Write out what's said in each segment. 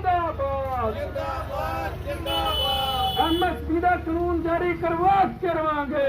जिंदाबाद जिंदाबाद जिंदाबाद एमएसपी का कानून जारी करवा के रवांगे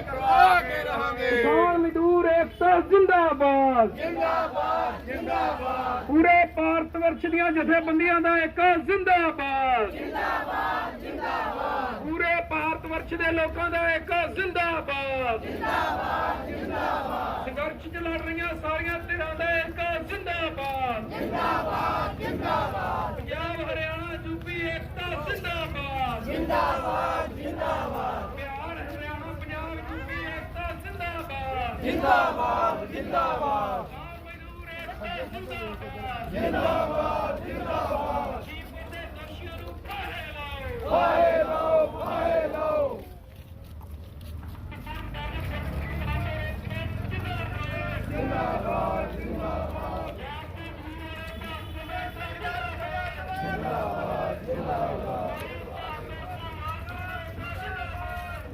करवा के रहांगे किसान मजदूर एकता जिंदाबाद जिंदाबाद जिंदाबाद पूरे भारत वर्ष ਦੀਆਂ ਜਥੇਬੰਦੀਆਂ ਦਾ ਇੱਕ ਜ਼ਿੰਦਾਬਾਦ जिंदाबाद जिंदाबाद ਪੂਰੇ ਭਾਰਤ ਵਰਸ਼ ਦੇ ਲੋਕਾਂ ਦਾ ਇੱਕ ਜ਼ਿੰਦਾਬਾਦ जिंदाबाद जिंदाबाद ਸੰਘਰਸ਼ ਚ ਲੜ ਰਹੀਆਂ ਸਾਰੀਆਂ ਧਿਰਾਂ ਦਾ ਇੱਕ ਜ਼ਿੰਦਾਬਾਦ जिंदाबाद जिंदाबाद ਪੰਜਾਬ ਹਰਿਆਣਾ ਯੂਪੀ ਏਕਤਾ ਜ਼ਿੰਦਾਬਾਦ जिंदाबाद जिंदाबाद ਬਿਹਾਰ ਹਰਿਆਣਾ ਪੰਜਾਬ ਯੂਪੀ ਏਕਤਾ ਜ਼ਿੰਦਾਬਾਦ जिंदाबाद जिंदाबाद ਕਿਸਾਨ ਮਜ਼ਦੂਰ ਏਕਤਾ ਜ਼ਿੰਦਾਬਾਦ जिंदाबाद जिंदाबाद ਸ਼ੀਫ ਦੇ ਦੋਸ਼ੀਆਂ ਨੂੰ ਫਾਹੇ ਲਾਓ फाहे लो फाहे लो जिंदाबाद जिंदाबाद जिंदाबाद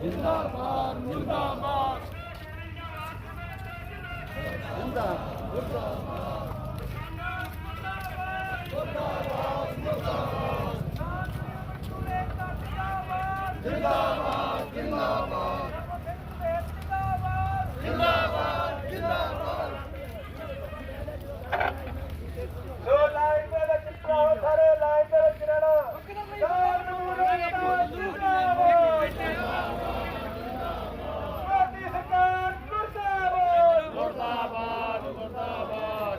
जिंदाबाद जिंदाबाद जिंदाबाद जिंदाबाद जिंदाबाद जो लाइन में चित्रा सारे लाइन में चिराना कानून जिंदाबाद मोदी सरकार मुर्दाबाद मुर्दाबाद मुर्दाबाद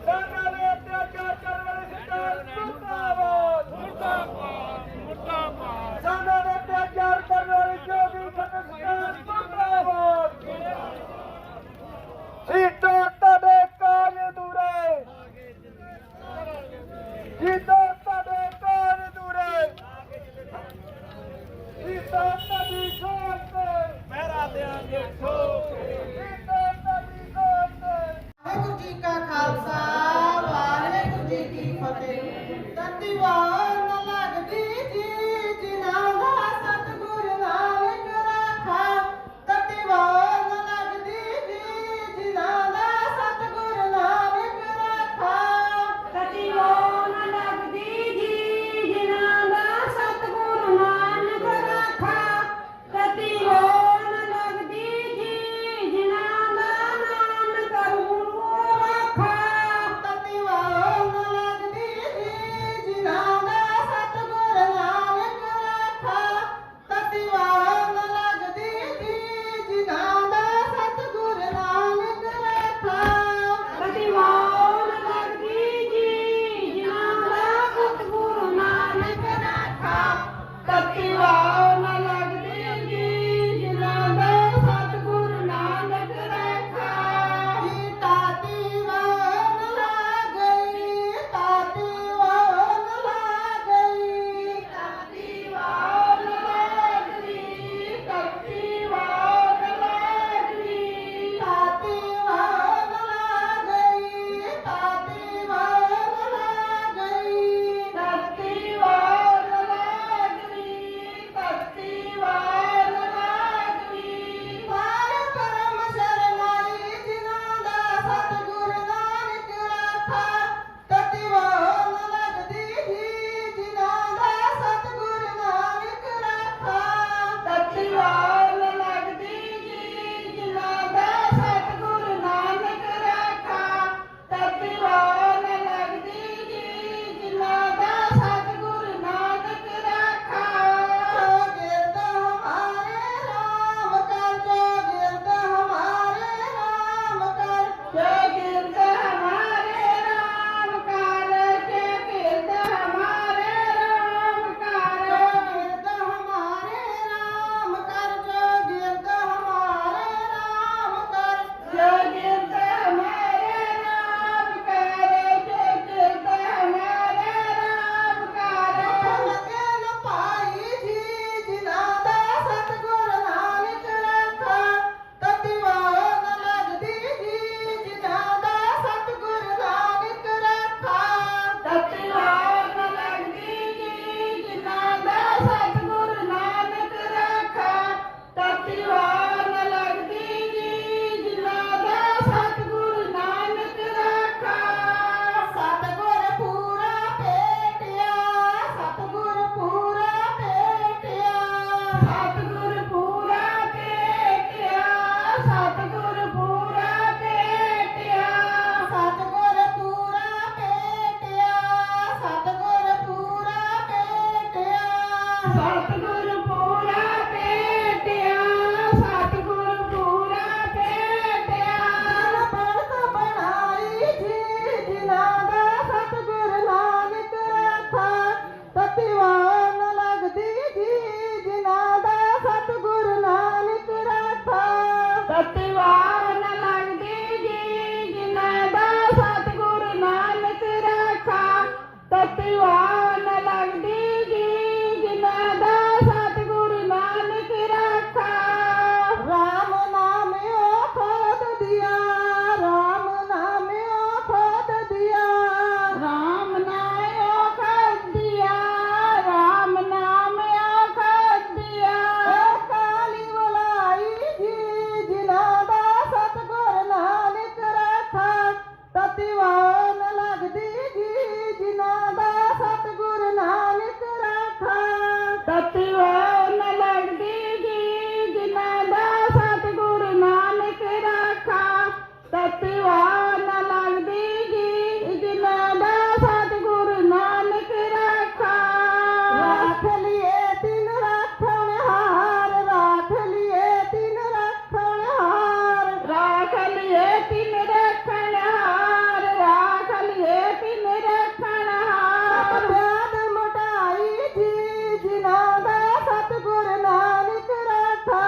ਤਿਨ ਰੱਖਣਹਾਰ, ਰਾਖ ਲਿਏ ਤਿਨ ਰੱਖਣਹਾਰ। ਪਿਆਦ ਮਟਾਈ ਜੀ ਜਿਨ੍ਹਾਂ ਦਾ ਸਤਿਗੁਰ ਨਾਨਕ ਰਾਖਾ,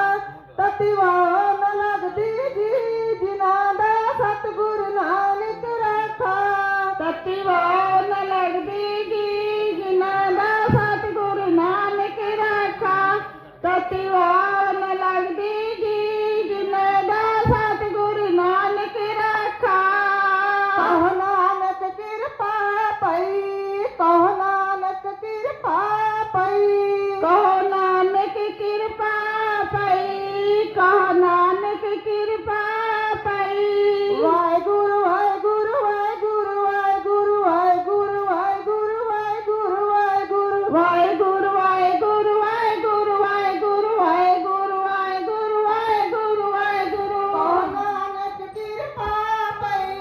ਤਤਿਵਾਹ ਨ ਲੱਗਦੀ ਜੀ ਜਿਨ੍ਹਾਂ ਦਾ ਸਤਿਗੁਰ ਨਾਨਕ ਰਾਖਾ। ਤਤਿਵਾਹ ਨ ਲੱਗਦੀ ਜੀ ਜਿਨ੍ਹਾਂ ਦਾ ਸਤਿਗੁਰ ਨਾਨਕ ਰਾਖਾ। ਤਤਿਵਾਹ ਨ ਲੱਗਦੀ ਜੀ ਜਿਨ੍ਹਾਂ ਦਾ ਸਤਿਗੁਰ ਨਾਨਕ ਰਾਖਾ। ਕਹੋ ਨਾਨਕ ਕਿਰਪਾ ਪਈ, ਕਹੋ ਨਾਨਕ ਕਿਰਪਾ ਪਈ। ਕਹੋ ਨਾਨਕ ਕਿਰਪਾ ਪਈ, ਕਹੋ ਨਾਨਕ ਕਿਰਪਾ ਪਈ। ਵਾਹਿਗੁਰੂ ਵਾਹਿਗੁਰੂ ਵਾਹਿਗੁਰੂ ਵਾਹਿਗੁਰੂ ਵਾਹਿਗੁਰੂ ਵਾਹਿਗੁਰੂ ਵਾਹਿਗੁਰੂ ਵਾਹਿਗੁਰੂ ਵਾਹਿਗੁਰੂ ਵਾਹਿਗੁਰੂ ਵਾਹਿਗੁਰੂ ਵਾਹਿਗੁਰੂ ਵਾਹਿਗੁਰੂ ਵਾਹਿਗੁਰੂ ਵਾਹਿਗੁਰੂ ਵਾਹਿਗੁਰੂ। ਕਹੋ ਨਾਨਕ ਕਿਰਪਾ ਪਈ,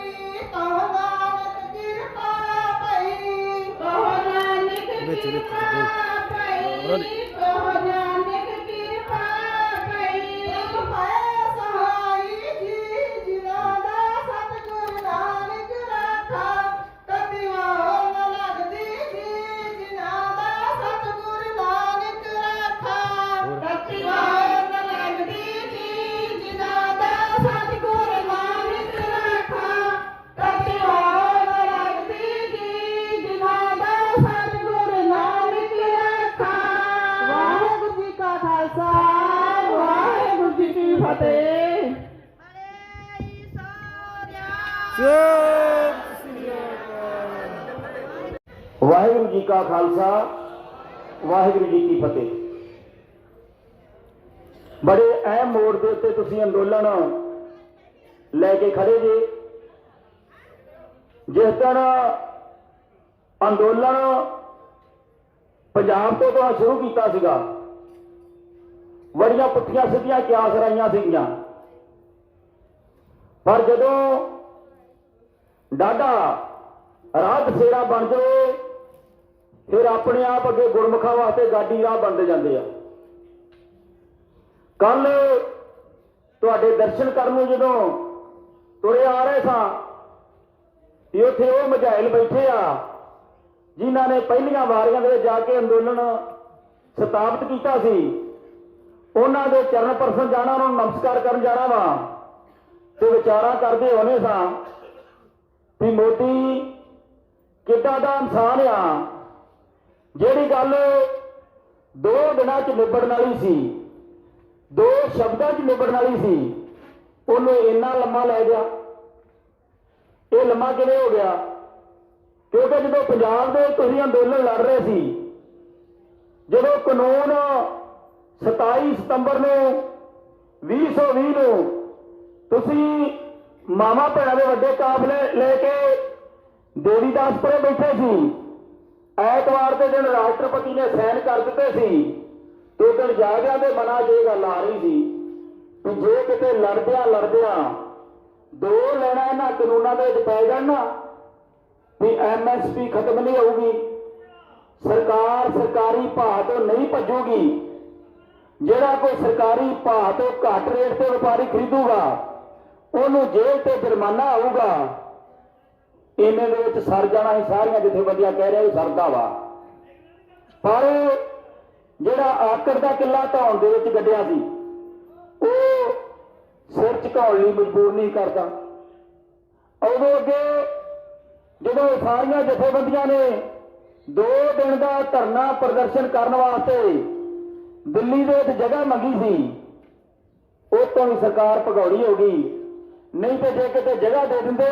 ਕਹੋ ਨਾਨਕ ਕਿਰਪਾ ਪਈ। ਕਹੋ ਨਾਨਕ ਕਿਰਪਾ ਪਈ, ਕਹੋ ਨਾਨਕ ਕਿਰਪਾ ਪਈ। ਪਾਏ ਸਹਾਈ ਜੀ ਜਿਨ੍ਹਾਂ ਦਾ ਸਤਿਗੁਰ ਨਾਨਕ ਰਾਖਾ, ਤਤਿਵਾਹ ਨ ਲੱਗਦੀ ਜੀ ਜਿਨ੍ਹਾਂ ਦਾ ਸਤਿਗੁਰ ਨਾਨਕ ਰਾਖਾ। ਤਤਿਵਾਹ ਨ ਲੱਗਦੀ ਜੀ ਜਿਨ੍ਹਾਂ ਦਾ ਸਤਿਗੁਰ ਨਾਨਕ ਰਾਖਾ। ਤਤਿਵਾਹ ਨ ਲੱਗਦੀ ਜੀ ਜਿਨ੍ਹਾਂ ਦਾ ਸਤਿਗੁਰ ਨਾਨਕ ਰਾਖਾ। ਵਾਹਿਗੁਰੂ ਜੀ ਕਾ ਖਾਲਸਾ, ਵਾਹਿਗੁਰੂ ਜੀ ਕੀ ਫਤਿਹ। ਵਾਹਿਗੁਰੂ ਜੀ ਕਾ ਖਾਲਸਾ, ਵਾਹਿਗੁਰੂ ਜੀ ਕੀ ਫਤਿਹ। ਬੜੇ ਅਹਿਮ ਮੋੜ ਦੇ ਉੱਤੇ ਤੁਸੀਂ ਅੰਦੋਲਨ ਲੈ ਕੇ ਖੜੇ ਜੇ। ਜਿਸ ਦਿਨ ਅੰਦੋਲਨ ਪੰਜਾਬ ਤੋਂ ਤਾਂ ਸ਼ੁਰੂ ਕੀਤਾ ਸੀਗਾ, ਬੜੀਆਂ ਪੁੱਠੀਆਂ ਸਿੱਧੀਆਂ ਕਿਆਸ ਰਾਈਆਂ ਸੀਗੀਆਂ, ਪਰ ਜਦੋਂ ਡਾਢਾ ਰਾਹ ਦਸੇਰਾ ਬਣ ਜਾਵੇ ਫਿਰ ਆਪਣੇ ਆਪ ਅੱਗੇ ਗੁਰਮੁਖਾਂ ਵਾਸਤੇ ਗਾਡੀ ਰਾਹ ਬਣਦੇ ਜਾਂਦੇ ਆ। ਕੱਲ ਤੁਹਾਡੇ ਦਰਸ਼ਨ ਕਰਨ ਨੂੰ ਜਦੋਂ ਤੁਰੇ ਆ ਰਹੇ ਸਾਂ ਕਿ ਉੱਥੇ ਉਹ ਮਝੈਲ ਬੈਠੇ ਆ ਜਿਨ੍ਹਾਂ ਨੇ ਪਹਿਲੀਆਂ ਵਾਰੀਆਂ ਦੇ ਵਿੱਚ ਜਾ ਕੇ ਅੰਦੋਲਨ ਸਥਾਪਿਤ ਕੀਤਾ ਸੀ। ਉਹਨਾਂ ਦੇ ਚਰਨ ਪਰਸਨ ਜਾਣਾ, ਉਹਨਾਂ ਨੂੰ ਨਮਸਕਾਰ ਕਰਨ ਜਾਣਾ ਵਾ ਤੇ ਵਿਚਾਰਾਂ ਕਰਦੇ ਹੋਣੇ ਸਾਂ ਵੀ ਮੋਦੀ ਕਿੱਦਾਂ ਦਾ ਇਨਸਾਨ ਆ, ਜਿਹੜੀ ਗੱਲ 2 ਦਿਨਾਂ 'ਚ ਨਿਬੜਨ ਵਾਲੀ ਸੀ, 2 ਸ਼ਬਦਾਂ 'ਚ ਨਿਬੜਨ ਵਾਲੀ ਸੀ, ਉਹਨੂੰ ਇੰਨਾ ਲੰਮਾ ਲੈ ਗਿਆ। ਇਹ ਲੰਮਾ ਕਿਵੇਂ ਹੋ ਗਿਆ? ਕਿਉਂਕਿ ਜਦੋਂ ਪੰਜਾਬ ਦੇ ਤੁਸੀਂ ਅੰਦੋਲਨ ਲੜ ਰਹੇ ਸੀ, ਜਦੋਂ ਕਾਨੂੰਨ 27 ਸਤੰਬਰ ਨੂੰ 2020 ਨੂੰ ਤੁਸੀਂ ਮਾਮਾ ਭੈਣਾਂ ਦੇ ਵੱਡੇ ਕਾਫਲੇ ਲੈ ਕੇ ਦੇਵੀਦਾਸਪੁਰੇ ਬੈਠੇ ਸੀ, ਐਤਵਾਰ ਦੇ ਦਿਨ ਰਾਸ਼ਟਰਪਤੀ ਨੇ ਸਾਈਨ ਕਰ ਦਿੱਤੇ ਸੀ, ਤੇ ਉਦੋਂ ਜਾਗਿਆ ਦੇ ਮਨਾਂ 'ਚ ਇਹ ਗੱਲ ਆ ਰਹੀ ਸੀ ਕਿ ਜੇ ਕਿਤੇ ਲੜਦਿਆਂ 2 ਲੈਣਾ ਇਹਨਾਂ ਕਾਨੂੰਨਾਂ ਦੇ ਵਿੱਚ ਪੈ ਜਾਣ ਨਾ ਵੀ MSP ਖਤਮ ਨਹੀਂ ਹੋਊਗੀ, ਸਰਕਾਰ ਸਰਕਾਰੀ ਭਾਅ ਤੋਂ ਨਹੀਂ ਭੱਜੂਗੀ, ਜਿਹੜਾ ਕੋਈ ਸਰਕਾਰੀ ਭਾਅ ਤੋਂ ਘੱਟ ਰੇਟ ਤੇ ਵਪਾਰੀ ਖਰੀਦੂਗਾ ਉਹਨੂੰ ਜੇਲ੍ਹ ਤੇ ਜੁਰਮਾਨਾ ਆਊਗਾ। ਇਹਨੇ ਦੇ ਵਿੱਚ ਸਰ ਜਾਣਾ ਹੀ ਸਾਰੀਆਂ ਜਥੇਬੰਦੀਆਂ ਕਹਿ ਰਿਹਾ ਸਰਦਾ ਵਾ, ਪਰ ਜਿਹੜਾ ਆਕੜ ਦਾ ਕਿੱਲਾ ਢਾਉਣ ਦੇ ਵਿੱਚ ਗੱਡਿਆ ਸੀ ਉਹ ਸਿਰ ਝੁਕਾਉਣ ਲਈ ਮਜਬੂਰ ਨਹੀਂ ਕਰਦਾ। ਉਦੋਂ ਅੱਗੇ ਜਦੋਂ ਸਾਰੀਆਂ ਜਥੇਬੰਦੀਆਂ ਨੇ 2 ਦਿਨ ਦਾ ਧਰਨਾ ਪ੍ਰਦਰਸ਼ਨ ਕਰਨ ਵਾਸਤੇ ਦਿੱਲੀ ਦੇ ਵਿੱਚ ਜਗ੍ਹਾ ਮੰਗੀ ਸੀ, ਉਹ ਤੋਂ ਵੀ ਸਰਕਾਰ ਭਗੌੜੀ ਹੋ ਗਈ। ਨਹੀਂ ਤੇ ਜੇ ਕਿਤੇ ਜਗ੍ਹਾ ਦੇ ਦਿੰਦੇ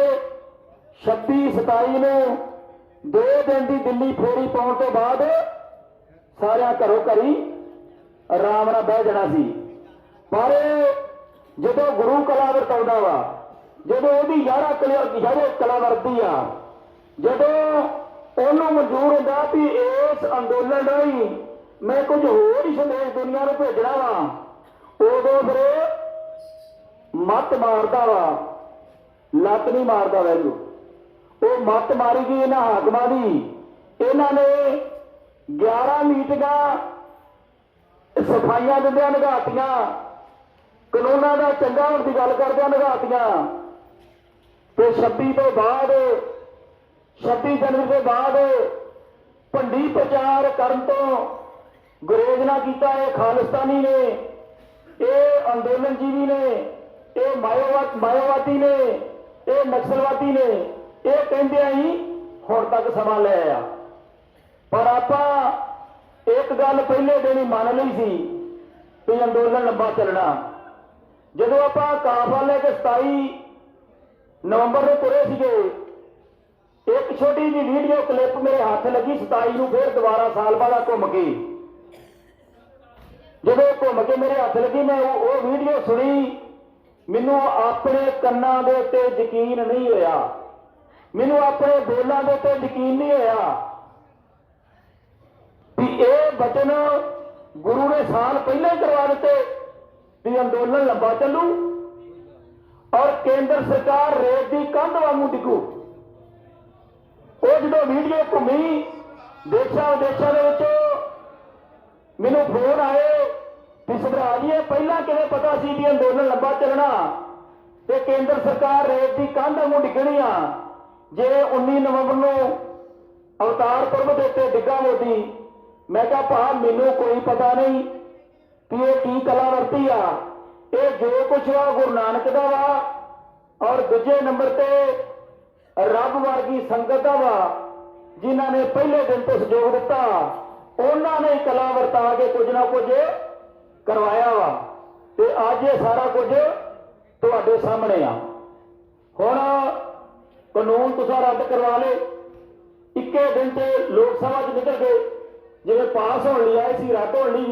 26-27 ਨੂੰ 2 ਦਿਨ ਦੀ ਦਿੱਲੀ ਫੇਰੀ ਪਾਉਣ ਤੋਂ ਬਾਅਦ ਸਾਰਿਆਂ ਘਰੋਂ ਘਰੀ ਆਰਾਮ ਨਾਲ ਬਹਿ ਜਾਣਾ ਸੀ। ਪਰ ਜਦੋਂ ਗੁਰੂ ਕਲਾ ਵਰਤਾਉਂਦਾ ਵਾ, ਜਦੋਂ ਉਹਦੀ ਯਾਰਾ ਕਲਾ ਵਰਤਦੀ ਆ, ਜਦੋਂ ਉਹਨੂੰ ਮਨਜ਼ੂਰ ਹੁੰਦਾ ਵੀ ਇਸ ਅੰਦੋਲਨ ਰਾਹੀਂ ਮੈਂ ਕੁਝ ਹੋਰ ਹੀ ਸੰਦੇਸ਼ ਦੁਨੀਆ ਨੂੰ ਭੇਜਣਾ ਵਾ, ਉਦੋਂ ਫਿਰ ਮੱਤ ਮਾਰਦਾ ਵਾ, ਲੱਤ ਨਹੀਂ ਮਾਰਦਾ ਵੈਗੂ। ਉਹ ਮੱਤ ਮਾਰੀ ਗਈ ਇਹਨਾਂ ਹਾਕਮਾਂ ਦੀ। ਇਹਨਾਂ ਨੇ 11 ਮੀਟਿੰਗਾਂ ਸਫਾਈਆਂ ਦਿੰਦਿਆਂ ਨਿਗਾਹਤੀਆਂ, ਕਾਨੂੰਨਾਂ ਦਾ ਚੰਗਾ ਹੋਣ ਦੀ ਗੱਲ ਕਰਦਿਆਂ ਨਿਗਾਹਤੀਆਂ, ਤੇ 26 ਤੋਂ ਬਾਅਦ 26 ਜਨਵਰੀ ਤੋਂ ਬਾਅਦ ਭੰਡੀ ਪ੍ਰਚਾਰ ਕਰਨ ਤੋਂ ਗੁਰੇਜ਼ ਨਾ ਕੀਤਾ। ਇਹ ਖਾਲਿਸਤਾਨੀ ਨੇ, ਇਹ ਅੰਦੋਲਨ ਜੀਵੀ ਨੇ, ਇਹ ਮਾਇਓਵਾਦੀ ਨੇ, ਇਹ ਨਕਸਲਵਾਦੀ ਨੇ। ਇਹ ਕਹਿੰਦੇ ਹੀ ਹੁਣ ਤੱਕ ਸਮਾਂ ਲੈ ਆ। ਪਰ ਆਪਾਂ ਇੱਕ ਗੱਲ ਪਹਿਲੇ ਦਿਨ ਹੀ ਮੰਨ ਲਈ ਸੀ ਕਿ ਅੰਦੋਲਨ ਲੰਬਾ ਚੱਲਣਾ। ਜਦੋਂ ਆਪਾਂ ਕਾਫਲਾ ਲੈ ਕੇ 27 ਨਵੰਬਰ ਨੂੰ ਤੁਰੇ ਸੀਗੇ, ਇੱਕ ਛੋਟੀ ਜਿਹੀ ਵੀਡੀਓ ਕਲਿੱਪ ਮੇਰੇ ਹੱਥ ਲੱਗੀ 27 ਨੂੰ, ਫਿਰ ਦੁਬਾਰਾ ਸਾਲ ਬਾਅਦ ਘੁੰਮ ਕੇ ਜਦੋਂ ਘੁੰਮ ਕੇ ਮੇਰੇ ਹੱਥ ਲੱਗੀ, ਮੈਂ ਉਹ ਵੀਡੀਓ ਸੁਣੀ। ਮੈਨੂੰ ਆਪਣੇ ਕੰਨਾਂ ਦੇ ਉੱਤੇ ਯਕੀਨ ਨਹੀਂ ਹੋਇਆ, ਮੈਨੂੰ ਆਪਣੇ ਬੋਲਾਂ ਦੇ ਉੱਤੇ ਯਕੀਨ ਨਹੀਂ ਹੋਇਆ ਵੀ ਇਹ ਬਚਨ ਗੁਰੂ ਨੇ ਸਾਲ ਪਹਿਲਾਂ ਹੀ ਕਰਵਾ ਦਿੱਤੇ ਵੀ ਅੰਦੋਲਨ ਲੰਬਾ ਚੱਲੂ ਔਰ ਕੇਂਦਰ ਸਰਕਾਰ ਰੇਤ ਦੀ ਕੰਧ ਵਾਂਗੂ ਡਿੱਗੂ। ਉਹ ਜਦੋਂ ਵੀਡੀਓ ਘੁੰਮੀ, ਦੇਸ਼ਾਂ ਵਿਦੇਸ਼ਾਂ ਦੇ ਵਿੱਚ ਮੈਨੂੰ ਫੋਨ ਆਏ ਕਿ ਸਭਰਾ ਜੀ ਇਹ ਪਹਿਲਾਂ ਕਿਵੇਂ ਪਤਾ ਸੀ ਵੀ ਅੰਦੋਲਨ ਲੰਬਾ ਚੱਲਣਾ ਤੇ ਕੇਂਦਰ ਸਰਕਾਰ ਰੇਤ ਦੀ ਕੰਧ ਵਾਂਗੂ ਡਿੱਗਣੀ ਆ ਜੇ 19 ਨਵੰਬਰ ਨੂੰ ਅਵਤਾਰ ਪੁਰਬ ਦੇ ਉੱਤੇ ਡਿੱਗਾ ਮੋਦੀ। ਮੈਂ ਕਿਹਾ ਭਾ ਮੈਨੂੰ ਕੋਈ ਪਤਾ ਨਹੀਂ ਕਿ ਇਹ ਕੀ ਕਲਾ ਵਰਤੀ ਆ। ਇਹ ਜੋ ਕੁਛ ਆ ਗੁਰੂ ਨਾਨਕ ਦਾ ਵਾ ਔਰ ਦੂਜੇ ਨੰਬਰ ਤੇ ਰੱਬ ਵਰਗੀ ਸੰਗਤ ਦਾ ਵਾ, ਜਿਨ੍ਹਾਂ ਨੇ ਪਹਿਲੇ ਦਿਨ ਤੋਂ ਸਹਿਯੋਗ ਦਿੱਤਾ। ਉਹਨਾਂ ਨੇ ਕਲਾ ਵਰਤਾ ਕੇ ਕੁਝ ਨਾ ਕੁਝ ਕਰਵਾਇਆ ਵਾ ਤੇ ਅੱਜ ਇਹ ਸਾਰਾ ਕੁਝ ਤੁਹਾਡੇ ਸਾਹਮਣੇ ਆ। ਹੁਣ ਕਾਨੂੰਨ ਤੁਸੀਂ ਰੱਦ ਕਰਵਾ ਲਏ, ਇੱਕੇ ਦਿਨ ਤੇ ਲੋਕ ਸਭਾ 'ਚ ਨਿਕਲ ਗਏ, ਜਿਵੇਂ ਪਾਸ ਹੋਣ ਲਈ ਆਏ ਸੀ ਰੱਦ ਹੋਣ ਲਈ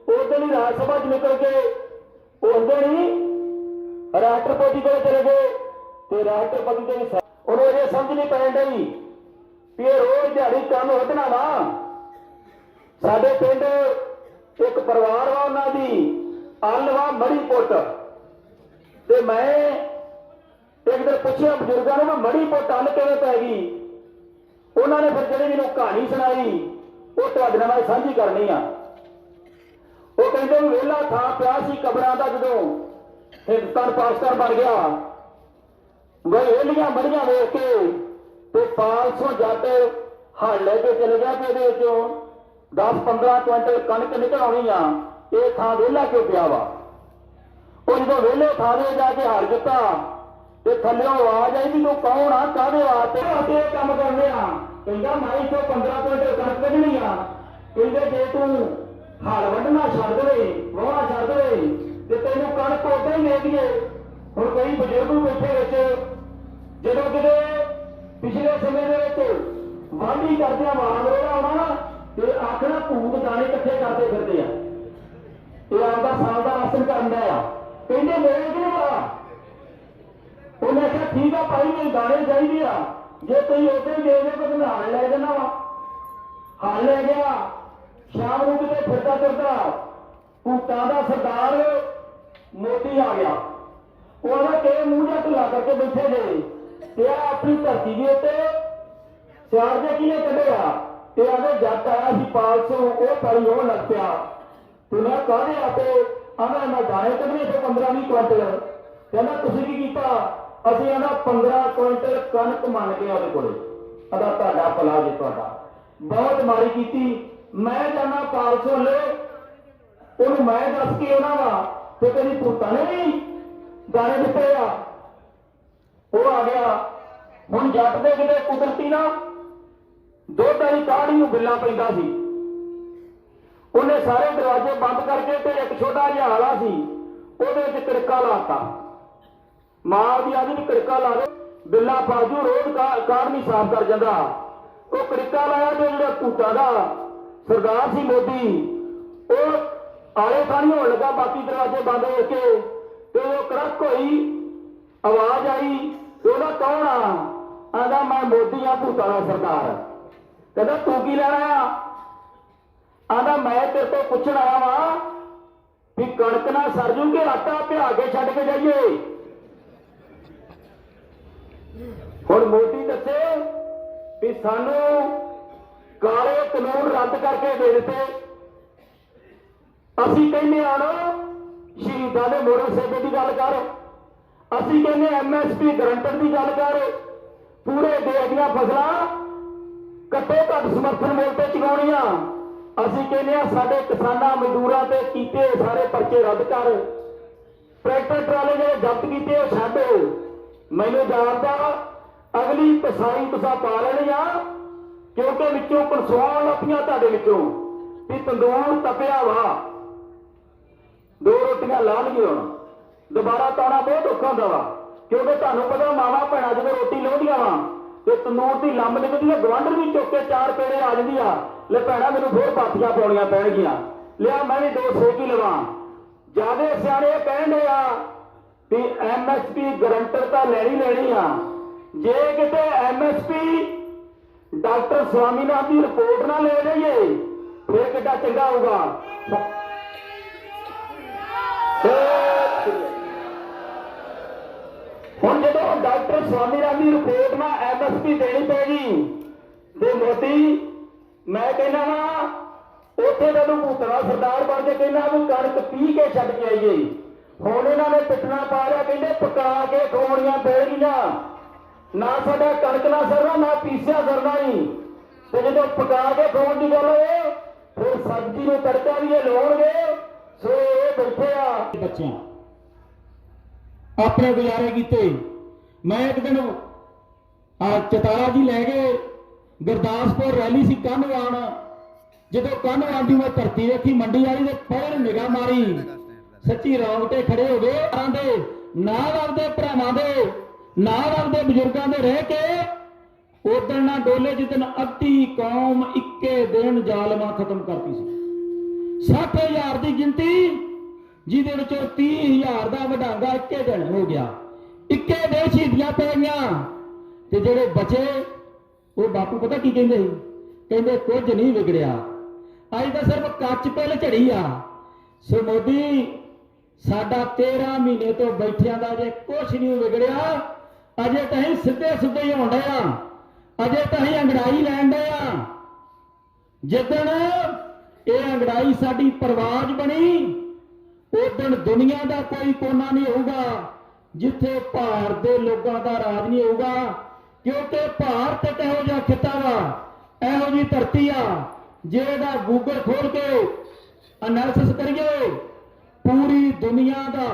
ਵੀ ਉਦੋਂ ਹੀ ਰਾਜ ਸਭਾ 'ਚ ਨਿਕਲ ਕੇ ਉਦੋਂ ਹੀ ਰਾਸ਼ਟਰਪਤੀ ਕੋਲ ਚਲੇ ਗਏ ਤੇ ਰਾਸ਼ਟਰਪਤੀ ਦੇ ਵੀ ਉਹਨੂੰ ਇਹ ਸਮਝ ਨਹੀਂ ਪੈਣ ਡਈ ਵੀ ਇਹ ਰੋਜ਼ ਦਿਹਾੜੀ ਕੰਮ ਵਧਣਾ ਵਾ। ਸਾਡੇ ਪਿੰਡ ਇੱਕ ਪਰਿਵਾਰ ਵਾ, ਉਹਨਾਂ ਦੀ ਅੱਲ ਵਾ ਮੜੀ ਪੁੱਟ, ਤੇ ਮੈਂ ਇੱਕ ਦਿਨ ਪੁੱਛਿਆ ਬਜ਼ੁਰਗਾਂ ਨੂੰ ਮੈਂ ਮੜੀ ਪੁੱਟ ਅੱਲ ਕਿਵੇਂ ਪੈ ਗਈ। ਉਹਨਾਂ ਨੇ ਫਿਰ ਜਿਹੜੀ ਮੈਨੂੰ ਕਹਾਣੀ ਸੁਣਾਈ ਉਹ ਤੁਹਾਡੇ ਨਾਲ ਮੈਂ ਸਾਂਝੀ ਕਰਨੀ ਆ। ਉਹ ਕਹਿੰਦੇ ਵੀ ਵਿਹਲਾ ਥਾਂ ਪਿਆ ਸੀ ਕਬਰਾਂ ਦਾ ਜਦੋਂ ਹਿੰਦੁਸਤਾਨ ਪਾਕਿਸਤਾਨ ਬਣ ਗਿਆ, ਵਿਹਲੀਆਂ ਮੜੀਆਂ ਵੇਖ ਕੇ ਤੇ 500 ਜੱਟ ਹਲ ਲੈ ਕੇ ਚਲੇ ਗਿਆ ਤੇ ਇਹਦੇ ਵਿੱਚੋਂ 10-15 ਕੁਇੰਟਲ ਕਣਕ ਨਿਕਲ ਆਉਣੀ ਆ। ਇਹ ਥਾਂ ਵਿਹਲਾ ਕਿਉਂ ਪਿਆ ਵਾ? ਉਹ ਜਦੋਂ ਵਿਹਲੇ ਥਾਂ ਦੇ ਜਾ ਕੇ ਹਲ ਦਿੱਤਾ ਤੇ ਥੱਲਿਓਂ ਆਵਾਜ਼ ਆਈ ਵੀ ਤੂੰ ਕੌਣ ਆ, ਕਾਹਦੇ ਵਾਸਤੇ ਅਸੀਂ ਇਹ ਕੰਮ ਕਰਨੇ ਆ? ਕਹਿੰਦਾ ਮੈਂ ਇੱਥੋਂ 15 ਕੁਇੰਟਲ ਕਣਕ ਕੱਢਣੀ ਆ। ਕਹਿੰਦੇ ਜੇ ਤੂੰ ਹਲ ਵੱਢਣਾ ਛੱਡ ਦੇਵੇ, ਵਾਹੁਣਾ ਛੱਡ ਦੇਵੇ ਤੇ ਤੈਨੂੰ ਕਣਕ ਉਦਾਂ ਹੀ ਦੇ ਦਈਏ। ਹੁਣ ਕਈ ਬਜ਼ੁਰਗ ਬੈਠੇ ਵਿੱਚ ਜਦੋਂ ਕਿਤੇ ਪਿਛਲੇ ਸਮੇਂ ਦੇ ਵਿੱਚ ਵਾਢੀ ਕਰਦਿਆਂ ਵਾਂਗ ਰੋੜਾ ਆਉਣਾ ਨਾ ਤੇ ਆਖਣਾ ਭੂਤ ਦਾਣੇ ਇਕੱਠੇ ਕਰਦੇ ਫਿਰਦੇ ਆ, ਇਹ ਆਪਦਾ ਸਾਲ ਦਾ ਰਾਸ਼ਨ ਕਰਨ ਦਾ ਆ। ਕਹਿੰਦੇ ਮੇਰੇ ਕਿਹਨੇ ਆ? ਉਹਨੇ ਕਿਹਾ ਠੀਕ ਆ ਭਾਈ ਮੈਨੂੰ ਦਾਣੇ ਚਾਹੀਦੇ ਆ, ਜੇ ਤੁਸੀਂ ਉਦੋਂ ਹੀ ਦੇ ਦਿਓ ਤਾਂ ਮੈਂ ਹਲ ਲੈ ਦੇਣਾ ਵਾ। ਹਲ ਲੈ ਗਿਆ, ਸ਼ਾਮ ਨੂੰ ਕਿਤੇ ਫਿਰਦਾ ਫਿਰਦਾ ਭੂਤਾਂ ਦਾ ਸਰਦਾਰ ਮੋਦੀ ਆ ਗਿਆ। ਉਹਦਾ ਕਿ ਮੂੰਹ ਜਿਹਾ ਢਿੱਲਾ ਕਰਕੇ ਬੈਠੇ ਨੇ ਤੇ ਆ ਆਪਣੀ ਧਰਤੀ ਦੇ ਉੱਤੇ ਸਿਆੜ ਦੇ ਕਿਹਨੇ ਕੱਢਿਆ ਤੇ ਆਦੇ ਜੱਟ ਆਇਆ ਸੀ 500 ਉਹ ਪਰੀ ਉਹ ਲੱਗ ਪਿਆ। ਤੇ ਮੈਂ ਕਾਹਦੇ ਆਪੇ ਆਂਦਾ ਮੈਂ ਦਾਣੇ ਕੱਢਣੇ ਤੇ 15-20 ਕੁਇੰਟਲ। ਕਹਿੰਦਾ ਤੁਸੀਂ ਕੀ ਕੀਤਾ? ਅਸੀਂ ਆਂਦਾ 15 ਕੁਇੰਟਲ ਕਣਕ ਮੰਨ ਕੇ ਉਹਦੇ ਕੋਲੇ। ਅਦਾ ਤੁਹਾਡਾ ਭਲਾ ਜੇ ਤੁਹਾਡਾ ਬਹੁਤ ਮਾਰੀ ਕੀਤੀ। ਮੈਂ ਜਾਣਾ 500 ਲੈ ਉਹਨੂੰ ਮੈਂ ਦੱਸ ਕੇ ਉਹਨਾਂ ਵਾ ਤੇ ਕਦੀ ਭੂਤਾਂ ਨੇ ਵੀ ਦਾਣੇ ਦਿੱਤੇ ਆ। ਉਹ ਆ ਗਿਆ। ਹੁਣ ਜੱਟ ਦੇ ਕਿਤੇ ਕੁਦਰਤੀ ਨਾ ਦੁੱਧ ਵਾਲੀ ਕਾੜੀ ਨੂੰ ਬਿੱਲਾ ਪੈਂਦਾ ਸੀ। ਉਹਨੇ ਸਾਰੇ ਦਰਵਾਜ਼ੇ ਬੰਦ ਕਰਕੇ ਤੇ ਇੱਕ ਛੋਟਾ ਜਿਹਾ ਹਾਲਾ ਸੀ ਉਹਦੇ ਵਿੱਚ ਕੜਕਾ ਲਾਤਾ। ਮਾਂ ਦੀ ਆਦਮੀ ਕੜਕਾ ਲਾ ਦੇ ਬਿੱਲਾ ਬਾਜੂ ਰੋਜ਼ ਕਾੜ ਨਹੀਂ ਸਾਫ਼ ਕਰ ਜਾਂਦਾ। ਉਹ ਕੜਕਾ ਲਾਇਆ ਤੇ ਜਿਹੜਾ ਭੂਤਾਂ ਦਾ ਸਰਦਾਰ ਸੀ ਮੋਦੀ ਉਹ ਆਲੇ ਖਾਣੀ ਹੋਣ ਲੱਗਾ। ਬਾਕੀ ਦਰਵਾਜ਼ੇ ਬੰਦ ਹੋ ਕੇ ਤੇ ਉਹ ਕੜਕ ਹੋਈ, ਆਵਾਜ਼ ਆਈ ਤੇ ਉਹਦਾ ਕੌਣ ਆ? ਆਂਦਾ ਮੈਂ ਮੋਦੀ ਆ, ਭੂਤਾਂ ਦਾ ਸਰਦਾਰ। ਕਹਿੰਦਾ ਤੂੰ ਕੀ ਲੈਣਾ ਆ? ਆਂਦਾ ਮੈਂ ਤੇਰੇ ਤੋਂ ਪੁੱਛਣ ਆਇਆ ਵਾ ਵੀ ਕਣਕ ਨਾਲ ਸਰ ਜੂ ਕੇ ਆਟਾ ਭਿਆ ਕੇ ਛੱਡ ਕੇ ਜਾਈਏ। ਹੁਣ ਮੋਦੀ ਦੱਸੇ ਵੀ ਸਾਨੂੰ ਕਾਲੇ ਕਾਨੂੰਨ ਰੱਦ ਕਰਕੇ ਦੇ ਦਿੱਤੇ। ਅਸੀਂ ਕਹਿੰਦੇ ਆ ਨਾ ਸ਼ਹੀਦਾਂ ਦੇ ਮੋਹਰੇ ਸੇਬੇ ਦੀ ਗੱਲ ਕਰ। ਅਸੀਂ ਕਹਿੰਦੇ MSP ਗਰੰਟਡ ਦੀ ਗੱਲ ਕਰ, ਪੂਰੇ ਦੇਸ਼ ਦੀਆਂ ਫਸਲਾਂ ਘੱਟੋ ਘੱਟ ਸਮਰਥਨ ਮੁੱਲ ਤੇ ਚੁਕਾਉਣੀਆਂ। ਅਸੀਂ ਕਹਿੰਦੇ ਆ ਸਾਡੇ ਕਿਸਾਨਾਂ ਮਜ਼ਦੂਰਾਂ ਤੇ ਕੀਤੇ ਸਾਰੇ ਪਰਚੇ ਰੱਦ ਕਰ, ਟਰੈਕਟਰ ਟਰਾਲੇ ਜਿਹੜੇ ਜ਼ਬਤ ਕੀਤੇ ਉਹ ਛੱਡ। ਮੈਨੂੰ ਜਾਣਦਾ ਅਗਲੀ ਪਸਾਈ ਤੁਸੀਂ ਪਾ ਲੈਣੀ ਆ, ਕਿਉਂਕਿ ਵਿੱਚੋਂ ਕਨਸਵਾਉਣ ਲੱਪੀਆਂ ਤੁਹਾਡੇ ਵਿੱਚੋਂ ਵੀ ਤੰਦੂਰ ਤਪਿਆ ਵਾ, 2 ਰੋਟੀਆਂ ਲਾਣਗੇ ਹੁਣ, ਦੁਬਾਰਾ ਤਾਣਾ ਬਹੁਤ ਔਖਾ ਹੁੰਦਾ ਵਾ, ਕਿਉਂਕਿ ਤੁਹਾਨੂੰ ਪਤਾ ਮਾਵਾ ਭੈਣਾਂ ਜਦੋਂ ਰੋਟੀ ਲਾਉਂਦੀਆਂ ਵਾ ਤੇ ਤੰਦੂਰ ਦੀ ਲੰਬ ਨਿਕਲਦੀ ਹੈ, ਗਵਾਂਢਣ ਵੀ ਚੁੱਕ ਕੇ 4 ਪੇੜੇ ਆ ਜਾਂਦੀ ਆ, ਲੈ ਭੈਣਾ ਮੈਨੂੰ ਹੋਰ ਪਾਥੀਆਂ ਪਾਉਣੀਆਂ ਪੈਣਗੀਆਂ, ਲਿਆ ਮੈਂ ਵੀ 2 ਸੇਕ ਹੀ ਲਵਾਂ। ਜਿਆਦੇ ਸਿਆਣੇ ਕਹਿੰਦੇ ਆ ਵੀ MSP ਗਰੰਟਰ ਤਾਂ ਲੈਣੀ ਆ, ਜੇ ਕਿਤੇ MSP ਡਾਕਟਰ ਸਵਾਮੀਨਾਥਨ ਦੀ ਰਿਪੋਰਟ ਨਾ ਲੈ ਲਈਏ ਫਿਰ ਕਿੱਡਾ ਚੰਗਾ ਹੋਊਗਾ। ਹੁਣ ਜਦੋਂ ਡਾਕਟਰ ਸਵਾਮੀਨਾਥਨ ਦੀ ਰਿਪੋਰਟ ਨਾਲ MSP ਦੇਣੀ ਪੈਗੀ ਤੇ ਮੋਦੀ, ਮੈਂ ਕਹਿੰਦਾ ਵਾ ਉੱਥੇ ਜਦੋਂ ਭੂਤਨਾ ਸਰਦਾਰ ਬਣ ਕੇ ਕਹਿੰਦਾ ਵੀ ਕਣਕ ਪੀ ਕੇ ਛੱਡ ਕੇ ਆਈਏ, ਹੁਣ ਇਹਨਾਂ ਨੇ ਪਿੱਟਣਾ ਪਾ ਲਿਆ, ਕਹਿੰਦੇ ਪਕਾ ਕੇ ਖਵਾਉਣੀਆਂ ਪੈਣਗੀਆਂ, ਨਾ ਸਾਡਾ ਕਣਕ ਨਾ ਸਰਨਾ ਨਾ ਪੀਸਿਆ ਸਰਨਾ ਹੀ, ਤੇ ਜਦੋਂ ਪਕਾ ਕੇ ਖਵਾਉਣ ਦੀ ਗੱਲ ਹੋਏ ਫਿਰ ਸਬਜ਼ੀ ਨੂੰ ਤੜਕਾ ਵੀ ਇਹ ਲਾਉਣਗੇ। ਸੋ ਇਹ ਬੈਠੇ ਆ ਬੱਚਿਆਂ ਆਪਣੇ ਗੁਜ਼ਾਰੇ ਕੀਤੇ। ਮੈਂ ਇੱਕ ਦਿਨ ਚਤਾਰਾ ਜੀ ਲੈ ਗਏ, ਗੁਰਦਾਸਪੁਰ ਰੈਲੀ ਸੀ ਕੰਨਵਾਨ, ਜਦੋਂ ਕੰਨਵਾਨ ਦੀ ਮੈਂ ਧਰਤੀ ਵੇਖੀ ਮੰਡੀ ਵਾਲੀ ਦੇ ਪਹਿਲੇ ਨਿਗਾਹ ਮਾਰੀ, ਸੱਚੀ ਰੌਂਗਟੇ ਖੜੇ ਹੋ ਗਏ। ਦੇ ਨਾਲ ਆਪਦੇ ਭਰਾਵਾਂ ਦੇ ਨਾਲ ਆਪਦੇ ਬਜ਼ੁਰਗਾਂ ਦੇ ਰਹਿ ਕੇ ਉਦਣ ਨਾ ਡੋਲੇ ਜਿੱਦਣ ਅੱਧੀ ਕੌਮ ਇੱਕੇ ਦਿਨ ਜ਼ਾਲਮਾਂ ਖਤਮ ਕਰਤੀ ਸੀ। 60,000 ਦੀ ਗਿਣਤੀ, ਜਿਹਦੇ ਵਿੱਚੋਂ 30,000 ਦਾ ਵਡਾਂਗਾ ਇੱਕੇ ਦਿਨ ਹੋ ਗਿਆ, ਇੱਕੇ ਦਿਨ ਸ਼ਹੀਦੀਆਂ ਪੈ ਗਈਆਂ। ਤੇ ਜਿਹੜੇ ਬਚੇ ਉਹ ਬਾਪੂ ਪਤਾ ਕੀ ਕਹਿੰਦੇ ਸੀ? ਕਹਿੰਦੇ ਕੁਝ ਨਹੀਂ ਵਿਗੜਿਆ, ਅੱਜ ਤਾਂ ਸਿਰਫ ਕੱਚ ਪਿੱਲ ਝੜੀ ਆ। ਸੋ ਮੋਦੀ ਸਾਡਾ 13 ਮਹੀਨੇ ਤੋਂ ਬੈਠਿਆਂ ਦਾ ਜੇ ਕੁਝ ਨਹੀਂ ਵਿਗੜਿਆ, ਅਜੇ ਤਾਂ ਅਸੀਂ ਸਿੱਧੇ ਸਿੱਧੇ ਹੀ ਹੋਣ ਡਏ ਆ, ਅਜੇ ਤਾਂ ਅਸੀਂ ਅੰਗੜਾਈ ਲੈਣ ਡਏ ਆ। ਜਿੱਦਣ ਇਹ ਅੰਗੜਾਈ ਸਾਡੀ ਪਰਵਾਜ਼ ਬਣੀ, ਉਦਣ ਦੁਨੀਆ ਦਾ ਕੋਈ ਕੋਨਾ ਨਹੀਂ ਹੋਊਗਾ ਜਿੱਥੇ ਭਾਰਤ ਦੇ ਲੋਕਾਂ ਦਾ ਰਾਜ ਨਹੀਂ ਹੋਊਗਾ, ਕਿਉਂਕਿ ਭਾਰਤ ਇੱਕ ਇਹੋ ਜਿਹਾ ਖਿੱਤਾ ਵਾ, ਇਹੋ ਜਿਹੀ ਧਰਤੀ ਆ, ਜੇ ਇਹਦਾ ਗੂਗਲ ਖੋਲ ਕੇ ਐਨਾਲਿਸਿਸ ਕਰੀਏ ਪੂਰੀ ਦੁਨੀਆ ਦਾ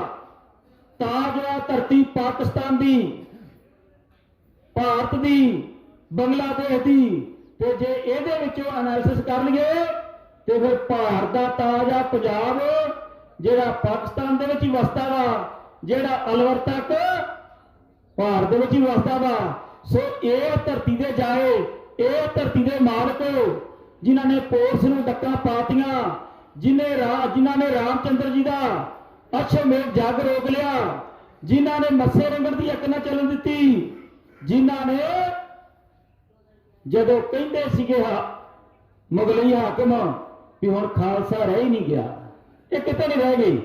ਤਾਜ ਆ ਧਰਤੀ ਪਾਕਿਸਤਾਨ ਦੀ, ਭਾਰਤ ਦੀ, ਬੰਗਲਾਦੇਸ਼ ਦੀ, ਤੇ ਜੇ ਇਹਦੇ ਵਿੱਚੋਂ ਐਨਾਲਿਸਿਸ ਕਰ ਲਈਏ ਤੇ ਫਿਰ ਭਾਰਤ ਦਾ ਤਾਜ ਆ ਪੰਜਾਬ, ਜਿਹੜਾ ਪਾਕਿਸਤਾਨ ਦੇ ਵਿੱਚ ਹੀ ਵਸਦਾ ਵਾ, ਜਿਹੜਾ ਅਲਵਰ ਤੱਕ ਭਾਰਤ ਦੇ ਵਿੱਚ ਹੀ ਵਸਦਾ ਵਾ। ਸੋ ਇਹ ਧਰਤੀ ਦੇ ਜਾਏ, ਇਹ ਧਰਤੀ ਦੇ ਮਾਲਕ ਜਿਨ੍ਹਾਂ ਨੇ ਪੋਰਸ ਨੂੰ ਡੱਕਾਂ ਪਾਤੀਆਂ, ਜਿਨ੍ਹਾਂ ਨੇ ਰਾਮਚੰਦਰ ਜੀ ਦਾ ਅਸ਼ਵਮੇਧ ਜੱਗ ਰੋਕ ਲਿਆ, ਜਿਨ੍ਹਾਂ ਨੇ ਮੱਸੇ ਰੰਗਣ ਦੀ ਅੱਗ ਨਾ ਚੱਲਣ ਦਿੱਤੀ, ਜਿਨ੍ਹਾਂ ਨੇ ਜਦੋਂ ਕਹਿੰਦੇ ਸੀਗੇ ਮੁਗਲਈ ਹਾਕਮ ਵੀ ਹੁਣ ਖਾਲਸਾ ਰਹਿ ਹੀ ਨਹੀਂ ਗਿਆ, ਇਹ ਕਿਤੇ ਨਹੀਂ ਰਹਿ ਗਈ,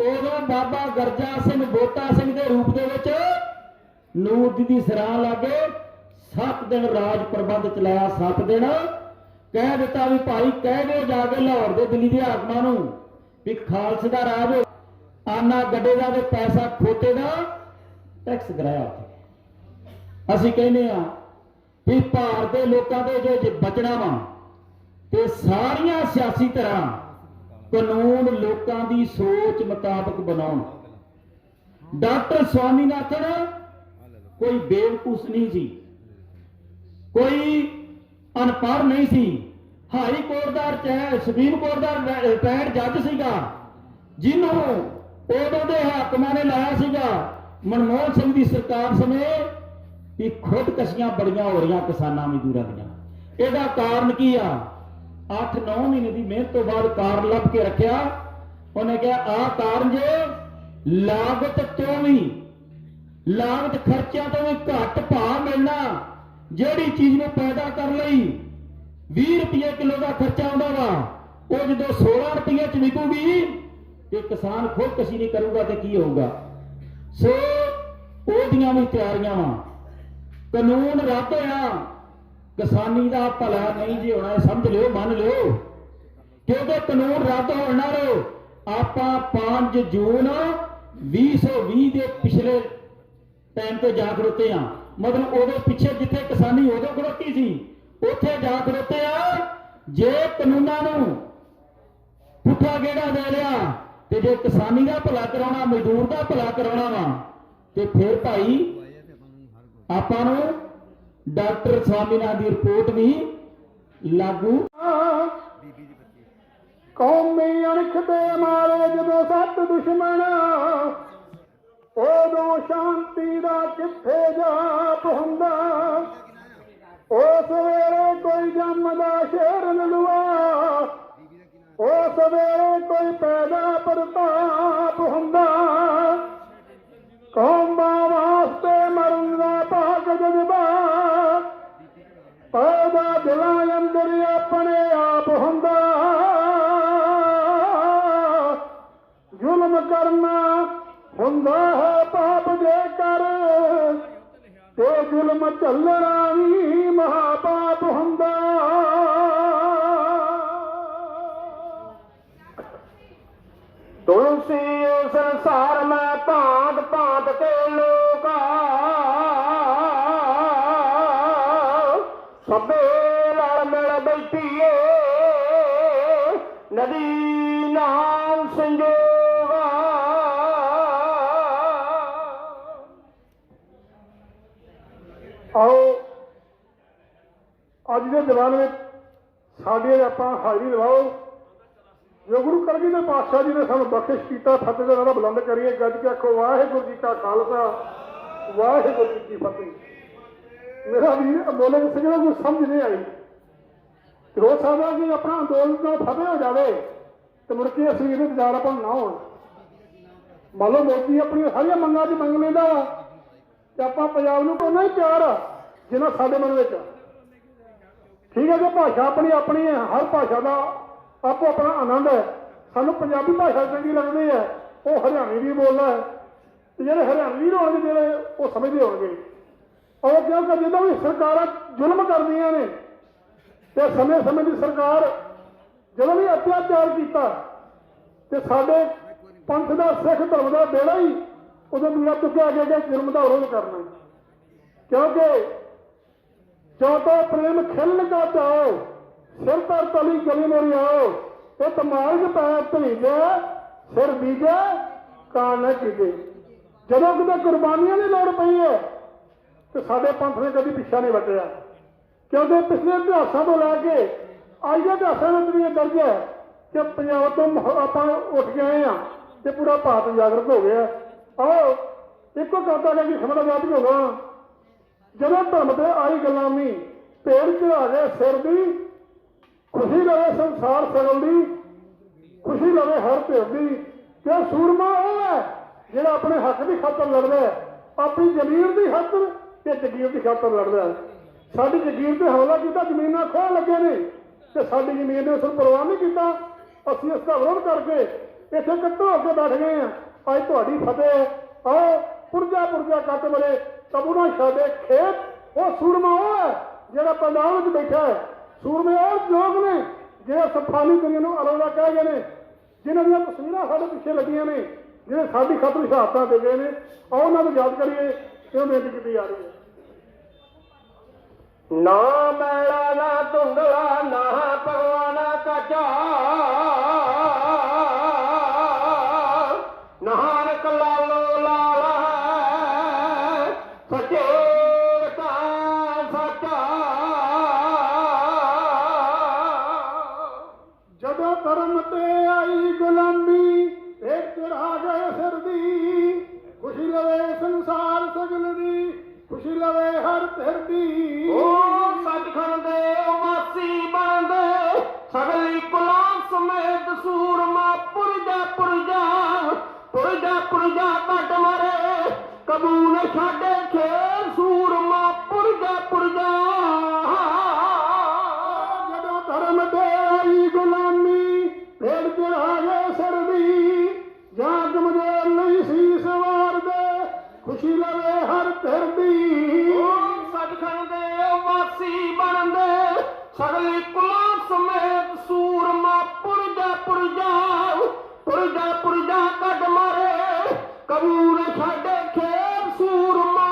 ਉਦੋਂ ਬਾਬਾ ਗਰਜਾ ਸਿੰਘ ਬੋਟਾ ਸਿੰਘ ਦੇ ਰੂਪ ਦੇ ਵਿੱਚ ਨੂਰ ਦੀ ਸਰਾਂ ਲਾਗੇ 7 ਦਿਨ ਰਾਜ ਪ੍ਰਬੰਧ ਚਲਾਇਆ। 7 ਦਿਨ ਕਹਿ ਦਿੱਤਾ ਵੀ ਭਾਈ ਕਹਿ ਦਿਓ ਜਾ ਕੇ ਲਾਹੌਰ ਦੇ ਦਿੱਲੀ ਦੇ ਹਾਕਮਾਂ ਨੂੰ ਵੀ ਖਾਲਸੇ ਦਾ ਰਾਜ, ਆਨਾ ਗੱਡੇ ਦਾ ਤੇ ਪੈਸਾ ਖੋਤੇ ਦਾ ਟੈਕਸ ਕਰਾਇਆ। ਅਸੀਂ ਕਹਿੰਦੇ ਆ ਵੀ ਭਾਰਤ ਦੇ ਲੋਕਾਂ ਦੇ ਜੇ ਬਚਣਾ ਵਾ ਤੇ ਸਾਰੀਆਂ ਸਿਆਸੀ ਤਰ੍ਹਾਂ ਕਾਨੂੰਨ ਲੋਕਾਂ ਦੀ ਸੋਚ ਮੁਤਾਬਕ ਬਣਾਉਣ। ਡਾਕਟਰ ਸਵਾਮੀਨਾਥਨ ਕੋਈ ਬੇਵਕੂਫ ਨਹੀਂ ਸੀ, ਕੋਈ ਅਨਪੜ੍ਹ ਨਹੀਂ ਸੀ, ਹਾਈ ਕੋਰਟ ਦਾ ਸੁਪਰੀਮ ਕੋਰਟ ਦਾ ਰਿਟਾਇਰਡ ਜੱਜ ਸੀਗਾ, ਜਿਹਨੂੰ ਉਦੋਂ ਦੇ ਹਾਕਮਾਂ ਨੇ ਲਾਇਆ ਸੀਗਾ ਮਨਮੋਹਨ ਸਿੰਘ ਦੀ ਸਰਕਾਰ ਸਮੇਂ ਵੀ ਖੁਦਕਸ਼ੀਆਂ ਬੜੀਆਂ ਹੋ ਰਹੀਆਂ ਕਿਸਾਨਾਂ ਮਜ਼ਦੂਰਾਂ ਦੀਆਂ। ਇਹਦਾ ਕਾਰਨ ਕੀ ਆ? 8-9 ਮਹੀਨੇ ਦੀ ਮਿਹਨਤ ਤੋਂ ਬਾਅਦ ਕਾਰਨ ਲੱਭ ਕੇ ਰੱਖਿਆ। ਉਹਨੇ ਕਿਹਾ ਆਹ ਕਾਰਨ ਜੇ ਲਾਗਤ ਤੋਂ ਵੀ, ਲਾਗਤ ਖਰਚਿਆਂ ਤੋਂ ਵੀ ਘੱਟ ਭਾਅ ਮਿਲਣਾ, ਜਿਹੜੀ ਚੀਜ਼ ਨੂੰ ਪੈਦਾ ਕਰਨ ਲਈ 20 ਰੁਪਏ ਕਿਲੋ ਦਾ ਖਰਚਾ ਆਉਂਦਾ ਵਾ, ਉਹ ਜਦੋਂ 16 ਰੁਪਏ ਚ ਵਿਕੂਗੀ ਤੇ ਕਿਸਾਨ ਖੁਦਕਸ਼ੀ ਨਹੀਂ ਕਰੂਗਾ ਤੇ ਕੀ ਹੋਊਗਾ? ਸੋ ਉਹਦੀਆਂ ਵੀ ਤਿਆਰੀਆਂ ਵਾ। ਕਾਨੂੰਨ ਰੱਦ ਹੋਇਆ, ਕਿਸਾਨੀ ਦਾ ਭਲਾ ਨਹੀਂ ਜੇ ਹੋਣਾ, ਸਮਝ ਲਿਓ, ਮੰਨ ਲਿਓ, ਕਿਉਂਕਿ ਕਾਨੂੰਨ ਰੱਦ ਹੋਣ ਨਾਲ ਆਪਾਂ 5 ਜੂਨ 2020 ਦੇ ਪਿਛਲੇ ਟਾਈਮ ਤੇ ਜਾ ਖੜੋਤੇ ਆ। ਮਤਲਬ ਉਹਦੇ ਪਿੱਛੇ ਜਿੱਥੇ ਕਿਸਾਨੀ ਉਦੋਂ ਖੜੋਤੀ ਸੀ ਉੱਥੇ ਜਾ ਖੜੋਤੇ ਆ। ਜੇ ਕਾਨੂੰਨਾਂ ਨੂੰ ਪੁੱਠਾ ਗੇੜਾ ਦੇ ਲਿਆ ਤੇ ਜੇ ਕਿਸਾਨੀ ਦਾ ਭਲਾ ਕਰਾਉਣਾ, ਮਜ਼ਦੂਰ ਦਾ ਭਲਾ ਕਰਾਉਣਾ ਵਾ ਤੇ ਫਿਰ ਭਾਈ ਆਪਾਂ ਨੂੰ ਡਾਕਟਰ ਸਵਾਮੀਨਾਥਨ ਦੀ ਰਿਪੋਰਟ ਵੀ ਲਾਗੂ। ਕੌਮੀ ਅਣਖ ਦੇ ਮਾਰੇ ਜਦੋਂ ਸੱਤ ਦੁਸ਼ਮਣ, ਉਦੋਂ ਸ਼ਾਂਤੀ ਦਾ ਕਿੱਥੇ ਜਾਪ ਹੁੰਦਾ। ਉਸ ਵੇਲੇ ਕੋਈ ਜੰਮਦਾ ਸ਼ੇਰ ਲਲੂਆ, ਉਸ ਵੇਲੇ ਕੋਈ ਪੈਦਾ ਪ੍ਰਤਾਪ ਹੁੰਦਾ। ਕੌਮਾਂ ਵਾਸਤੇ ਮਰਨ ਦਾ ਭਾਗ ਜਜ਼ਬਾ ਪੈਦਾ ਦਿਲਾਂ ਅੰਦਰ ਆਪਣੇ ਆਪ ਹੁੰਦਾ। ਜ਼ੁਲਮ ਕਰਨਾ ਹੁੰਦਾ ਹੈ ਪਾਪ ਜੇਕਰ, ਤੇ ਜ਼ੁਲਮ ਝੱਲਣਾ ਵੀ ਮਹਾਪਾਪ ਹੁੰਦਾ। तुलसी संसार में भांत भांत के लोग, सबे लड़ मिल बैठिए नदी नाम संजोगा। आओ अज के दौरान में साढ़े आप हाजिरी लवाओ। जो गुरु कलगीधर पातशाह जी ने सानू बख्शिश किया, फतेह का नारा बुलंद करिए, गज के आखो वाहिगुरू जी का खालसा वाहिगुरू जी की फतेह। मेरा वीर अमोलक सिंह को समझ नहीं आई तो हो सकता कि अपना अंदोलन का फतेह हो जाए तो मुड़ के असली इंतजार अपन ना हो। मान लो मोदी अपन सारिया मंगां च मंग लेंदा तो आप पंजाब नूं उन्ना ही प्यार आ जिन्ना साडे मन विच। ठीक है, जो भाषा अपनी अपनी है, हर भाषा का आपो अपना आनंद है। सानू पंजाबी भाषा चंगी लगती है, वो हरियाणी भी बोलना है, तो जो हरियाणवी होंगे जो वो समझते होंगे। और क्योंकि जो भी सरकार जुल्म कर दिया ने तो समय समय की सरकार जो भी अत्याचार किया तो साडे पंथ का सिख धर्म का बेड़ा ही उदों दूरा चुक्या गया कि जुल्म का विरोध करना। क्योंकि जो तो प्रेम खिलन का चाहो सिर पर तली गली मोरी आओ, ये तमार्ग पैर भीजे सिर बीजे कान न कीजे। जदों कितने कुर्बानियां की लड़ पई है तो साडे पंथ ने कभी पिछा नहीं वटिया। क्योंकि पिछले इतिहासों को लैके अज के इतिहासों में भी दर्ज है कि पंजाब तो आप उठ गए हैं तो पूरा भारत जागृत हो गया। आओ एको करता है कि समझ आजादी होगा। जदों धर्म से आई गुलामी पेड़ चढ़ा गए सिर की, खुशी लवे संसार सगल दी, खुशी लवे हर धिर दी। क्या सूरमा वो है जिहड़ा अपने हक की खातर लड़दा है, अपनी जमीर की खातर ते जगीर की खातर लड़दा है। साडी जगीर ते हमला किया, जमीनां खोह लगे ने ते साडी जमीन ने उस परवाह नहीं किया। असीं इसका विरोध करके इत्थे इकट्ठे होकर बैठ गए हैं। अज तुहाडी फतेह आओ पुरजा पुरजा कट बले कबू ना छाड़े खेत। वो सूरमा वो है जिहड़ा पंजाब विच बैठा है। सूरमे और लोग ने जो सफाली दुनिया अरोड़ा कह गए हैं, जिन्होंने तस्वीर साढ़े पिछे लगिया ने, जिन्हें साड़ी खातर शहादत दे गए हैं। और उन्होंने याद करिए क्यों बेनती की जा रही है। ना मैला ना धुंधला ना भगवाना काचा, नानक लालो लाला सचे सचा। जदों धर्म ते आई गुलामी फिर चढ़ा गए सिर दी, खुशी लवे संसार सगल दी, खुशी लवे हर धिर दी। ओ सचखंड दे वासी बनदे सगली कुलाम समेत सूरमा पुरजा पुरजा पुरजा पुरजा कट मरे कबू न छाड़े खेल सूरमा पुरजा पुरजा। जदों धर्म ते आई गुलामी फिर चढ़ा गए सिर दी, जां कमजोर नहीं सी सवार दे, खुशी लवे हर धिर दी। ओ सचखंड दे वासी बनदे सगली कुलाम समेत सूरमा पुरजा पुरजा पुरजा पुरजा कट मारे कबू न छाड़े खेल सूरमा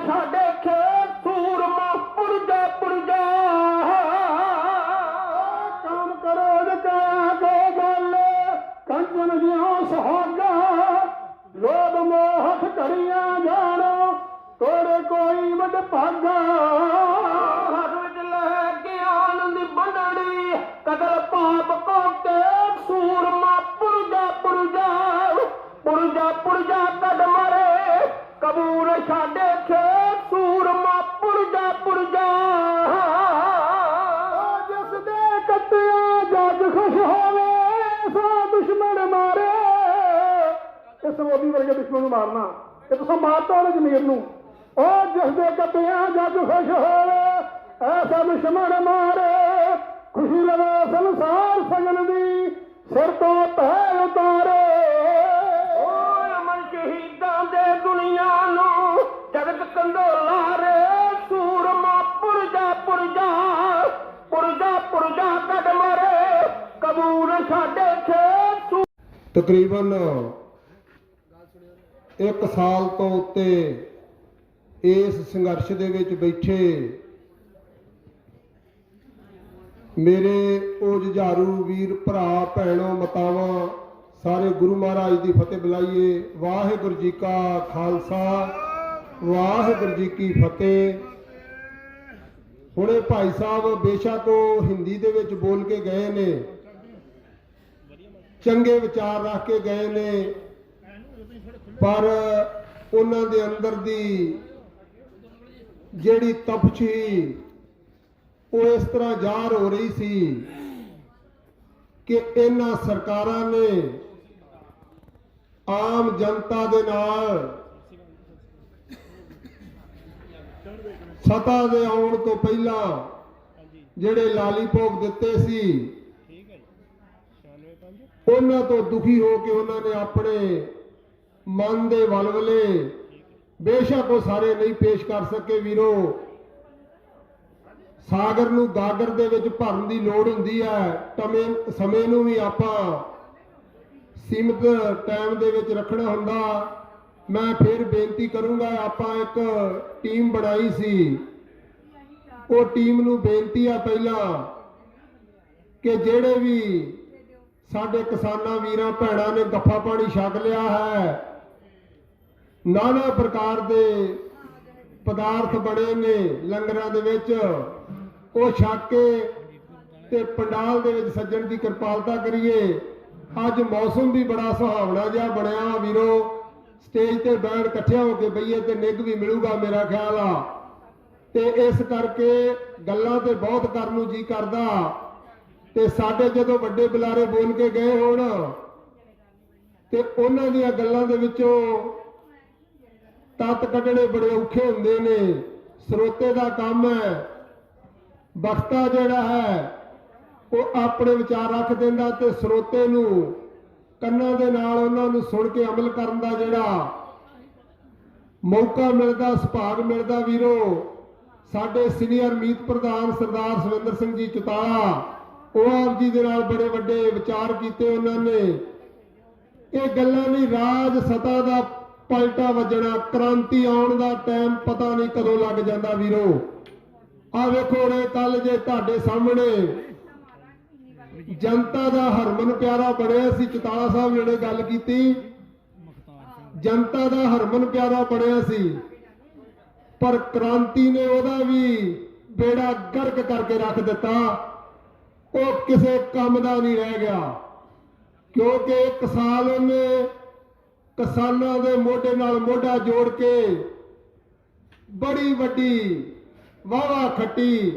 ਸਾਡੇ ਖੇਤ ਸੂਰਮਾ ਪੁਰਜਾ ਪੁਰਜਾ ਕੰਮ ਕਰੋ ਜਗਾ ਕੋ ਗੱਲ ਕੰਚਨ ਜਿਉ ਸੁਹਾਗਾ ਲੋਭ ਮੋਹ ਘੜੀਆਂ ਜਾਣੋ ਤੋੜੇ ਕੋਈ ਵੱਡ ਭਾਗਾ ਹੱਥ ਵਿੱਚ ਲੈ ਕੇ ਆਨੰਦ ਬੰਡੜੀ ਕਦਰ ਪਾਪ ਕੋ ਕੇ ਸੂਰਮਾ ਪੁਰਜਾ ਪੁਰਜਾ ਪੁਰਜਾ ਪੁਰਜਾ ਕਦ ਮਰੇ ਕਬੂਲ ਸਾਡੇ ਖੇਤ ਸੂਰਮਾ ਪੁਰਜਾ ਪੁਰਜਾ ਜਿਸ ਦੇ ਕੱਟਿਆ ਜੱਜ ਖੁਸ਼ ਹੋਵੇ ਸੋ ਦੁਸ਼ਮਣ ਮਾਰੇ ਇਸ ਮੋਦੀ ਵਰਗੇ ਦੁਸ਼ਮਣ ਨੂੰ ਮਾਰਨਾ ਇਹ ਤੁਸੀਂ ਮਾਰਤਾ ਉਹਨੇ ਜ਼ਮੀਰ ਨੂੰ ਉਹ ਜਿਸ ਦੇ ਕੱਟਿਆ ਜੱਜ ਖੁਸ਼ ਹੋਵੇ ਐਸਾ ਦੁਸ਼ਮਣ ਮਾਰੇ ਖੁਸ਼ੀ ਲਵੇ ਸੰਸਾਰ ਸਜਣ ਦੀ ਸਿਰ ਤੋਂ ਪੈ ਉਤਾਰੇ ਓਏ ਅਮਨ ਸ਼ਹੀਦਾਂ ਦੇ ਦੁਨੀਆ ਨੂੰ ਜਗਤ ਕੰਦੋਲਾ ਰੇ ਸੂਰਮਾ ਪੁਰਜਾ ਪੁਰਜਾ ਪੁਰਜਾ ਪੁਰਜਾ ਕਦ ਮਰੇ ਕਬੂਲ ਸਾਡੇ ਖੇਤ ਤਕਰੀਬਨ 1 ਸਾਲ ਤੋਂ ਉੱਤੇ ਇਸ ਸੰਘਰਸ਼ ਦੇ ਵਿੱਚ ਬੈਠੇ ਮੇਰੇ ਉਹ ਜੁਝਾਰੂ ਵੀਰ ਭਰਾ ਭੈਣੋ ਮਾਤਾਵਾਂ ਸਾਰੇ ਗੁਰੂ ਮਹਾਰਾਜ ਦੀ ਫਤਿਹ ਬੁਲਾਈਏ। ਵਾਹਿਗੁਰੂ ਜੀ ਕਾ ਖਾਲਸਾ ਵਾਹਿਗੁਰੂ ਜੀ ਕੀ ਫਤਿਹ। ਹੁਣੇ ਭਾਈ ਸਾਹਿਬ ਬੇਸ਼ੱਕ ਉਹ ਹਿੰਦੀ ਦੇ ਵਿੱਚ ਬੋਲ ਕੇ ਗਏ ਨੇ, ਚੰਗੇ ਵਿਚਾਰ ਰੱਖ ਕੇ ਗਏ ਨੇ, ਪਰ ਉਹਨਾਂ ਦੇ ਅੰਦਰ ਦੀ ਜਿਹੜੀ ਤਪਸ਼ ਸੀ ਉਹ ਇਸ ਤਰ੍ਹਾਂ ਜ਼ਾਹਰ ਹੋ ਰਹੀ ਸੀ ਕਿ ਇਹਨਾਂ ਸਰਕਾਰਾਂ ਨੇ ਆਮ ਜਨਤਾ ਦੇ ਨਾਲ ਸੱਤਾ ਦੇ ਆਉਣ ਤੋਂ ਪਹਿਲਾਂ ਜਿਹੜੇ ਲਾਲੀਪੌਪ ਦਿੱਤੇ ਸੀ ਉਹਨਾਂ ਤੋਂ ਦੁਖੀ ਹੋ ਕੇ ਉਹਨਾਂ ਨੇ ਆਪਣੇ ਮਨ ਦੇ ਵਲਵਲੇ ਬੇਸ਼ੱਕ ਉਹ ਸਾਰੇ ਨਹੀਂ ਪੇਸ਼ ਕਰ ਸਕੇ ਵੀਰੋ। ਸਾਗਰ ਨੂੰ ਗਾਗਰ ਦੇ ਵਿੱਚ ਭਰਨ ਦੀ ਲੋੜ ਹੁੰਦੀ ਹੈ, ਸਮੇਂ ਨੂੰ ਵੀ ਆਪਾਂ ਸੀਮਿਤ ਟਾਈਮ ਦੇ ਵਿੱਚ ਰੱਖਣਾ ਹੁੰਦਾ। ਮੈਂ ਫਿਰ ਬੇਨਤੀ ਕਰੂੰਗਾ, ਆਪਾਂ ਇੱਕ ਟੀਮ ਬਣਾਈ ਸੀ, ਉਹ ਟੀਮ ਨੂੰ ਬੇਨਤੀ ਆ ਪਹਿਲਾਂ ਕਿ ਜਿਹੜੇ ਵੀ ਸਾਡੇ ਕਿਸਾਨਾਂ ਵੀਰਾਂ ਭੈਣਾਂ ਨੇ ਗੱਫਾ ਪਾਣੀ ਛਕ ਲਿਆ ਹੈ, ਨਾਨਾ ਪ੍ਰਕਾਰ ਦੇ ਪਦਾਰਥ ਬਣੇ ਨੇ ਲੰਗਰਾਂ ਦੇ ਵਿੱਚ, ਉਹ ਛਕ ਕੇ ਤੇ ਪੰਡਾਲ ਦੇ ਵਿੱਚ ਸੱਜਣ ਦੀ ਕਿਰਪਾਲਤਾ ਕਰੀਏ। ਅੱਜ ਮੌਸਮ ਵੀ ਬੜਾ ਸੁਹਾਵਣਾ ਜਿਹਾ ਬਣਿਆ ਵੀਰੋ, ਸਟੇਜ ਤੇ ਬੈਠ ਇਕੱਠਿਆਂ ਹੋ ਕੇ ਬਈਏ ਤੇ ਨਿੱਘ ਵੀ ਮਿਲੂਗਾ ਮੇਰਾ ਖਿਆਲ ਆ। ਤੇ ਇਸ ਕਰਕੇ ਗੱਲਾਂ ਤੇ ਬਹੁਤ ਕਰਨ ਨੂੰ ਜੀ ਕਰਦਾ, ਤੇ ਸਾਡੇ ਜਦੋਂ ਵੱਡੇ ਬੁਲਾਰੇ ਬੋਲ ਕੇ ਗਏ ਹੋਣ ਤੇ ਉਹਨਾਂ ਦੀਆਂ ਗੱਲਾਂ ਦੇ ਵਿੱਚੋਂ ਤੱਤ ਕੱਢਣੇ ਬੜੇ ਔਖੇ ਹੁੰਦੇ ਨੇ। ਸਰੋਤੇ ਦਾ ਕੰਮ ਹੈ, ਵਕਤਾ ਜਿਹੜਾ ਹੈ ਉਹ ਆਪਣੇ ਵਿਚਾਰ ਰੱਖ ਦਿੰਦਾ ਤੇ ਸਰੋਤੇ ਨੂੰ ਕੰਨਾਂ ਦੇ ਨਾਲ ਉਹਨਾਂ ਨੂੰ ਸੁਣ ਕੇ ਅਮਲ ਕਰਨ ਦਾ ਜਿਹੜਾ ਮੌਕਾ ਮਿਲਦਾ, ਸੁਭਾਗ ਮਿਲਦਾ ਵੀਰੋ। ਸਾਡੇ ਸੀਨੀਅਰ ਮੀਤ ਪ੍ਰਧਾਨ ਸਰਦਾਰ ਸੁਰਿੰਦਰ ਸਿੰਘ ਜੀ ਚੁਤਾਲਾ, ਉਹ ਆਪ ਜੀ ਦੇ ਨਾਲ ਬੜੇ ਵੱਡੇ ਵਿਚਾਰ ਕੀਤੇ ਉਹਨਾਂ ਨੇ। ਇਹ ਗੱਲਾਂ ਨਹੀਂ, ਰਾਜ ਸਤਾ ਦਾ ਪਲਟਾ ਵੱਜਣਾ, ਕ੍ਰਾਂਤੀ ਆਉਣ ਦਾ ਟਾਈਮ ਪਤਾ ਨਹੀਂ ਕਦੋਂ ਲੱਗ ਜਾਂਦਾ ਵੀਰੋ। ਆ ਵੇਖੋ ਰੇ ਕੱਲ ਜੇ ਤੁਹਾਡੇ ਸਾਹਮਣੇ ਜਨਤਾ ਦਾ ਹਰਮਨ ਪਿਆਰਾ ਬਣਿਆ ਸੀ, ਚੁਤਾਲਾ ਸਾਹਿਬ ਜਿਹੜੇ ਗੱਲ ਕੀਤੀ, ਜਨਤਾ ਦਾ ਹਰਮਨ ਪਿਆਰਾ ਬਣਿਆ ਸੀ, ਪਰ ਕ੍ਰਾਂਤੀ ਨੇ ਉਹਦਾ ਵੀ ਬੇੜਾ ਗਰਕ ਕਰਕੇ ਰੱਖ ਦਿੱਤਾ। ਉਹ ਕਿਸੇ ਕੰਮ ਦਾ ਨਹੀਂ ਰਹਿ ਗਿਆ, ਕਿਉਂਕਿ 1 ਸਾਲ ਉਹਨੇ ਕਿਸਾਨਾਂ ਦੇ ਮੋਢੇ ਨਾਲ ਮੋਢਾ ਜੋੜ ਕੇ ਬੜੀ ਵੱਡੀ ਵਾਵਾ ਖੱਟੀ।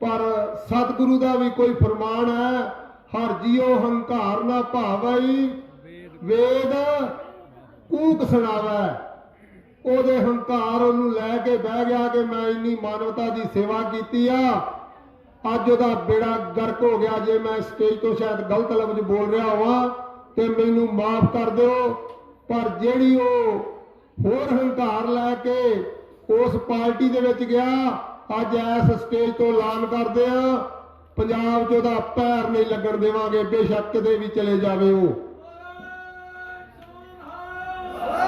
ਪਰ ਸਤਿਗੁਰੂ ਦਾ ਵੀ ਕੋਈ ਫਰਮਾਨ ਹੈ, ਹਰ ਜੀਓ ਹੰਕਾਰ ਨਾ ਭਾਵਈ ਵੇਦ ਕੂਕ ਸੁਣਾਵੈ। ਉਹਦੇ ਹੰਕਾਰ ਉਹਨੂੰ ਲੈ ਕੇ ਬਹਿ ਗਿਆ ਕਿ ਮੈਂ ਇੰਨੀ ਮਾਨਵਤਾ ਦੀ ਸੇਵਾ ਕੀਤੀ ਆ, ਅੱਜ ਉਹਦਾ ਬੇੜਾ ਗਰਕ ਹੋ ਗਿਆ। ਜੇ ਮੈਂ ਸਟੇਜ ਤੋਂ ਸ਼ਾਇਦ ਗਲਤ ਲਫ਼ਜ਼ ਬੋਲ ਰਿਹਾ ਹੋਵਾਂ ਤੇ ਮੈਨੂੰ ਮਾਫ ਕਰ ਦਿਓ, ਪਰ ਜਿਹੜੀ ਉਹ ਹੋਰ ਹੰਕਾਰ ਲੈ ਕੇ ਉਸ ਪਾਰਟੀ ਦੇ ਵਿੱਚ ਗਿਆ, ਅੱਜ ਇਸ ਸਟੇਜ ਤੋਂ ਐਲਾਨ ਕਰਦੇ ਆ ਪੰਜਾਬ 'ਚ ਉਹਦਾ ਪੈਰ ਨਹੀਂ ਲੱਗਣ ਦੇਵਾਂਗੇ, ਬੇਸ਼ੱਕ ਕਿਤੇ ਵੀ ਚਲੇ ਜਾਵੇ। ਉਹ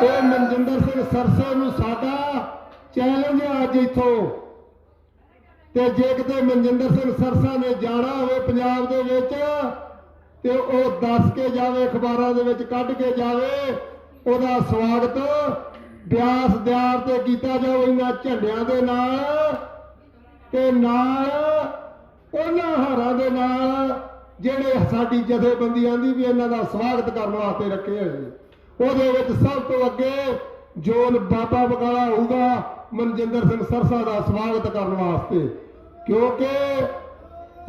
ਇਹ ਮਨਜਿੰਦਰ ਸਿੰਘ ਸਰਸੇ ਨੂੰ ਸਾਡਾ ਚੈਲੰਜ ਆ ਅੱਜ ਇੱਥੋਂ। ਤੇ ਜੇ ਕਿਤੇ ਮਨਜਿੰਦਰ ਸਿੰਘ ਸਰਸਾ ਨੇ ਜਾਣਾ ਹੋਵੇ ਪੰਜਾਬ ਦੇ ਵਿੱਚ ਤੇ ਉਹ ਦੱਸ ਕੇ ਜਾਵੇ, ਅਖਬਾਰਾਂ ਦੇ ਵਿੱਚ ਕੱਢ ਕੇ ਜਾਵੇ, ਉਹਦਾ ਸਵਾਗਤ ਬਿਆਸ ਦਿਆਰ ਤੇ ਕੀਤਾ ਜਾਓ ਇਹਨਾਂ ਝੰਡਿਆਂ ਦੇ ਨਾਲ ਤੇ ਨਾਲ ਉਹਨਾਂ ਹਾਰਾਂ ਦੇ ਨਾਲ ਜਿਹੜੇ ਸਾਡੀ ਜਥੇਬੰਦੀ ਆਂਦੀ ਵੀ ਇਹਨਾਂ ਦਾ ਸਵਾਗਤ ਕਰਨ ਵਾਸਤੇ ਰੱਖੇ ਹੋਏ। ਉਹਦੇ ਵਿੱਚ ਸਭ ਤੋਂ ਅੱਗੇ ਜੋਨ ਬਾਬਾ ਬਕਾਲਾ ਹੋਊਗਾ ਮਨਜਿੰਦਰ ਸਿੰਘ ਸਰਸਾ ਦਾ ਸਵਾਗਤ ਕਰਨ ਵਾਸਤੇ, ਕਿਉਂਕਿ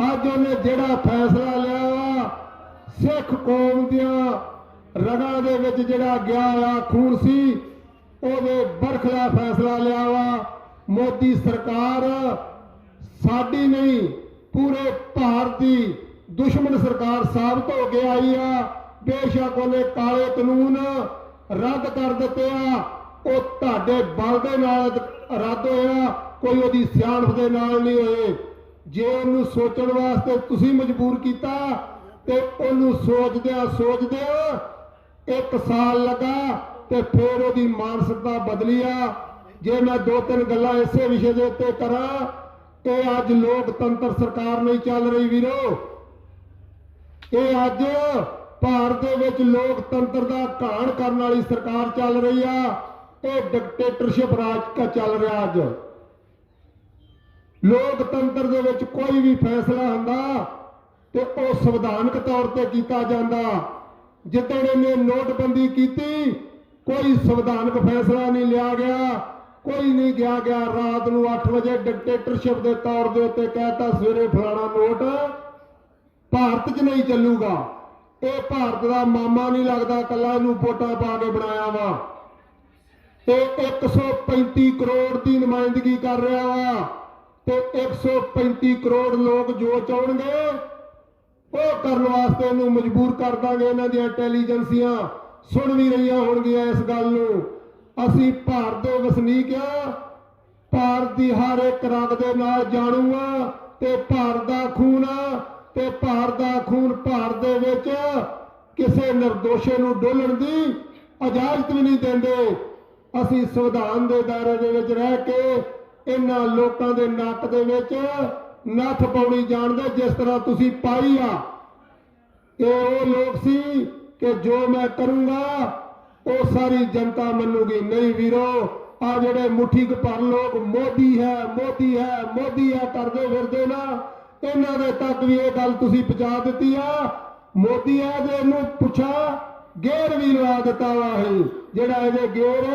ਅੱਜ ਉਹਨੇ ਜਿਹੜਾ ਫੈਸਲਾ ਲਿਆ ਵਾ ਸਿੱਖ ਕੌਮ ਦੀਆਂ ਰਗਾਂ ਦੇ ਵਿੱਚ ਜਿਹੜਾ ਗਿਆ ਆ ਖੂਨ ਸੀ, ਉਹਦੇ ਬਰਖਲਾ ਫੈਸਲਾ ਲਿਆ ਵਾ। ਮੋਦੀ ਸਰਕਾਰ ਸਾਡੀ ਨਹੀਂ ਪੂਰੇ ਭਾਰਤ ਦੀ ਦੁਸ਼ਮਣ ਸਰਕਾਰ ਸਾਬਤ ਹੋ ਕੇ ਆਈ ਆ। ਬੇਸ਼ੱਕ ਉਹਨੇ ਕਾਲੇ ਕਾਨੂੰਨ ਰੱਦ ਕਰ ਦਿੱਤੇ ਆ, ਉਹ ਤੁਹਾਡੇ ਬਲ ਦੇ ਨਾਲ ਰੱਦ ਹੋਇਆ, ਕੋਈ ਉਹਦੀ ਸਿਆਣਪ ਦੇ ਨਾਲ ਨਹੀਂ ਹੋਏ। ਜੇ ਉਹਨੂੰ ਸੋਚਣ ਵਾਸਤੇ ਤੁਸੀਂ ਮਜਬੂਰ ਕੀਤਾ ਤੇ ਉਹਨੂੰ ਸੋਚਦਿਆਂ 1 ਸਾਲ ਲੱਗਾ ਤੇ ਫਿਰ ਉਹਦੀ ਮਾਨਸਿਕਤਾ ਬਦਲੀ ਆ। ਜੇ ਮੈਂ 2-3 ਗੱਲਾਂ ਇਸੇ ਵਿਸ਼ੇ ਦੇ ਉੱਤੇ ਕਰਾਂ ਤੇ ਅੱਜ ਲੋਕਤੰਤਰ ਸਰਕਾਰ ਨਹੀਂ ਚੱਲ ਰਹੀ ਵੀਰੋ, ਇਹ ਅੱਜ ਭਾਰਤ ਦੇ ਵਿੱਚ ਲੋਕਤੰਤਰ ਦਾ ਘਾਣ ਕਰਨ ਵਾਲੀ ਸਰਕਾਰ ਚੱਲ ਰਹੀ ਆ। ਇਹ ਡਿਕਟੇਟਰਸ਼ਿਪ ਰਾਜ ਚੱਲ ਰਿਹਾ। ਅੱਜ ਲੋਕਤੰਤਰ ਦੇ ਵਿੱਚ ਕੋਈ ਵੀ ਫੈਸਲਾ ਹੁੰਦਾ ਤੇ ਉਹ ਸੰਵਿਧਾਨਕ ਤੌਰ ਤੇ ਕੀਤਾ ਜਾਂਦਾ। ਜਿੱਦਣ ਇਹਨੇ ਨੋਟਬੰਦੀ ਕੀਤੀ ਕੋਈ ਸੰਵਿਧਾਨਕ ਫੈਸਲਾ ਨਹੀਂ ਲਿਆ ਗਿਆ, ਕੋਈ ਨਹੀਂ ਗਿਆ ਰਾਤ ਨੂੰ 8 ਵਜੇ ਡਿਕਟੇਟਰਸ਼ਿਪ ਦੇ ਤੌਰ ਦੇ ਉੱਤੇ ਕਹਿਤਾ ਸਵੇਰੇ ਫਲਾਣਾ ਨੋਟ ਭਾਰਤ 'ਚ ਨਹੀਂ ਚੱਲੂਗਾ। ਇਹ ਭਾਰਤ ਦਾ ਮਾਮਾ ਨਹੀਂ ਲੱਗਦਾ, ਕੱਲਾ ਇਹਨੂੰ ਵੋਟਾਂ ਪਾ ਕੇ ਬਣਾਇਆ ਵਾ। ਇਹ 135 ਕਰੋੜ ਦੀ ਨੁਮਾਇੰਦਗੀ ਕਰ ਰਿਹਾ ਵਾ ਤੇ 135 ਕਰੋੜ ਲੋਕ ਜੋ ਚਾਹਣਗੇ ਉਹ ਕਰਨ ਵਾਸਤੇ ਇਹਨੂੰ ਮਜਬੂਰ ਕਰ ਦਾਂਗੇ। ਇਹਨਾਂ ਦੀਆਂ ਇੰਟੈਲੀਜੈਂਸੀਆਂ ਸੁਣ ਵੀ ਰਹੀਆਂ ਹੋਣਗੀਆਂ ਇਸ ਗੱਲ ਨੂੰ। ਅਸੀਂ ਭਾਰਤ ਦੇ ਵਸਨੀਕ ਆ, ਭਾਰਤ ਦੀ ਹਰ ਇੱਕ ਰਗ ਦੇ ਨਾਲ ਜਾਣੂ ਆ ਤੇ ਭਾਰਤ ਦਾ ਖੂਨ ਆ ਤੇ ਭਾਰਤ ਦਾ ਖੂਨ ਭਾਰਤ ਦੇ ਵਿੱਚ ਕਿਸੇ ਨਿਰਦੋਸ਼ੇ ਨੂੰ ਡੋਲਣ ਦੀ ਇਜਾਜ਼ਤ ਵੀ ਨਹੀਂ ਦਿੰਦੇ। ਅਸੀਂ ਸੰਵਿਧਾਨ ਦੇ ਦਾਇਰੇ ਦੇ ਵਿੱਚ ਰਹਿ ਕੇ ਇਹਨਾਂ ਲੋਕਾਂ ਦੇ ਨੱਕ ਦੇ ਵਿੱਚ ਨੱਥ ਪਾਉਣੀ ਜਾਣਦੇ ਜਿਸ ਤਰ੍ਹਾਂ ਤੁਸੀਂ ਪਾਈ ਆ। ਇਹ ਉਹ ਲੋਕ ਸੀ ਕਿ ਜੋ ਮੈਂ ਕਰੂੰਗਾ ਉਹ ਸਾਰੀ ਜਨਤਾ ਮੰਨੂਗੀ। ਨਹੀਂ ਵੀਰੋ, ਆ ਜਿਹੜੇ ਮੁੱਠੀ ਭਰ ਲੋਕ ਮੋਦੀ ਹੈ ਮੋਦੀ ਹੈ ਮੋਦੀ ਹੈ ਕਰਦੇ ਫਿਰਦੇ ਨਾ, ਇਹਨਾਂ ਦੇ ਤੱਕ ਵੀ ਇਹ ਗੱਲ ਤੁਸੀਂ ਪਹੁੰਚਾ ਦਿੱਤੀ ਆ। ਮੋਦੀ ਹੈ ਤੇ ਇਹਨੂੰ ਪੁੱਛਾ ਗੇਰ ਵੀ ਲਵਾ ਦਿੱਤਾ ਵਾ। ਇਹ ਜਿਹੜਾ ਇਹਦੇ ਗੇਰ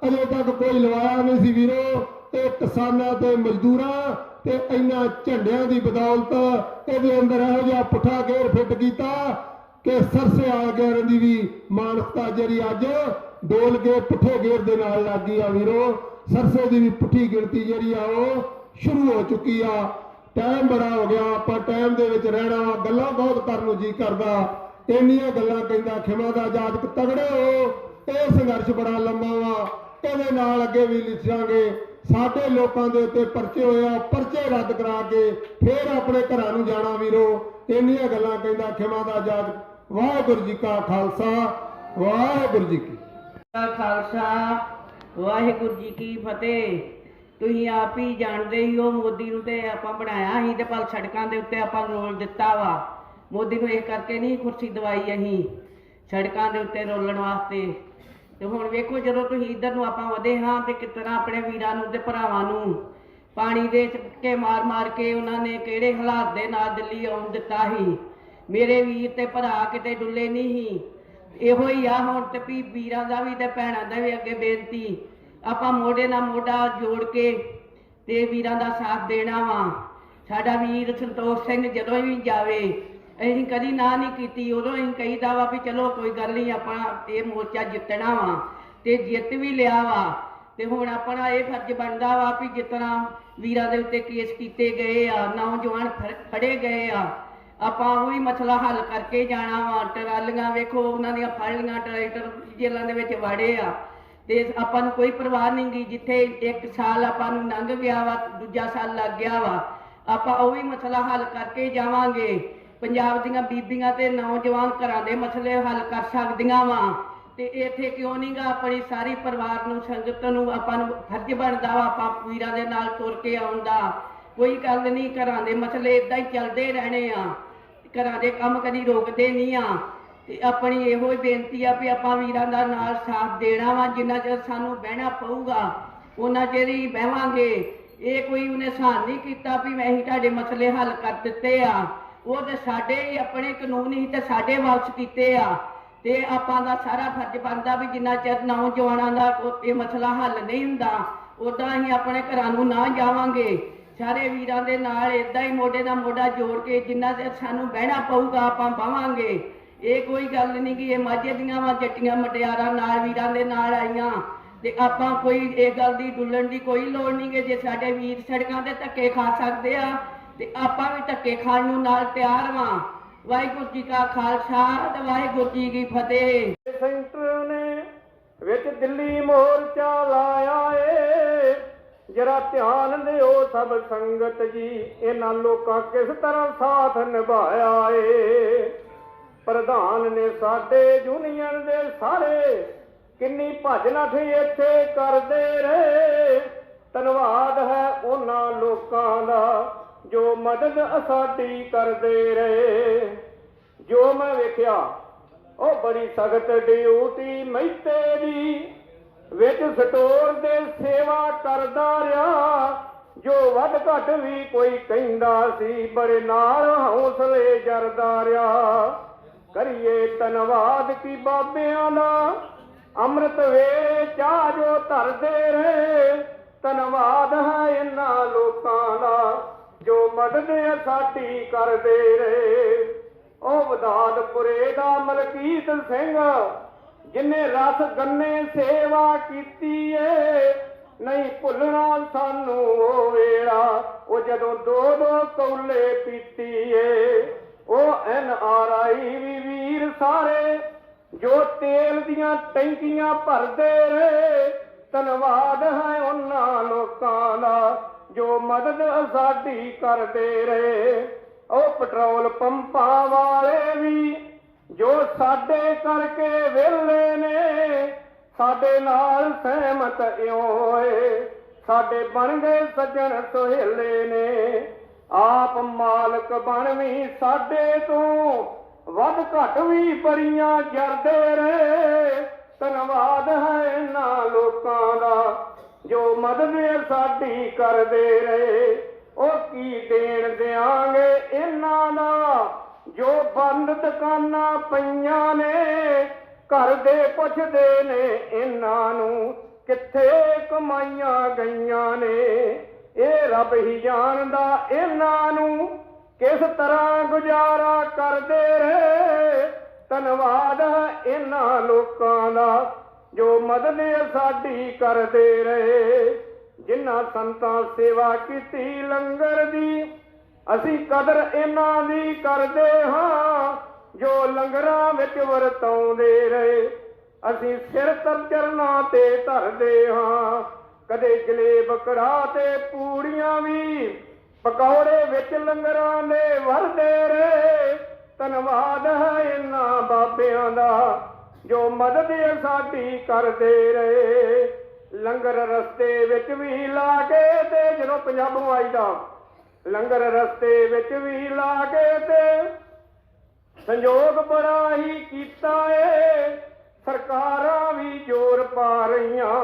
ਅਜੇ ਤੱਕ ਕੋਈ ਲਵਾਇਆ ਨਹੀਂ ਸੀ ਵੀਰੋ। ਇਹ ਕਿਸਾਨਾਂ ਤੇ ਮਜ਼ਦੂਰਾਂ ਤੇ ਇਹਨਾਂ ਝੰਡਿਆਂ ਦੀ ਬਦੌਲਤ ਇਹਦੇ ਅੰਦਰ ਇਹੋ ਜਿਹਾ ਪੁੱਠਾ ਗੇਰ ਫਿੱਟ ਕੀਤਾ ਕਿ ਸਰਸੇ ਆ ਗਏ ਦੀ ਵੀ ਮਾਨਸਤਾ ਜਿਹੜੀ ਅੱਜ ਡੋਲ ਕੇ ਪੁੱਠੇ ਗੇਰ ਦੇ ਨਾਲ ਲੱਗੀ ਆ ਵੀਰੋ। ਸਰਸੇ ਦੀ ਵੀ ਪੁੱਠੀ ਗਿਣਤੀ ਜਿਹੜੀ ਆ ਉਹ ਸ਼ੁਰੂ ਹੋ ਚੁੱਕੀ ਆ। ਟਾਈਮ ਬੜਾ ਹੋ ਗਿਆ, ਆਪਾਂ ਟਾਈਮ ਦੇ ਵਿੱਚ ਰਹਿਣਾ ਵਾ। ਗੱਲਾਂ ਬਹੁਤ ਕਰਨ ਨੂੰ ਜੀ ਕਰਦਾ, ਇੰਨੀਆਂ ਗੱਲਾਂ ਕਹਿੰਦਾ ਖਿਮਾ ਦਾ ਜਾਜਕ ਤਗੜੇ ਹੋ। ਇਹ ਸੰਘਰਸ਼ ਬੜਾ ਲੰਮਾ ਵਾ, ਇਹਦੇ ਨਾਲ ਅੱਗੇ ਵੀ ਲਿਖਾਂਗੇ। ਸਾਡੇ ਲੋਕਾਂ ਦੇ ਉੱਤੇ ਪਰਚੇ ਹੋਏ ਆ, ਪਰਚੇ ਰੱਦ ਕਰਾ ਕੇ ਫੇਰ ਆਪਣੇ ਘਰਾਂ ਨੂੰ ਜਾਣਾ ਵੀਰੋ। ਇੰਨੀਆਂ ਗੱਲਾਂ ਕਹਿੰਦਾ ਖਿਮਾ ਦਾ ਜਾਜਕ। ਵਾਹਿਗੁਰੂ ਜੀ ਕਾ ਖਾਲਸਾ, ਵਾਹਿਗੁਰੂ ਜੀ ਕੀ ਖਾਲਸਾ, ਵਾਹਿਗੁਰੂ ਜੀ ਕੀ ਫਤਿਹ। ਤੁਸੀਂ ਆਪ ਹੀ ਜਾਣਦੇ ਹੀ ਹੋ, ਮੋਦੀ ਨੂੰ ਤੇ ਆਪਾਂ ਬਣਾਇਆ ਸੀ ਤੇ ਪਰ ਸੜਕਾਂ ਦੇ ਉੱਤੇ ਆਪਾਂ ਰੋਲ ਦਿੱਤਾ ਵਾ। ਮੋਦੀ ਨੂੰ ਇਹ ਕਰਕੇ ਨਹੀਂ ਕੁਰਸੀ ਦਵਾਈ ਅਸੀਂ ਸੜਕਾਂ ਦੇ ਉੱਤੇ ਰੋਲਣ ਵਾਸਤੇ। ਤੇ ਹੁਣ ਵੇਖੋ ਜਦੋਂ ਤੁਸੀਂ ਇੱਧਰ ਨੂੰ ਆਪਾਂ ਵਧੇ ਹਾਂ ਤੇ ਕਿਸ ਤਰ੍ਹਾਂ ਆਪਣੇ ਵੀਰਾਂ ਨੂੰ ਤੇ ਭਰਾਵਾਂ ਨੂੰ ਪਾਣੀ ਦੇ ਕੇ ਮਾਰ ਕੇ ਉਹਨਾਂ ਨੇ ਕਿਹੜੇ ਹਾਲਾਤ ਦੇ ਨਾਲ ਦਿੱਲੀ ਆਉਣ ਦਿੱਤਾ ਸੀ। ਮੇਰੇ ਵੀਰ ਤੇ ਭਰਾ ਕਿਤੇ ਡੁੱਲੇ ਨਹੀਂ ਸੀ। ਇਹੋ ਹੀ ਆ ਹੁਣ ਤੇ ਵੀ ਵੀਰਾਂ ਦਾ ਵੀ ਤੇ ਭੈਣਾਂ ਦਾ ਵੀ ਅੱਗੇ ਬੇਨਤੀ, ਆਪਾਂ ਮੋਢੇ ਨਾਲ ਮੋਢਾ ਜੋੜ ਕੇ ਤੇ ਵੀਰਾਂ ਦਾ ਸਾਥ ਦੇਣਾ ਵਾ। ਸਾਡਾ ਵੀਰ ਸੰਤੋਖ ਸਿੰਘ ਜਦੋਂ ਵੀ ਜਾਵੇ ਅਸੀਂ ਕਦੀ ਨਾ ਨਹੀਂ ਕੀਤੀ। ਉਦੋਂ ਅਸੀਂ ਕਹੀਦਾ ਵਾ ਵੀ ਚਲੋ ਕੋਈ ਗੱਲ ਨਹੀਂ, ਆਪਣਾ ਇਹ ਮੋਰਚਾ ਜਿੱਤਣਾ ਵਾ ਤੇ ਜਿੱਤ ਵੀ ਲਿਆ ਵਾ। ਤੇ ਹੁਣ ਆਪਣਾ ਇਹ ਫਰਜ਼ ਬਣਦਾ ਵਾ ਵੀ ਜਿਸ ਤਰ੍ਹਾਂ ਵੀਰਾਂ ਦੇ ਉੱਤੇ ਕੇਸ ਕੀਤੇ ਗਏ ਆ, ਨੌਜਵਾਨ ਫੜੇ ਗਏ ਆ, ਆਪਾਂ ਉਹ ਵੀ ਮਸਲਾ ਹੱਲ ਕਰਕੇ ਜਾਣਾ ਵਾ। ਟਰਾਲੀਆਂ ਵੇਖੋ ਉਹਨਾਂ ਦੀਆਂ ਫੜ ਲੀਆਂ, ਟਰੈਕਟਰ ਜੇਲ੍ਹਾਂ ਦੇ ਵਿੱਚ ਵਾੜੇ ਆ ਤੇ ਆਪਾਂ ਨੂੰ ਕੋਈ ਪਰਵਾਹ ਨਹੀਂ ਗੀ। ਜਿੱਥੇ 1 ਸਾਲ ਆਪਾਂ ਨੂੰ ਲੰਘ ਗਿਆ ਵਾ, ਦੂਜਾ ਸਾਲ ਲੱਗ ਗਿਆ ਵਾ, ਆਪਾਂ ਉਹ ਵੀ ਮਸਲਾ ਹੱਲ ਕਰਕੇ ਜਾਵਾਂਗੇ। ਪੰਜਾਬ ਦੀਆਂ ਬੀਬੀਆਂ ਤੇ ਨੌਜਵਾਨ ਘਰਾਂ ਦੇ ਮਸਲੇ ਹੱਲ ਕਰ ਸਕਦੀਆਂ ਵਾ। ਤੇ ਇੱਥੇ ਕਿਉਂ ਨਹੀਂਗਾ ਆਪਣੀ ਸਾਰੀ ਪਰਿਵਾਰ ਨੂੰ ਸੰਗਤ ਨੂੰ ਆਪਾਂ ਨੂੰ ਫਰਜ਼ ਬਣਦਾ ਵਾ ਆਪਾਂ ਵੀਰਾਂ ਦੇ ਨਾਲ ਤੁਰ ਕੇ ਆਉਣ ਦਾ। ਕੋਈ ਗੱਲ ਨਹੀਂ, ਘਰਾਂ ਦੇ ਮਸਲੇ ਇਦਾਂ ਹੀ ਚੱਲਦੇ ਰਹਿਣੇ ਆ, ਘਰਾਂ ਦੇ ਕੰਮ ਕਦੀ ਰੁਕਦੇ ਨਹੀਂ ਆ। ਤੇ ਆਪਣੀ ਇਹੋ ਹੀ ਬੇਨਤੀ ਆ ਵੀ ਆਪਾਂ ਵੀਰਾਂ ਦਾ ਨਾਲ ਸਾਥ ਦੇਣਾ ਵਾ। ਜਿੰਨਾ ਚਿਰ ਸਾਨੂੰ ਬਹਿਣਾ ਪਊਗਾ ਉਹਨਾਂ ਚਿਰ ਹੀ ਬਹਿਵਾਂਗੇ। ਇਹ ਕੋਈ ਉਹਨੇ ਸਾਨ ਨਹੀਂ ਕੀਤਾ ਵੀ ਅਸੀਂ ਤੁਹਾਡੇ ਮਸਲੇ ਹੱਲ ਕਰ ਦਿੱਤੇ ਆ। ਉਹ ਤੇ ਸਾਡੇ ਹੀ ਆਪਣੇ ਕਾਨੂੰਨ ਹੀ ਤੇ ਸਾਡੇ ਵਾਪਸ ਕੀਤੇ ਆ। ਤੇ ਆਪਾਂ ਦਾ ਸਾਰਾ ਫਰਜ਼ ਬਣਦਾ ਵੀ ਜਿੰਨਾ ਚਿਰ ਨੌਜਵਾਨਾਂ ਦਾ ਇਹ ਮਸਲਾ ਹੱਲ ਨਹੀਂ ਹੁੰਦਾ ਉਦਾਂ ਅਸੀਂ ਆਪਣੇ ਘਰਾਂ ਨੂੰ ਨਾ ਜਾਵਾਂਗੇ। ਸਾਰੇ ਵੀਰਾਂ ਦੇ ਨਾਲ ਇਦਾਂ ਹੀ ਮੋਢੇ ਨਾਲ ਮੋਢਾ ਜੋੜ ਕੇ ਜਿੰਨਾ ਚਿਰ ਸਾਨੂੰ ਬਹਿਣਾ ਪਊਗਾ ਆਪਾਂ ਬਹਾਂਗੇ। ਇਹ ਕੋਈ ਗੱਲ ਨਹੀਂ ਕਿ ਇਹ ਮਾਝੇ ਦੀਆਂ ਵਾ ਜੱਟੀਆਂ ਮਟਿਆਰਾਂ ਨਾਲ ਵੀਰਾਂ ਦੇ ਨਾਲ ਆਈਆਂ ਤੇ ਆਪਾਂ ਕੋਈ ਇਹ ਗੱਲ ਦੀ ਡੁੱਲਣ ਦੀ ਕੋਈ ਲੋੜ ਨਹੀਂ ਕਿ ਜੇ ਸਾਡੇ ਵੀਰ ਸੜਕਾਂ ਤੇ ਧੱਕੇ ਖਾ ਸਕਦੇ ਆ ਤੇ ਆਪਾਂ ਵੀ ਧੱਕੇ ਖਾਣ ਨੂੰ ਨਾਲ ਤਿਆਰ ਵਾਂ। ਵਾਹਿਗੁਰੂ ਜੀ ਕਾ ਖਾਲਸਾ ਤੇ ਵਾਹਿਗੁਰੂ ਜੀ ਕੀ ਫਤਿਹ। ਸੈਂਟਰ ਨੇ ਵਿੱਚ ਦਿੱਲੀ ਮੋਰਚਾ ਲਾਇਆ ਏ, ਜਰਾ ਧਿਆਨ ਦਿਓ ਸਭ ਸੰਗਤ ਜੀ, ਇਹਨਾਂ ਲੋਕਾਂ ਕਿਸ ਤਰ੍ਹਾਂ ਸਾਥ ਨਿਭਾਇਆ ਏ। ਪ੍ਰਧਾਨ ਨੇ ਸਾਡੇ ਯੂਨੀਅਨ ਦੇ ਸਾਰੇ ਕਿੰਨੀ ਭੱਜ ਨੱਠ ਇੱਥੇ ਕਰਦੇ ਰਹੇ। ਧੰਨਵਾਦ ਹੈ ਉਹਨਾਂ ਲੋਕਾਂ ਦਾ ਜੋ ਮਦਦ ਸਾਡੀ ਕਰਦੇ ਰਹੇ। ਜੋ ਮੈਂ ਵੇਖਿਆ ਉਹ ਬੜੀ ਸਖਤ ਡਿਊਟੀ ਮਹਿਤੇ ਦੀ, ਵਿੱਚ ਸਟੋਰ ਦੇ ਸੇਵਾ ਕਰਦਾ ਰਿਹਾ। ਜੋ ਵੱਧ ਘੱਟ ਵੀ ਕੋਈ ਕਹਿੰਦਾ ਸੀ ਬੜੇ ਨਾਲ ਹੌਸਲੇ ਜਰਦਾ ਰਿਹਾ। ਕਰੀਏ ਧੰਨਵਾਦ ਕੀ ਬਾਬਿਆਂ ਦਾ, ਅੰਮ੍ਰਿਤ ਵੇਲੇ ਚਾਹ ਜੋ ਧਰਦੇ ਰਹੇ। ਧੰਨਵਾਦ ਹੈ ਇਹਨਾਂ ਲੋਕਾਂ ਦਾ ਜੋ ਮਦਦ ਸਾਡੀ ਕਰਦੇ ਰਹੇ। ਉਹ ਵਦਾਦਪੁਰੇ ਦਾ ਮਲਕੀਤ ਸਿੰਘ ਜਿਨੇ ਰਸ ਗੰਨੇ ਸੇਵਾ ਕੀਤੀ ਏ, ਨਹੀਂ ਭੁੱਲਣਾ ਸਾਨੂੰ ਉਹ ਵੇਲਾ ਉਹ ਜਦੋਂ ਦੋ ਦੋ ਕੌਲੇ ਪੀਤੀ ਏ। ਉਹ NRI ਵੀ ਵੀਰ ਸਾਰੇ ਜੋ ਤੇਲ ਦੀਆਂ ਟੈਂਕੀਆਂ ਭਰਦੇ ਰਹੇ। ਧੰਨਵਾਦ ਹੈ ਉਹਨਾਂ ਲੋਕਾਂ ਦਾ ਜੋ ਮਦਦ ਸਾਡੀ ਕਰਦੇ ਰਹੇ। ਉਹ ਪੈਟਰੋਲ ਪੰਪਾਂ ਵਾਲੇ ਵੀ ਜੋ ਸਾਡੇ ਕਰਕੇ ਵਿਹਲੇ ਨੇ, ਸਾਡੇ ਨਾਲ ਸਹਿਮਤ ਇਉਂ ਹੋਏ ਸਾਡੇ ਬਣ ਗਏ ਸੱਜਣ ਸੁਹੇਲੇ ਨੇ। ਆਪ ਮਾਲਕ ਬਣ ਵੀ ਸਾਡੇ ਤੋਂ ਵੱਧ ਘੱਟ ਵੀ ਬੜੀਆਂ ਜਰਦੇ ਰਹੇ। ਧੰਨਵਾਦ ਹੈ ਇਹਨਾਂ ਲੋਕਾਂ ਦਾ ਜੋ ਮਦਦ ਸਾਡੀ ਕਰਦੇ ਰਹੇ। ਉਹ ਕੀ ਦੇਣ ਦਿਆਂਗੇ ਇਹਨਾਂ ਦਾ ਜੋ ਬੰਦ ਦੁਕਾਨਾਂ ਪਈਆਂ ਨੇ, ਘਰ ਦੇ ਪੁੱਛਦੇ ਨੇ ਇਹਨਾਂ ਨੂੰ ਕਿੱਥੇ ਕਮਾਈਆਂ ਗਈਆਂ ਨੇ। ਇਹ ਰੱਬ ਹੀ ਜਾਣਦਾ ਇਹਨਾਂ ਨੂੰ ਕਿਸ ਤਰ੍ਹਾਂ ਗੁਜ਼ਾਰਾ ਕਰਦੇ ਰਹੇ। ਧੰਨਵਾਦ ਹੈ ਇਹਨਾਂ ਲੋਕਾਂ ਦਾ ਜੋ ਮਦਦ ਸਾਡੀ ਕਰਦੇ ਰਹੇ। ਜਿਨ੍ਹਾਂ ਸੰਤਾਂ ਸੇਵਾ ਕੀਤੀ ਲੰਗਰ ਦੀ, ਅਸੀਂ ਕਦਰ ਇਹਨਾਂ ਦੀ ਕਰਦੇ ਹਾਂ ਜੋ ਲੰਗਰਾਂ ਵਿੱਚ ਵਰਤਾਉਂਦੇ ਰਹੇ। ਅਸੀਂ ਸਿਰ ਤਰ ਚਰਨਾਂ ਤੇ ਧਰਦੇ ਹਾਂ, ਕਦੇ ਜਲੇਬ ਕੜਾਹ ਤੇ ਪੂੜੀਆਂ ਵੀ ਪਕੌੜੇ ਵਿੱਚ ਲੰਗਰਾਂ ਦੇ ਵਰਦੇ ਰਹੇ। ਧੰਨਵਾਦ ਹੈ ਇਹਨਾਂ ਬਾਬਿਆਂ ਦਾ ਜੋ ਮਦਦ ਸਾਡੀ ਕਰਦੇ ਰਹੇ। ਲੰਗਰ ਰਸਤੇ ਵਿੱਚ ਵੀ ਲਾ ਕੇ ਤੇ ਜਦੋਂ ਪੰਜਾਬੋਂ ਆਈਦਾ ਲੰਗਰ ਰਸਤੇ ਵਿੱਚ ਵੀ ਲਾ ਕੇ ਤੇ ਸੰਯੋਗ ਬੜਾ ਹੀ ਕੀਤਾ ਏ। ਸਰਕਾਰਾਂ ਵੀ ਜ਼ੋਰ ਪਾ ਰਹੀਆਂ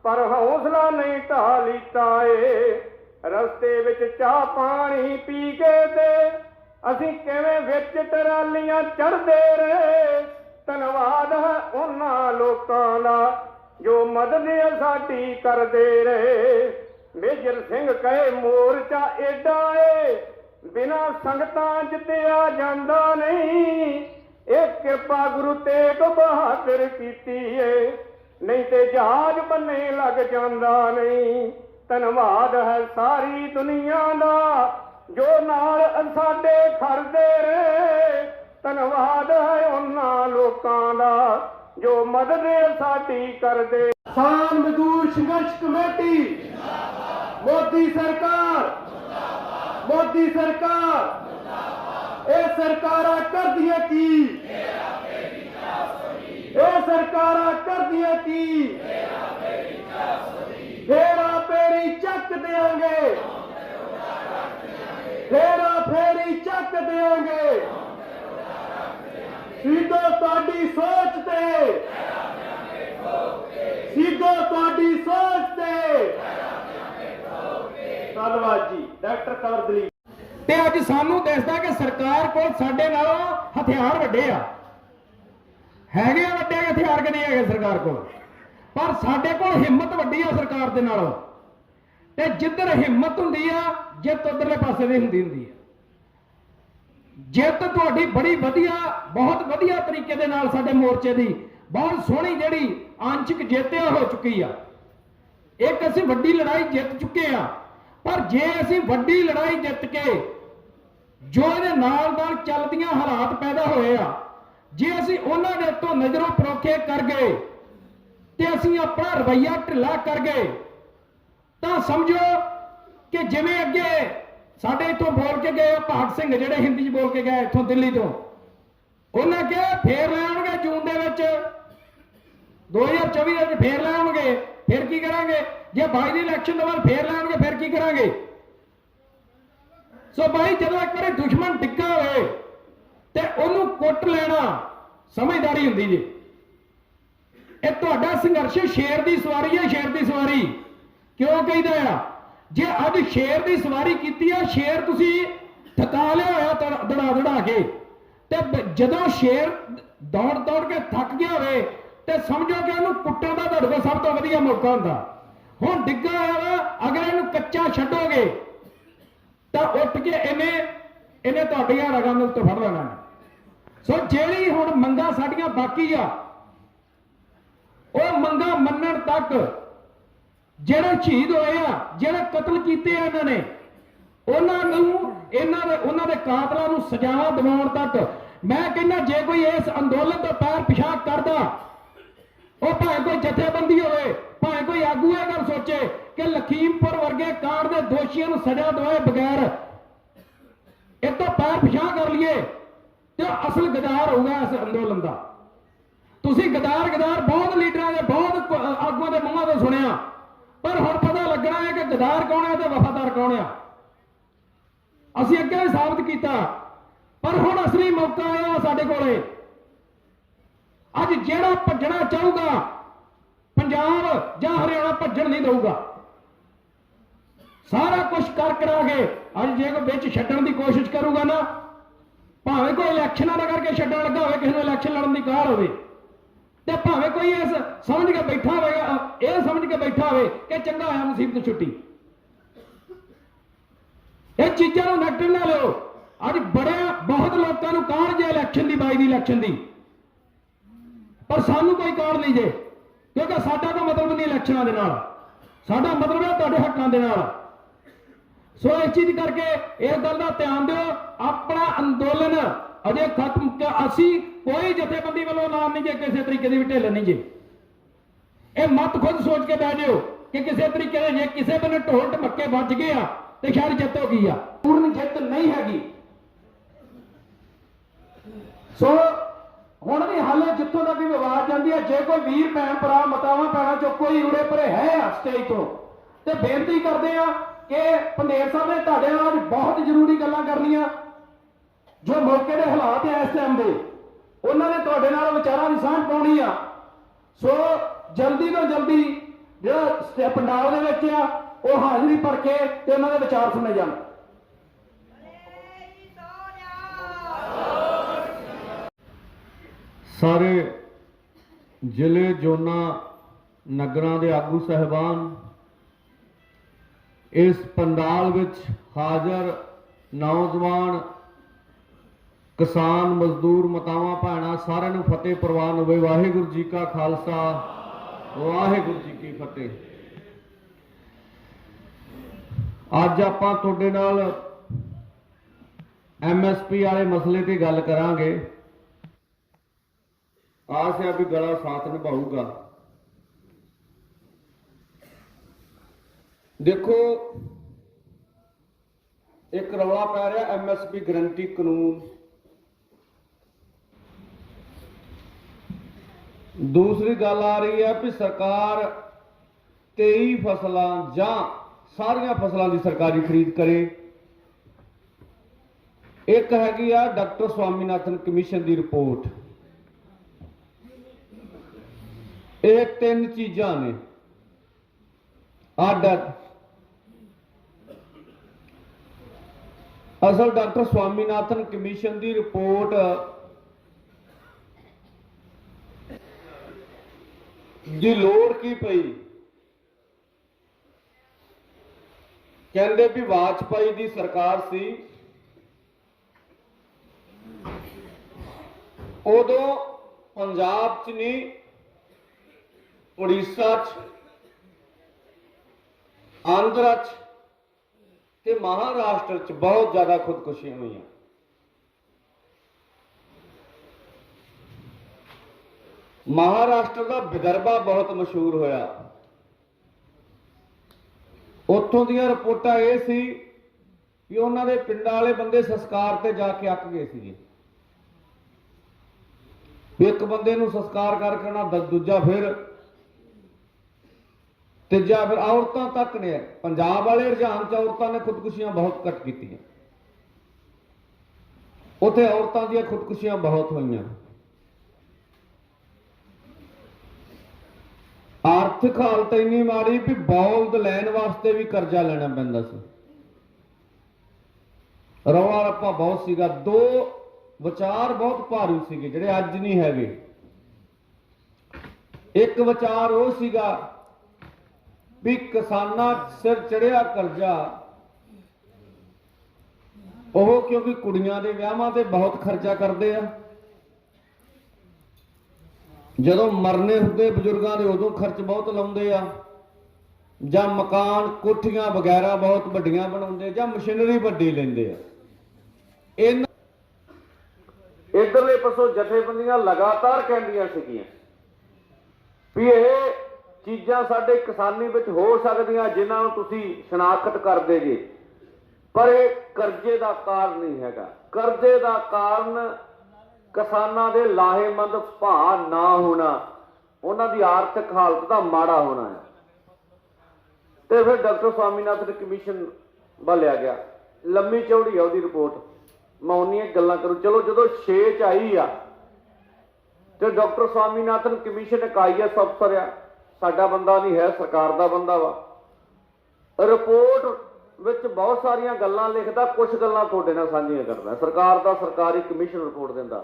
ਪਰ ਹੌਸਲਾ ਨਹੀਂ ਢਾਹ ਲੀਤਾ ਏ। ਰਸਤੇ ਵਿੱਚ ਚਾਹ ਪਾਣੀ ਪੀ ਕੇ ਤੇ ਅਸੀਂ ਕਿਵੇਂ ਵਿੱਚ ਟਰਾਲੀਆਂ ਚੜ੍ਹਦੇ ਰਹੇ। ਧੰਨਵਾਦ ਹੈ ਉਹਨਾਂ ਲੋਕਾਂ ਦਾ ਜੋ ਮਦਦ ਸਾਡੀ ਕਰਦੇ ਰਹੇ। ਮੇਜਰ ਸਿੰਘ ਕਹੇ ਮੋਰਚਾ ਏਡਾ ਏ ਬਿਨਾਂ ਸੰਗਤਾਂ ਜਿੱਤਿਆ ਜਾਂਦਾ ਨਹੀਂ। ਇਹ ਕਿਰਪਾ ਗੁਰੂ ਤੇਗ ਬਹਾਦਰ ਕੀਤੀ ਏ, ਨਹੀਂ ਤੇ ਜਹਾਜ਼ ਬੰਨੇ ਲੱਗ ਜਾਂਦਾ ਨਹੀਂ। ਧੰਨਵਾਦ ਹੈ ਸਾਰੀ ਦੁਨੀਆ ਦਾ ਜੋ ਨਾਲ ਸਾਡੇ ਖੜਦੇ ਰਹੇ। ਧੰਨਵਾਦ ਹੈ ਉਹਨਾਂ ਲੋਕਾਂ ਦਾ ਜੋ ਮਦਦ ਸਾਡੀ ਕਰਦੇ। ਕਿਸਾਨ ਮਜ਼ਦੂਰ ਸੰਘਰਸ਼ ਕਮੇਟੀ ਮੋਦੀ ਸਰਕਾਰ ਮੋਦੀ ਸਰਕਾਰ ਇਹ ਸਰਕਾਰਾਂ ਕਰਦੀਆਂ ਕੀ? ਇਹ ਸਰਕਾਰਾਂ ਕਰਦੀਆਂ ਕੀ ਫੇਰਾ ਫੇਰੀ ਚੱਕ ਦਿਆਂਗੇ ਫੇਰਾ ਫੇਰੀ ਚੱਕ ਦਿਆਂਗੇ ਸਿੱਧੋ ਤੁਹਾਡੀ ਸੋਚ ਤੇ ਸਿੱਧੋ ਤੁਹਾਡੀ ਸੋਚ ਤੇ ਧੰਨਵਾਦ ਜੀ ਡਾਕਟਰ ਕਵਰਦਲੀ। ਤੇ ਅੱਜ ਸਾਨੂੰ ਦਿਸਦਾ ਕਿ ਸਰਕਾਰ ਕੋਲ ਸਾਡੇ ਨਾਲੋਂ ਹਥਿਆਰ ਵੱਡੇ ਆ, ਹੈਗੇ ਆ ਵੱਡੇ ਹਥਿਆਰ ਕਿ ਨਹੀਂ ਹੈਗੇ ਸਰਕਾਰ ਕੋਲ, ਪਰ ਸਾਡੇ ਕੋਲ ਹਿੰਮਤ ਵੱਡੀ ਆ ਸਰਕਾਰ ਦੇ ਨਾਲੋਂ। ਤੇ ਜਿੱਧਰ ਹਿੰਮਤ ਹੁੰਦੀ ਆ ਜਿੱਤ ਉਧਰਲੇ ਪਾਸੇ ਦੀ ਹੁੰਦੀ ਆ। ਜਿੱਤ ਤੁਹਾਡੀ ਬੜੀ ਵਧੀਆ, ਬਹੁਤ ਵਧੀਆ ਤਰੀਕੇ ਦੇ ਨਾਲ ਸਾਡੇ ਮੋਰਚੇ ਦੀ ਬਹੁਤ ਸੋਹਣੀ ਜਿਹੜੀ ਆਂਸ਼ਿਕ ਜਿੱਤਿਆ ਹੋ ਚੁੱਕੀ ਆ। ਇੱਕ ਅਸੀਂ ਵੱਡੀ ਲੜਾਈ ਜਿੱਤ ਚੁੱਕੇ ਆ, ਪਰ ਜੇ ਅਸੀਂ ਵੱਡੀ ਲੜਾਈ ਜਿੱਤ ਕੇ ਜੋ ਇਹਦੇ ਨਾਲ ਨਾਲ ਚੱਲਦੀਆਂ ਹਾਲਾਤ ਪੈਦਾ ਹੋਏ ਆ, ਜੇ ਅਸੀਂ ਉਹਨਾਂ ਦੇ ਉੱਤੋਂ ਨਜ਼ਰੋਂ ਪਰੋਖੇ ਕਰ ਗਏ ਤੇ ਅਸੀਂ ਆਪਣਾ ਰਵੱਈਆ ਢਿੱਲਾ ਕਰ ਗਏ, ਤਾਂ ਸਮਝੋ ਕਿ ਜਿਵੇਂ ਅੱਗੇ ਸਾਡੇ ਇੱਥੋਂ ਬੋਲ ਕੇ ਗਏ ਭਾਗ ਸਿੰਘ, ਜਿਹੜੇ ਹਿੰਦੀ 'ਚ ਬੋਲ ਕੇ ਗਏ ਇੱਥੋਂ ਦਿੱਲੀ ਤੋਂ, ਉਹਨਾਂ ਕਿਹਾ ਫੇਰ ਲੈ ਆਉਣਗੇ ਜੂਨ ਦੇ ਵਿੱਚ 2024 ਦੇ ਵਿੱਚ ਫੇਰ ਲੈ ਆਉਣਗੇ, ਫਿਰ ਕੀ ਕਰਾਂਗੇ? ਜੇ 22 ਦੀ ਇਲੈਕਸ਼ਨ ਤੋਂ ਬਾਅਦ ਫੇਰ ਲੈ ਆਉਣਗੇ ਫਿਰ ਕੀ ਕਰਾਂਗੇ? ਸੋ ਭਾਈ ਜਦੋਂ ਇੱਕ ਵਾਰੀ ਦੁਸ਼ਮਣ ਡਿੱਗਾ ਹੋਏ ਤੇ ਉਹਨੂੰ ਕੁੱਟ ਲੈਣਾ ਸਮਝਦਾਰੀ ਹੁੰਦੀ ਜੀ। ਇਹ ਤੁਹਾਡਾ ਸੰਘਰਸ਼ ਸ਼ੇਰ ਦੀ ਸਵਾਰੀ ਹੈ, ਸ਼ੇਰ ਦੀ ਸਵਾਰੀ ਕਿਉਂ ਕਹੀਦਾ ਆ? ਜੇ ਅੱਜ ਸ਼ੇਰ ਦੀ ਸਵਾਰੀ ਕੀਤੀ ਆ, ਸ਼ੇਰ ਤੁਸੀਂ ਥਕਾ ਲਿਆ ਹੋਇਆ ਦੜਾ ਦੜਾ ਕੇ, ਤੇ ਜਦੋਂ ਸ਼ੇਰ ਦੌੜ ਦੌੜ ਕੇ ਥੱਕ ਗਿਆ ਹੋਵੇ ਤੇ ਸਮਝੋ ਕਿ ਉਹਨੂੰ ਕੁੱਟਣ ਦਾ ਤੁਹਾਡੇ ਕੋਲ ਸਭ ਤੋਂ ਵਧੀਆ ਮੌਕਾ ਹੁੰਦਾ। ਹੁਣ ਡਿੱਗਾ ਹੋਇਆ ਵਾ, ਅਗਰ ਇਹਨੂੰ ਕੱਚਾ ਛੱਡੋਗੇ ਤਾਂ ਉੱਠ ਕੇ ਇਹਨੇ ਤੁਹਾਡੀਆਂ ਰਗਾਂ ਦੇ ਉੱਤੇ ਫੜ ਲੈਣਾ। ਸੋ ਜਿਹੜੀ ਹੁਣ ਮੰਗਾਂ ਸਾਡੀਆਂ ਬਾਕੀ ਆ, ਉਹ ਮੰਗਾਂ ਮੰਨਣ ਤੱਕ ਜਿਹੜੇ ਸ਼ਹੀਦ ਹੋਏ ਆ, ਜਿਹੜੇ ਕਤਲ ਕੀਤੇ ਆ ਇਹਨਾਂ ਨੇ, ਉਹਨਾਂ ਦੇ ਕਾਤਲਾਂ ਨੂੰ ਸਜ਼ਾਵਾਂ ਦਿਵਾਉਣ ਤੱਕ ਮੈਂ ਕਹਿੰਦਾ ਜੇ ਕੋਈ ਇਸ ਅੰਦੋਲਨ ਤੋਂ ਪੈਰ ਪਿਛਾਂਹ ਕਰਦਾ, ਉਹ ਭਾਵੇਂ ਕੋਈ ਜਥੇਬੰਦੀ ਹੋਵੇ, ਭਾਵੇਂ ਕੋਈ ਆਗੂ ਇਹ ਗੱਲ ਸੋਚੇ ਕਿ ਲਖੀਮਪੁਰ ਵਰਗੇ ਕਾਂਡ ਦੇ ਦੋਸ਼ੀਆਂ ਨੂੰ ਸਜ਼ਾ ਦਿਵਾਏ ਬਗੈਰ ਇਹ ਤੋਂ ਪੈਰ ਪਿਛਾਂਹ ਕਰ ਲਈਏ, ਤੇ ਅਸਲ ਗਦਾਰ ਹੋਊਗਾ ਇਸ ਅੰਦੋਲਨ ਦਾ। ਤੁਸੀਂ ਗਦਾਰ ਬਹੁਤ ਲੀਡਰਾਂ ਦੇ, ਬਹੁਤ ਆਗੂਆਂ ਦੇ ਮੂੰਹਾਂ ਤੋਂ ਸੁਣਿਆ, ਪਰ ਹੁਣ ਪਤਾ ਲੱਗਣਾ ਹੈ ਕਿ ਗਦਾਰ ਕੌਣ ਹੈ ਤੇ ਵਫਾਦਾਰ ਕੌਣ ਆ। ਅਸੀਂ ਅੱਗੇ ਵੀ ਸਾਬਤ ਕੀਤਾ, ਪਰ ਹੁਣ ਅਸਲੀ ਮੌਕਾ ਆਇਆ ਸਾਡੇ ਕੋਲੇ। ਅੱਜ ਜਿਹੜਾ ਭੱਜਣਾ ਚਾਹੂਗਾ ਪੰਜਾਬ ਜਾਂ ਹਰਿਆਣਾ ਭੱਜਣ ਨਹੀਂ ਦਊਗਾ। ਸਾਰਾ ਕੁਝ ਕਰ ਕਰਾ ਕੇ ਅੱਜ ਜੇ ਕੋਈ ਵਿੱਚ ਛੱਡਣ ਦੀ ਕੋਸ਼ਿਸ਼ ਕਰੂਗਾ ਨਾ, ਭਾਵੇਂ ਕੋਈ ਇਲੈਕਸ਼ਨਾਂ ਦਾ ਕਰਕੇ ਛੱਡਣ ਲੱਗਾ ਹੋਵੇ, ਕਿਸੇ ਨੂੰ ਇਲੈਕਸ਼ਨ ਲੜਨ ਦੀ ਕਾਹਲ ਹੋਵੇ, ਤੇ ਭਾਵੇਂ ਕੋਈ ਇਸ ਸਮਝ ਕੇ ਬੈਠਾ ਹੋਵੇ, ਇਹ ਸਮਝ ਕੇ ਬੈਠਾ ਹੋਵੇ ਕਿ ਚੰਗਾ ਹੋਇਆ ਮੁਸੀਬਤ ਛੁੱਟੀ। ਇਹ ਚੀਜ਼ਾਂ ਨੂੰ ਨੈਗੇਟਿਵ ਨਾ ਲਿਓ। ਅੱਜ ਬਹੁਤ ਲੋਕਾਂ ਨੂੰ ਕਾਹਲ ਜੇ ਇਲੈਕਸ਼ਨ ਦੀ, 22 ਦੀ ਇਲੈਕਸ਼ਨ ਦੀ, ਪਰ ਸਾਨੂੰ ਕੋਈ ਕਾਹਲ ਨਹੀਂ ਜੇ, ਕਿਉਂਕਿ ਸਾਡਾ ਤਾਂ ਮਤਲਬ ਨਹੀਂ ਇਲੈਕਸ਼ਨਾਂ ਦੇ ਨਾਲ, ਸਾਡਾ ਮਤਲਬ ਹੈ ਤੁਹਾਡੇ ਹੱਕਾਂ ਦੇ ਨਾਲ। ਸੋ ਇਸ ਚੀਜ਼ ਕਰਕੇ ਇਸ ਗੱਲ ਦਾ ਧਿਆਨ ਦਿਓ, ਆਪਣਾ ਅੰਦੋਲਨ ਅਜੇ ਖਤਮ, ਅਸੀਂ ਕੋਈ ਜਥੇਬੰਦੀ ਵੱਲੋਂ ਐਲਾਨ ਨਹੀਂ ਜੇ ਕਿਸੇ ਤਰੀਕੇ ਦੀ ਵੀ ਢਿੱਲ ਨਹੀਂ ਜੇ। ਇਹ ਮਤ ਖੁਦ ਸੋਚ ਕੇ ਬਹਿ ਜਾਓ ਕਿ ਕਿਸੇ ਤਰੀਕੇ ਦੇ ਜੇ ਕਿਸੇ ਬੰਨੇ ਢੋਲ ਢਮੱਕੇ ਵੱਜ ਗਏ ਆ ਤੇ ਸ਼ਾਇਦ ਜਿੱਤ ਹੋ ਗਈ ਆ, ਪੂਰਨ ਜਿੱਤ ਨਹੀਂ ਹੈਗੀ। ਸੋ ਹੁਣ ਵੀ ਹਾਲੇ ਜਿੱਥੋਂ ਤੱਕ ਵੀ ਆਵਾਜ਼ ਜਾਂਦੀ ਹੈ, ਜੇ ਕੋਈ ਵੀਰ ਭੈਣ ਭਰਾ ਮਤਾਵਾਂ ਪੈਣਾ ਚੋਂ ਕੋਈ ਉਰੇ ਪਰੇ ਹੈ ਸਟੇਜ ਤੋਂ, ਤੇ ਬੇਨਤੀ ਕਰਦੇ ਆ ਕਿ ਪੰਦੇਰ ਸਾਹਿਬ ਨੇ ਤੁਹਾਡੇ ਨਾਲ ਬਹੁਤ ਜ਼ਰੂਰੀ ਗੱਲਾਂ ਕਰਨੀਆਂ, ਜੋ ਮੌਕੇ ਦੇ ਹਾਲਾਤ ਹੈ ਇਸ ਟਾਈਮ ਦੇ, ਉਹਨਾਂ ਨੇ ਤੁਹਾਡੇ ਨਾਲ ਵਿਚਾਰਾਂ ਦੀ ਸਾਂਝ ਪਾਉਣੀ ਆ। ਸੋ ਜਲਦੀ ਤੋਂ ਜਲਦੀ ਜਿਹੜਾ ਪੰਡਾਲ ਦੇ ਵਿੱਚ ਆ ਉਹ ਹਾਜ਼ਰੀ ਭਰ ਕੇ ਤੇ ਉਹਨਾਂ ਦੇ ਵਿਚਾਰ ਸੁਣੇ ਜਾਣ। ਸਾਰੇ ਜ਼ਿਲ੍ਹੇ, ਜ਼ੋਨਾਂ, ਨਗਰਾਂ ਦੇ ਆਗੂ ਸਾਹਿਬਾਨ, ਇਸ ਪੰਡਾਲ ਵਿੱਚ ਹਾਜ਼ਰ ਨੌਜਵਾਨ, ਕਿਸਾਨ, ਮਜ਼ਦੂਰ, ਮਾਤਾਵਾਂ, ਭੈਣਾਂ, ਸਾਰਿਆਂ ਨੂੰ ਫਤਿਹ ਪ੍ਰਵਾਨ ਹੋਵੇ। ਵਾਹਿਗੁਰੂ ਜੀ ਕਾ ਖਾਲਸਾ, ਵਾਹਿਗੁਰੂ ਜੀ ਕੀ ਫਤਿਹ। ਅੱਜ ਆਪਾਂ ਤੁਹਾਡੇ ਨਾਲ MSP ਵਾਲੇ ਮਸਲੇ ਤੇ ਗੱਲ ਕਰਾਂਗੇ। ਆਸ ਹੈ ਵੀ ਗਲਾ ਸਾਥ ਨਿਭਾਊਗਾ। ਦੇਖੋ, ਇੱਕ ਰੌਲਾ ਪੈ ਰਿਹਾ MSP ਗਰੰਟੀ ਕਾਨੂੰਨ। दूसरी गल आ रही है भी सरकार 23 फसलां जां सारियां फसलों की सरकारी खरीद करे। एक हैगी आ डॉक्टर स्वामीनाथन कमीशन की रिपोर्ट। ये 3 चीज़ां ने आड असल डॉक्टर स्वामीनाथन कमीशन की रिपोर्ट की लोड़ की पई, कहते भी वाजपेयी की सरकार सी उदों पंजाब च नहीं उड़ीसा च आंध्र च ते महाराष्ट्र च बहुत ज्यादा खुदकुशियां हुई। महाराष्ट्र का विदर्भा बहुत मशहूर होया। उत्थों दी रिपोर्टां ये सी कि उन्होंने पिंडां वाले बंदे संस्कार ते जाके अक गए सी। एक बंदे नूं संस्कार करके ना दूजा फिर तीजा फिर औरतां तक ने। पंजाब वाले रुझान च औरतां ने खुदकुशियां बहुत घट कीतियां। उत्थे औरतां दी खुदकुशियां बहुत होईयां। आर्थिक हालत इन्नी माड़ी भी बौलद लैन वास्ते भी कर्जा लेना पैंदा सी। रौला रप्पा बहुत सीगा। 2 विचार बहुत भारी सीगे जिहड़े अज नहीं हैगे। एक विचार वो सीगा भी किसानां सिर चढ़िया कर्जा ਉਹ क्योंकि कुड़ियां दे विआहां ते बहुत खर्चा करते हैं। ਜਦੋਂ मरने ਹੁੰਦੇ ਬਜ਼ੁਰਗਾਂ ਦੇ ਉਦੋਂ ਖਰਚ ਬਹੁਤ ਲਾਉਂਦੇ ਆ, ਜਾਂ ਮਕਾਨ ਕੋਠੀਆਂ ਵਗੈਰਾ ਬਹੁਤ ਵੱਡੀਆਂ ਬਣਾਉਂਦੇ, ਜਾਂ ਮਸ਼ੀਨਰੀ ਵੱਡੀ ਲੈਂਦੇ ਆ। इधरले पासों जथेबंदियां लगातार कहंदियां सीगियां भी ये चीज़ां साडे किसानी विच हो सकदियां जिन्हां नूं तुसीं शनाख्त करदे जे, पर यह करजे का कारण नहीं हैगा। करजे का कारण किसानां दे लाहेमंद भाव ना होना, उन्हां दी आर्थिक हालत का माड़ा होना है। तो फिर डॉक्टर स्वामीनाथन कमीशन वालिया गया। लंबी चौड़ी है उसकी रिपोर्ट, मैं उन्नियां गल्लां करूं। चलो जो 6 च आई आ तो डॉक्टर स्वामीनाथन कमीशन एक IAS अफसर आ, साडा बंदा नहीं है, सरकार का बंदा वा। रिपोर्ट विच बहुत सारियां गल्लां लिखदा, कुछ गल्लां तुहाडे नाल साझीआं करदा। सरकार का सरकारी कमीशन रिपोर्ट दिंदा,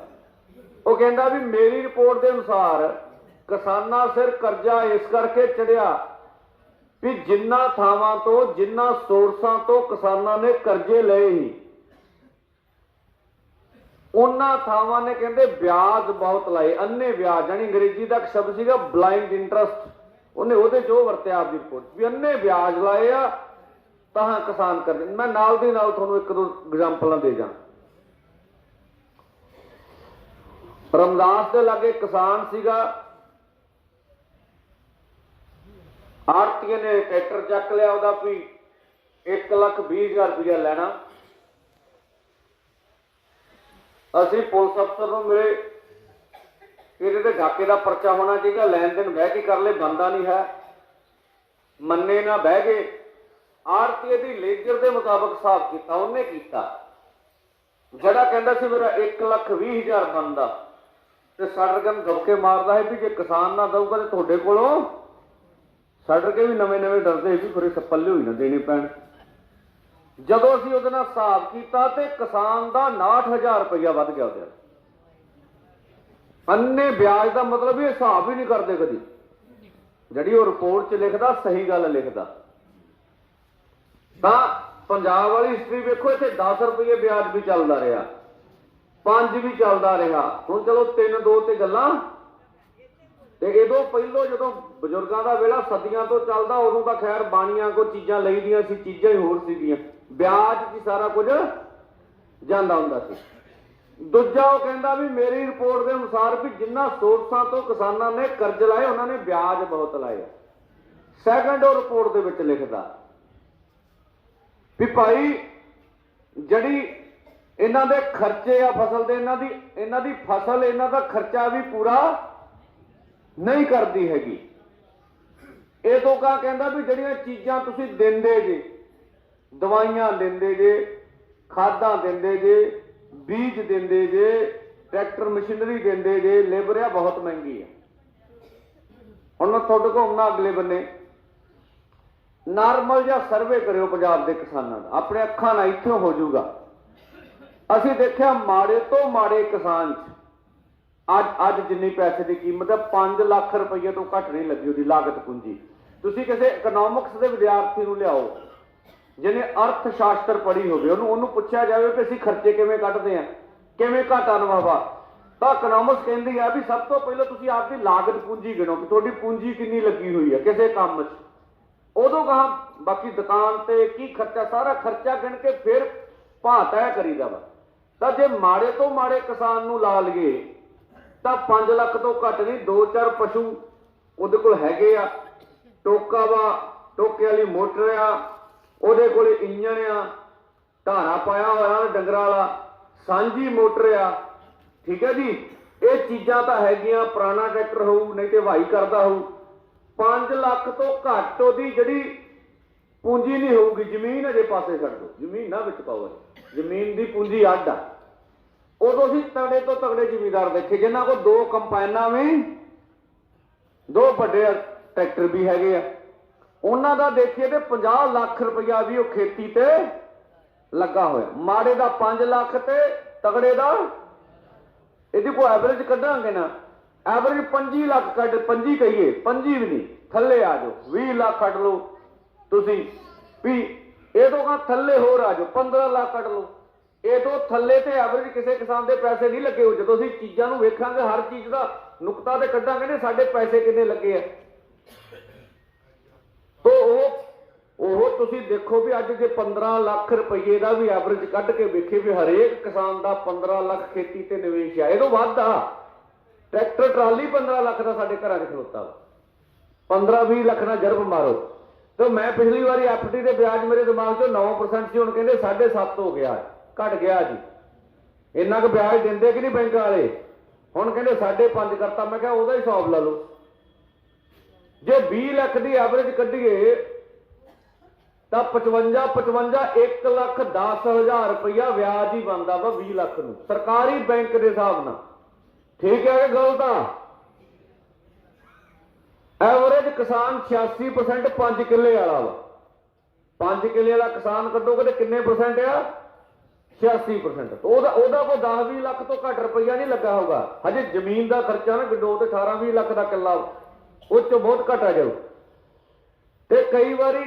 वो कहंदा भी मेरी रिपोर्ट के अनुसार किसानां सिर कर्जा इस करके चढ़िया भी जिन्ना थावां तो जिन्ना सोर्सां तो किसानां ने कर्जे लए ही, उन्हां थावां ने कहंदे ब्याज बहुत लाए, अन्ने ब्याज। यानी अंग्रेजी का एक शब्द सीगा ब्लाइंड इंटरस्ट, उन्हें ਉਹਦੇ जो वरत्या आपकी रिपोर्ट भी अन्ने ब्याज लाए आ तां किसान कर। मैं नाल दी नाल तुहानूं 1-2 एग्जांपलां दे जां। रमदास के लागे किसान सीगा, आड़तीए ने ट्रैक्टर चक लिया, ਉਹਦਾ भी 1,20,000 रुपया लेना। ਅਸੀਂ पुलिस अफसर ਨੂੰ मिले, ਇਹਦੇ ਤੇ ਡਾਕੇ ਦਾ ਪਰਚਾ ਹੋਣਾ ਚਾਹੀਦਾ, ਲੈਣ ਦੇਣ ਬਹਿ ਕੇ ਕਰ ਲੈ, ਬੰਦਾ ਨਹੀਂ ਹੈ। ਮੰਨੇ ਨਾ ਬਹਿ ਗਏ, ਆੜਤੀਏ ਦੀ ਲੇਜਰ ਦੇ ਮੁਤਾਬਕ ਹਿਸਾਬ ਕੀਤਾ, ਉਹਨੇ ਕੀਤਾ। ਜਿਹੜਾ ਕਹਿੰਦਾ ਸੀ ਮੇਰਾ 1,20,000 ਬਣਦਾ ਤੇ ਸੜਰਗਨ ਧੱਕੇ ਮਾਰਦਾ ਹੈ ਵੀ ਜੇ ਕਿਸਾਨ ਨਾ ਦਊਗਾ ਤੇ ਤੁਹਾਡੇ ਕੋਲੋਂ ਸੜਰ ਕੇ ਵੀ ਨਵੇਂ ਡਰਦੇ ਸੀ ਫਿਰ ਪੱਲੇ ਹੋਈ ਨਾ ਦੇਣੇ ਪੈਣ। ਜਦੋਂ ਅਸੀਂ ਉਹਦੇ ਨਾਲ ਹਿਸਾਬ ਕੀਤਾ ਤੇ ਕਿਸਾਨ ਦਾ 69,000 रुपया ਵੱਧ ਗਿਆ ਉਹਦੇ। अन्ने ब्याज का मतलब ये हिसाब ही नहीं करते कभी, जी वो रिपोर्ट च लिखता सही गल लिखता। पंजाब वाली हिस्ट्री वेखो, इतने 10 रुपये ब्याज भी चलता रहा, 5 भी चलता रहा। हुण चलो 3-2 ते गल्लां ते इदों पहलों जो बजुर्गों का वेला सदियां तो चलता, उदों तो खैर बाणियां को चीज़ां लई दियां सी, चीज़ां ही होर सीगियां, ब्याज च सारा कुछ जांदा हुंदा सी। दूजा वो कहता भी मेरी रिपोर्ट के अनुसार भी जिन्ना सोर्सां तो किसानां ने कर्ज लाए उन्होंने ब्याज बहुत लाए। सैकंड वो रिपोर्ट के विच लिखदा भी भाई जड़ी इन्हां दे खर्चे आ फसल दे, इन्हां दी फसल इन्हां दा खर्चा भी पूरा ਨਹੀਂ ਕਰਦੀ ਹੈਗੀ। ਇਹ ਤੋਂ ਕਾ ਕਹਿੰਦਾ ਵੀ ਜਿਹੜੀਆਂ ਚੀਜ਼ਾਂ ਤੁਸੀਂ ਦਿੰਦੇ ਜੇ, ਦਵਾਈਆਂ ਦਿੰਦੇ ਜੇ, ਖਾਦਾਂ ਦਿੰਦੇ ਜੇ, ਬੀਜ ਦਿੰਦੇ ਜੇ, ਟਰੈਕਟਰ ਮਸ਼ੀਨਰੀ ਦਿੰਦੇ ਜੇ, ਲੇਬਰ ਆ ਬਹੁਤ ਮਹਿੰਗੀ ਹੈ। ਹੁਣ ਮੈਂ ਤੁਹਾਡੇ ਕੋਲ ਆਉਣਾ ਅਗਲੇ ਬੰਨੇ, ਨਾਰਮਲ ਜਿਹਾ ਸਰਵੇ ਕਰਿਓ ਪੰਜਾਬ ਦੇ ਕਿਸਾਨਾਂ ਦਾ, ਆਪਣੇ ਅੱਖਾਂ ਨਾਲ ਇੱਥੋਂ ਹੋ ਜਾਊਗਾ। ਅਸੀਂ ਦੇਖਿਆ ਮਾੜੇ ਤੋਂ ਮਾੜੇ ਕਿਸਾਨ 'ਚ ਅੱਜ ਜਿੰਨੀ ਪੈਸੇ ਦੀ ਕੀਮਤ ਹੈ 5 ਲੱਖ ਰੁਪਏ ਤੋਂ ਘੱਟ ਨਹੀਂ ਲੱਗੀ ਉਹਦੀ ਲਾਗਤ ਪੂੰਜੀ। ਤੁਸੀਂ ਕਿਸੇ ਇਕਨੋਮਿਕਸ ਦੇ ਵਿਦਿਆਰਥੀ ਨੂੰ ਲਿਆਓ ਜਿਹਨੇ ਅਰਥ ਸ਼ਾਸਤਰ ਪੜ੍ਹੀ ਹੋਵੇ, ਉਹਨੂੰ ਪੁੱਛਿਆ ਜਾਵੇ ਕਿ ਅਸੀਂ ਖਰਚੇ ਕਿਵੇਂ ਕੱਢਦੇ ਆ, ਕਿਵੇਂ ਘਾਟਾ ਨਫਾ, ਤਾਂ ਇਕਨੋਮਿਕਸ ਕਹਿੰਦੀ ਆ ਵੀ ਸਭ ਤੋਂ ਪਹਿਲਾਂ ਤੁਸੀਂ ਆਪਦੀ ਲਾਗਤ ਪੂੰਜੀ ਗਿਣੋ ਕਿ ਤੁਹਾਡੀ ਪੂੰਜੀ ਕਿੰਨੀ ਲੱਗੀ ਹੋਈ ਹੈ ਕਿਸੇ ਕੰਮ 'ਚ। ਉਦੋਂ ਕਹਾਂ ਬਾਕੀ ਦੁਕਾਨ ਤੇ ਕੀ ਖਰਚਾ, ਸਾਰਾ ਖਰਚਾ ਗਿਣ ਕੇ ਫਿਰ ਭਾਅ ਤੈਅ ਕਰੀਦਾ ਵਾ। ਤਾਂ ਜੇ ਮਾੜੇ ਤੋਂ ਮਾੜੇ ਕਿਸਾਨ ਨੂੰ ਲਾ ਲਈਏ ਤਾਂ 5 ਲੱਖ ਤੋਂ ਘੱਟ ਨਹੀਂ, 2-4 ਪਸ਼ੂ ਉਹਦੇ ਕੋਲ ਹੈਗੇ ਆ, ਟੋਕਾ ਵਾ, ਟੋਕੇ ਵਾਲੀ ਮੋਟਰ ਆ, ਉਹਦੇ ਕੋਲ ਇੰਜਣ ਆ, ਧਾਰਾ ਪਾਇਆ ਹੋਇਆ ਡੰਗਰਾਂ ਵਾਲਾ, ਸਾਂਝੀ ਮੋਟਰ ਆ, ਠੀਕ ਹੈ ਜੀ। ਇਹ ਚੀਜ਼ਾਂ ਤਾਂ ਹੈਗੀਆਂ, ਪੁਰਾਣਾ ਟਰੈਕਟਰ ਹੋਊ ਨਹੀਂ ਤੇ ਵਾਹੀ ਕਰਦਾ ਹੋਊ। 5 ਲੱਖ ਤੋਂ ਘੱਟ ਉਹਦੀ ਜਿਹੜੀ ਪੂੰਜੀ ਨਹੀਂ ਹੋਊਗੀ। ਜ਼ਮੀਨ ਅਜੇ ਪਾਸੇ ਛੱਡ ਦਿਓ, ਜ਼ਮੀਨ ਨਾ ਵਿੱਚ ਪਾਓ, ਜ਼ਮੀਨ ਦੀ ਪੂੰਜੀ ਅੱਡ ਆ। ਉਦੋਂ ਅਸੀਂ ਤਗੜੇ ਤੋਂ ਤਗੜੇ ਜ਼ਿਮੀਂਦਾਰ ਦੇਖੇ ਜਿਨ੍ਹਾਂ ਕੋਲ 2 ਕੰਪਾਈਨਾਂ ਵੀ, 2 ਵੱਡੇ ਟਰੈਕਟਰ ਵੀ ਹੈਗੇ ਆ। ਉਹਨਾਂ ਦਾ ਦੇਖੀਏ ਤੇ 50 ਲੱਖ ਰੁਪਇਆ ਵੀ ਉਹ ਖੇਤੀ ਤੇ ਲੱਗਾ ਹੋਇਆ। ਮਾੜੇ ਦਾ 5 ਲੱਖ ਤੇ ਤਗੜੇ ਦਾ, ਇਹਦੀ ਕੋਈ ਐਵਰੇਜ ਕੱਢਾਂਗੇ ਨਾ, ਐਵਰੇਜ 25 ਲੱਖ ਕੱਢ, 25 ਕਹੀਏ, 25 ਵੀ ਨਹੀਂ, ਥੱਲੇ ਆ ਜਾਓ, 20 ਲੱਖ ਕੱਢ ਲਓ ਤੁਸੀਂ ਵੀ। ਇਹ ਤੋਂ ਥੱਲੇ ਹੋਰ ਆ ਜਾਓ, 15 ਲੱਖ ਕੱਢ ਲਓ। ਇਹ ਤੋਂ ਥੱਲੇ ਤੇ ਐਵਰੇਜ ਕਿਸੇ ਕਿਸਾਨ ਦੇ ਪੈਸੇ ਨਹੀਂ ਲੱਗੇ ਹੋ। ਜਦੋਂ ਅਸੀਂ ਚੀਜ਼ਾਂ ਨੂੰ ਵੇਖਾਂਗੇ, ਹਰ ਚੀਜ਼ ਦਾ ਨੁਕਤਾ ਤੇ ਕੱਢਾਂਗੇ ਨੇ ਸਾਡੇ ਪੈਸੇ ਕਿੰਨੇ ਲੱਗੇ ਆ। ਤੋ ਉਹ ਤੁਸੀਂ ਦੇਖੋ ਵੀ ਅੱਜ ਜੇ 15 ਲੱਖ ਰੁਪਏ ਦਾ ਵੀ ਐਵਰੇਜ ਕੱਢ ਕੇ ਵੇਖੇ ਵੀ ਹਰੇਕ ਕਿਸਾਨ ਦਾ 15 ਲੱਖ ਖੇਤੀ ਤੇ ਨਿਵੇਸ਼ ਆ। ਇਹ ਤੋਂ ਵੱਧ ਆ। ਟਰੈਕਟਰ ਟਰਾਲੀ 15 ਲੱਖ ਦਾ ਸਾਡੇ ਘਰਾਂ 'ਚ ਖਲੋਤਾ, 15-20 ਲੱਖ ਨਾਲ ਜਰਬ ਮਾਰੋ। ਤੇ ਮੈਂ ਪਿਛਲੀ ਵਾਰੀ ਐਫਡੀ ਦੇ ਵਿਆਜ ਮੇਰੇ ਦਿਮਾਗ 'ਚੋਂ 9% ਸੀ, ਹੁਣ ਕਹਿੰਦੇ 7.5 ਹੋ ਗਿਆ, ਘਟ ਗਿਆ ਜੀ। ਇੰਨਾ ਕੁ ਵਿਆਜ ਦਿੰਦੇ ਕਿ ਨਹੀਂ ਬੈਂਕ ਵਾਲੇ, ਹੁਣ ਕਹਿੰਦੇ 5.5 ਕਰਤਾ। ਮੈਂ ਕਿਹਾ ਉਹਦਾ ਹੀ ਹਿਸਾਬ ਲਾ ਲਓ। ਜੇ 20 ਲੱਖ ਦੀ ਐਵਰੇਜ ਕੱਢੀਏ ਤਾਂ 55 1,10,000 ਰੁਪਇਆ ਵਿਆਜ ਹੀ ਬਣਦਾ ਵਾ 20 ਲੱਖ ਨੂੰ ਸਰਕਾਰੀ ਬੈਂਕ ਦੇ ਹਿਸਾਬ ਨਾਲ। ਠੀਕ ਹੈ ਕਿ ਗਲਤ ਆ? ਐਵਰੇਜ ਕਿਸਾਨ 86% 5 ਕਿੱਲੇ ਵਾਲਾ ਵਾ। 5 ਕਿੱਲੇ ਵਾਲਾ ਕਿਸਾਨ ਕੱਢੋਗੇ ਤੇ ਕਿੰਨੇ ਪਰਸੈਂਟ ਆ? 86%। ਉਹਦਾ ਕੋਈ 10-20 ਲੱਖ ਤੋਂ ਘੱਟ ਰੁਪਈਆ ਨਹੀਂ ਲੱਗਾ ਹੋਊਗਾ। ਹਜੇ ਜ਼ਮੀਨ ਦਾ ਖਰਚਾ ਨਾ ਗੱਡੋ ਤੇ 18-20 ਲੱਖ ਦਾ ਕਿੱਲਾ, ਉਹ ਚੋਂ ਬਹੁਤ ਘੱਟ ਆ ਜਾਊ। ਤੇ ਕਈ ਵਾਰੀ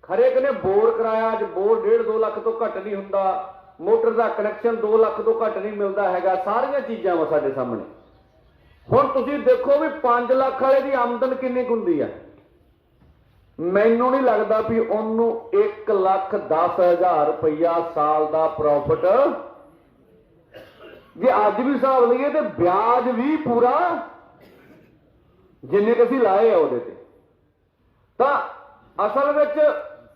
ਹਰੇਕ ਨੇ ਬੋਰ ਕਰਾਇਆ, ਅੱਜ ਬੋਰ 1.5-2 ਲੱਖ ਤੋਂ ਘੱਟ ਨਹੀਂ ਹੁੰਦਾ, ਮੋਟਰ ਦਾ ਕਨੈਕਸ਼ਨ 2 ਲੱਖ ਤੋਂ ਘੱਟ ਨਹੀਂ ਮਿਲਦਾ ਹੈਗਾ। ਸਾਰੀਆਂ ਚੀਜ਼ਾਂ ਵਾ ਸਾਡੇ ਸਾਹਮਣੇ। ਹੁਣ ਤੁਸੀਂ ਦੇਖੋ ਵੀ 5 ਲੱਖ ਵਾਲੇ ਦੀ ਆਮਦਨ ਕਿੰਨੀ ਹੁੰਦੀ ਆ। ਮੈਨੂੰ ਨਹੀਂ ਲੱਗਦਾ ਵੀ ਉਹਨੂੰ 1,10,000 ਰੁਪਇਆ ਸਾਲ ਦਾ ਪ੍ਰੋਫਿਟ, ਜੇ ਅੱਜ ਵੀ ਹਿਸਾਬ ਲਈਏ ਤੇ ਵਿਆਜ ਵੀ ਪੂਰਾ ਜਿੰਨੇ ਕਿ ਅਸੀਂ ਲਾਏ ਆ ਉਹਦੇ ਤੇ। ਤਾਂ ਅਸਲ ਵਿੱਚ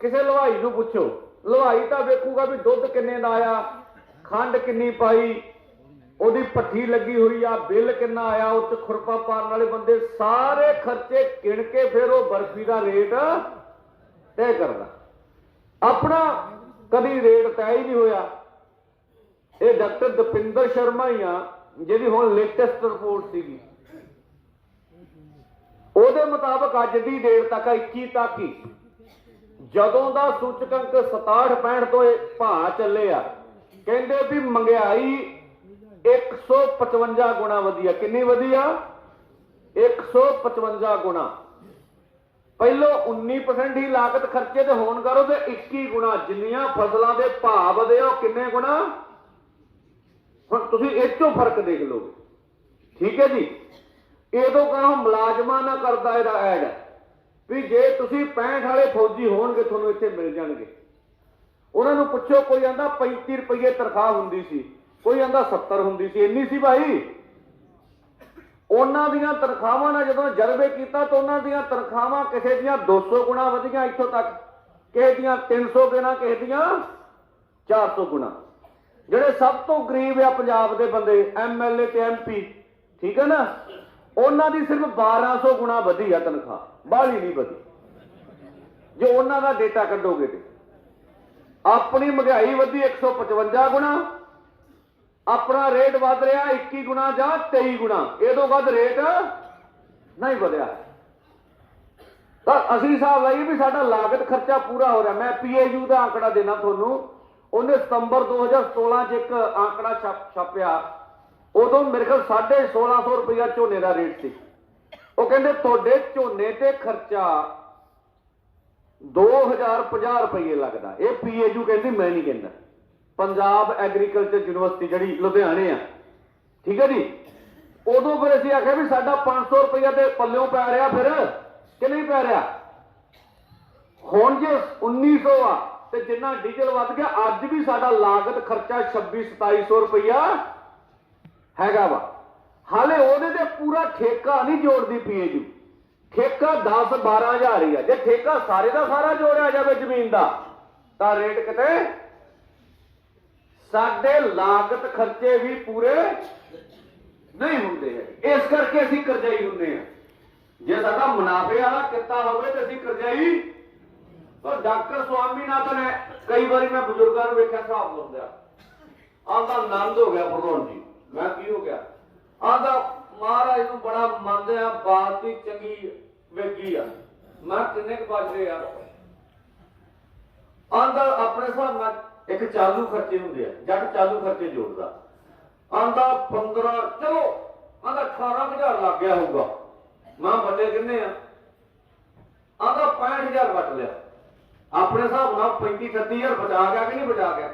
ਕਿਸੇ ਹਲਵਾਈ ਨੂੰ ਪੁੱਛੋ, ਹਲਵਾਈ ਤਾਂ ਵੇਖੂਗਾ ਵੀ ਦੁੱਧ ਕਿੰਨੇ ਦਾ ਆਇਆ, ਖੰਡ ਕਿੰਨੀ ਪਾਈ, ਉਹਦੀ ਭੱਠੀ ਲੱਗੀ ਹੋਈ ਆ, ਬਿੱਲ ਕਿੰਨਾ ਆਇਆ, ਉਹ 'ਚ ਖੁਰਪਾ ਪਾਉਣ ਵਾਲੇ ਬੰਦੇ, ਸਾਰੇ ਖਰਚੇ ਗਿਣ ਕੇ ਫਿਰ ਉਹ ਬਰਫੀ ਦਾ ਰੇਟ ਤੈਅ ਕਰਦਾ। ਆਪਣਾ ਕਦੀ ਰੇਟ ਤੈਅ ਹੀ ਨਹੀਂ ਹੋਇਆ। ਇਹ ਡਾਕਟਰ ਦਪਿੰਦਰ ਸ਼ਰਮਾ ਹੀ ਆ ਜਿਹਦੀ ਹੁਣ ਲੇਟੈਸਟ ਰਿਪੋਰਟ ਸੀਗੀ, ਉਹਦੇ ਮੁਤਾਬਕ ਅੱਜ ਦੀ ਡੇਟ ਤੱਕ 21 ਤੱਕ ਹੀ ਜਦੋਂ ਦਾ ਸੂਚਕਾਂਕ 67-65 ਤੋਂ ਭਾਅ ਚੱਲੇ ਆ, ਕਹਿੰਦੇ ਵੀ ਮਹਿੰਗਾਈ 155 ਗੁਣਾ ਵਧੀ ਆ। ਕਿੰਨੀ ਵਧੀ ਆ? 155 ਗੁਣਾ। ਪਹਿਲੋਂ 19% ਹੀ ਲਾਗਤ ਖਰਚੇ ਤੇ ਹੋਣ ਕਰੋ ਤੇ 21 ਗੁਣਾ। ਜਿੰਨੀਆਂ ਫਸਲਾਂ ਦੇ ਭਾਅ ਵਧੇ ਆ ਉਹ ਕਿੰਨੇ ਗੁਣਾ? ਹੁਣ ਤੁਸੀਂ ਇਹ ਚੋਂ ਫਰਕ ਦੇਖ ਲਓਗੇ। ਠੀਕ ਹੈ ਜੀ। ਇਹਦੋਂ ਕਹੋ ਮੁਲਾਜ਼ਮਾਂ ਨਾ ਕਰਦਾ ਇਹਦਾ ਐਡ ਵੀ ਜੇ ਤੁਸੀਂ 65 ਵਾਲੇ ਫੌਜੀ ਹੋਣਗੇ ਤੁਹਾਨੂੰ ਇੱਥੇ ਮਿਲ ਜਾਣਗੇ। ਉਹਨਾਂ ਨੂੰ ਪੁੱਛੋ, ਕੋਈ ਆਂਦਾ 35 ਰੁਪਏ ਤਨਖਾਹ ਹੁੰਦੀ ਸੀ, ਕੋਈ ਆਂਦਾ 70 ਹੁੰਦੀ ਸੀ। ਇੰਨੀ ਸੀ ਭਾਈ। ਉਹਨਾਂ ਦੀਆਂ ਤਨਖਾਹਾਂ ਨਾਲ ਜਦੋਂ ਜਰਬੇ ਕੀਤਾ ਤਾਂ ਉਹਨਾਂ ਦੀਆਂ ਤਨਖਾਹਾਂ ਕਿਸੇ ਦੀਆਂ 200 ਗੁਣਾ ਵਧੀਆਂ ਇੱਥੋਂ ਤੱਕ, ਕਿਸੇ ਦੀਆਂ 300 ਗੁਣਾ, ਕਿਸੇ ਦੀਆਂ 400 ਗੁਣਾ। ਜਿਹੜੇ ਸਭ ਤੋਂ ਗਰੀਬ ਆ ਪੰਜਾਬ ਦੇ ਬੰਦੇ, MLA ਤੇ MP, ਠੀਕ ਹੈ ਨਾ, ਉਹਨਾਂ ਦੀ ਸਿਰਫ 1200 ਗੁਣਾ ਵਧੀ ਆ ਤਨਖਾਹ, ਬਾਹਲੀ ਨਹੀਂ ਵਧੀ। ਜੇ ਉਹਨਾਂ ਦਾ ਡੇਟਾ ਕੱਢੋਗੇ ਤੇ ਆਪਣੀ ਮਹਿੰਗਾਈ ਵਧੀ 155 ਗੁਣਾ, ਆਪਣਾ ਰੇਟ ਵੱਧ ਰਿਹਾ 21 ਗੁਣਾ ਜਾਂ 23 ਗੁਣਾ, ਇਹ ਤੋਂ ਵੱਧ ਰੇਟ ਨਹੀਂ ਵਧਿਆ। ਤਾਂ ਅਸੀਂ ਹਿਸਾਬ ਲਾਈਏ ਵੀ ਸਾਡਾ ਲਾਗਤ ਖਰਚਾ ਪੂਰਾ ਹੋ ਰਿਹਾ। ਮੈਂ PAU ਦਾ ਆંકੜਾ ਦੇਣਾ ਤੁਹਾਨੂੰ, ਉਹਨੇ ਸਤੰਬਰ 2016 'ਚ ਇੱਕ ਆંકੜਾ ਛਾਪਿਆ, ਉਦੋਂ ਮੇਰੇ ਖਿਆਲ 1650 ਰੁਪਇਆ ਝੋਨੇ ਦਾ ਰੇਟ ਸੀ। ਉਹ ਕਹਿੰਦੇ ਤੁਹਾਡੇ ਝੋਨੇ ਤੇ ਖਰਚਾ 2050 ਰੁਪਏ ਲੱਗਦਾ। ਇਹ PAU ਕਹਿੰਦੀ, ਮੈਂ ਨਹੀਂ ਕਹਿੰਦਾ, ਪੰਜਾਬ ਐਗਰੀਕਲਚਰ ਯੂਨੀਵਰਸਿਟੀ ਜਿਹੜੀ ਲੁਧਿਆਣੇ ਆ, ਠੀਕ ਹੈ ਜੀ। ਉਦੋਂ ਫਿਰ ਅਸੀਂ ਆਖਿਆ ਵੀ ਸਾਡਾ 500 ਰੁਪਇਆ ਤੇ ਪੱਲਿਓਂ ਪੈ ਰਿਹਾ ਫਿਰ ਕਿ ਨਹੀਂ ਪੈ ਰਿਹਾ। ਹੁਣ ਜੇ 1900 ਆ ਤੇ ਜਿੰਨਾ ਡੀਜ਼ਲ ਵੱਧ ਗਿਆ, ਅੱਜ ਵੀ ਸਾਡਾ ਲਾਗਤ ਖਰਚਾ 2600-2700 ਰੁਪਇਆ ਹੈਗਾ ਵਾ। ਹਾਲੇ ਉਹਦੇ ਤੇ ਪੂਰਾ ਠੇਕਾ ਨਹੀਂ ਜੋੜਦੀ PAU, ਠੇਕਾ 10-12 ਹਜ਼ਾਰ ਹੀ ਆ। ਜੇ ਠੇਕਾ ਸਾਰੇ ਦਾ ਸਾਰਾ ਜੋੜਿਆ ਜਾਵੇ ਜ਼ਮੀਨ ਦਾ ਤਾਂ ਰੇਟ ਕਿਤੇ ਸਾਡੇ ਲਾਗਤ ਖਰਚੇ ਵੀ ਪੂਰੇ ਨਹੀਂ ਹੁੰਦੇ ਹੈ। ਇਸ ਕਰਕੇ ਅਸੀਂ ਕਰਜ਼ਾਈ ਹੁੰਦੇ ਹਾਂ। ਜੇ ਸਾਡਾ ਮੁਨਾਫੇ ਵਾਲਾ ਕਿੱਤਾ ਹੋਵੇ ਤੇ ਅਸੀਂ ਕਰਜ਼ਾਈ। ਪਰ ਡਾਕਟਰ ਸਵਾਮੀਨਾਥਨ ਨੇ ਕਈ ਵਾਰੀ ਮੈਂ ਬਜ਼ੁਰਗਾਂ ਨੂੰ ਵੇਖਿਆ ਹਿਸਾਬ ਲਾਉਂਦਾ, ਆਂਦਾ ਆਨੰਦ ਹੋ ਗਿਆ ਪ੍ਰਧਾਨ ਜੀ। ਮੈਂ ਕੀ ਹੋ ਗਿਆ? ਆਂਦਾ ਮਹਾਰਾਜ ਨੂੰ ਬੜਾ ਮੰਨਦੇ ਆ, ਬਾਤ ਦੀ ਚੰਗੀ ਵੇਗੀ ਆ। ਮੈਂ ਕਿੰਨੇ ਕੁ ਬਚਦੇ ਆ? ਆਂਦਾ ਆਪਣੇ ਹਿਸਾਬ ਨਾਲ ਇੱਕ ਚਾਲੂ ਖਰਚੇ ਹੁੰਦੇ ਆ, ਜੱਟ ਚਾਲੂ ਖਰਚੇ ਜੋੜਦਾ। ਆਂਦਾ 15, ਚਲੋ ਆਂਦਾ 18000 ਲੱਗ ਗਿਆ ਹੋਊਗਾ। ਮੈਂ ਵੱਡੇ ਕਿੰਨੇ ਆ? ਆਂਦਾ 65000 ਵੱਟ ਲਿਆ। ਆਪਣੇ ਹਿਸਾਬ ਨਾਲ 35-38 ਹਜ਼ਾਰ ਬਚਾ ਗਿਆ ਕਿ ਨਹੀਂ ਬਚਾ ਗਿਆ?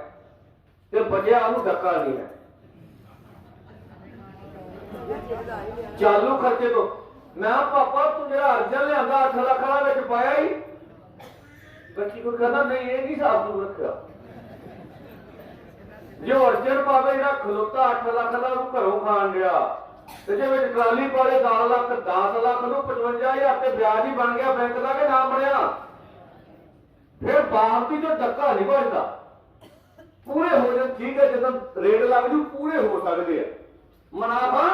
ਤੇ ਬਚਿਆ ਉਹਨੂੰ ਡੱਕਾ ਨਹੀਂ ਹੈ ਚਾਲੂ ਖਰਚੇ ਤੋਂ। ਮੈਂ ਪਾਪਾ ਤੂੰ ਜਿਹੜਾ ਅਰਜਨ ਲਿਆਂਦਾ 8 ਲੱਖ ਵਾਲਾ ਵਿੱਚ ਪਾਇਆ ਹੀ? ਬੱਚੀ ਕੋਈ ਕਹਿੰਦਾ ਨਹੀਂ, ਇਹ ਨਹੀਂ ਹਿਸਾਬ ਨੂੰ ਰੱਖਿਆ। ਜੇ ਅਰਜਨ ਪਾਵੇ ਜਿਹੜਾ ਖਲੋਤਾ 8 ਲੱਖ ਦਾ ਉਹਨੂੰ ਘਰੋਂ ਖਾਣ ਡਿਆ, ਤੇ ਜੇ ਵਿੱਚ ਟਰਾਲੀ ਪਾਲੇ 10 ਲੱਖ, 10 ਲੱਖ ਨੂੰ 55,000 ਤੇ ਵਿਆਜ ਹੀ ਬਣ ਗਿਆ ਬੈਂਕ ਦਾ ਕਿ ਨਾ ਬਣਿਆ? ਫਿਰ ਬਾਪ ਦੀ ਜੋ ਡੱਕਾ ਨਹੀਂ ਬਚਦਾ। ਪੂਰੇ ਹੋ ਜਾਣ ਠੀਕ ਹੈ, ਜਦੋਂ ਰੇਟ ਲੱਗ ਜੂ ਪੂਰੇ ਹੋ ਸਕਦੇ ਆ। ਮੁਨਾਫਾ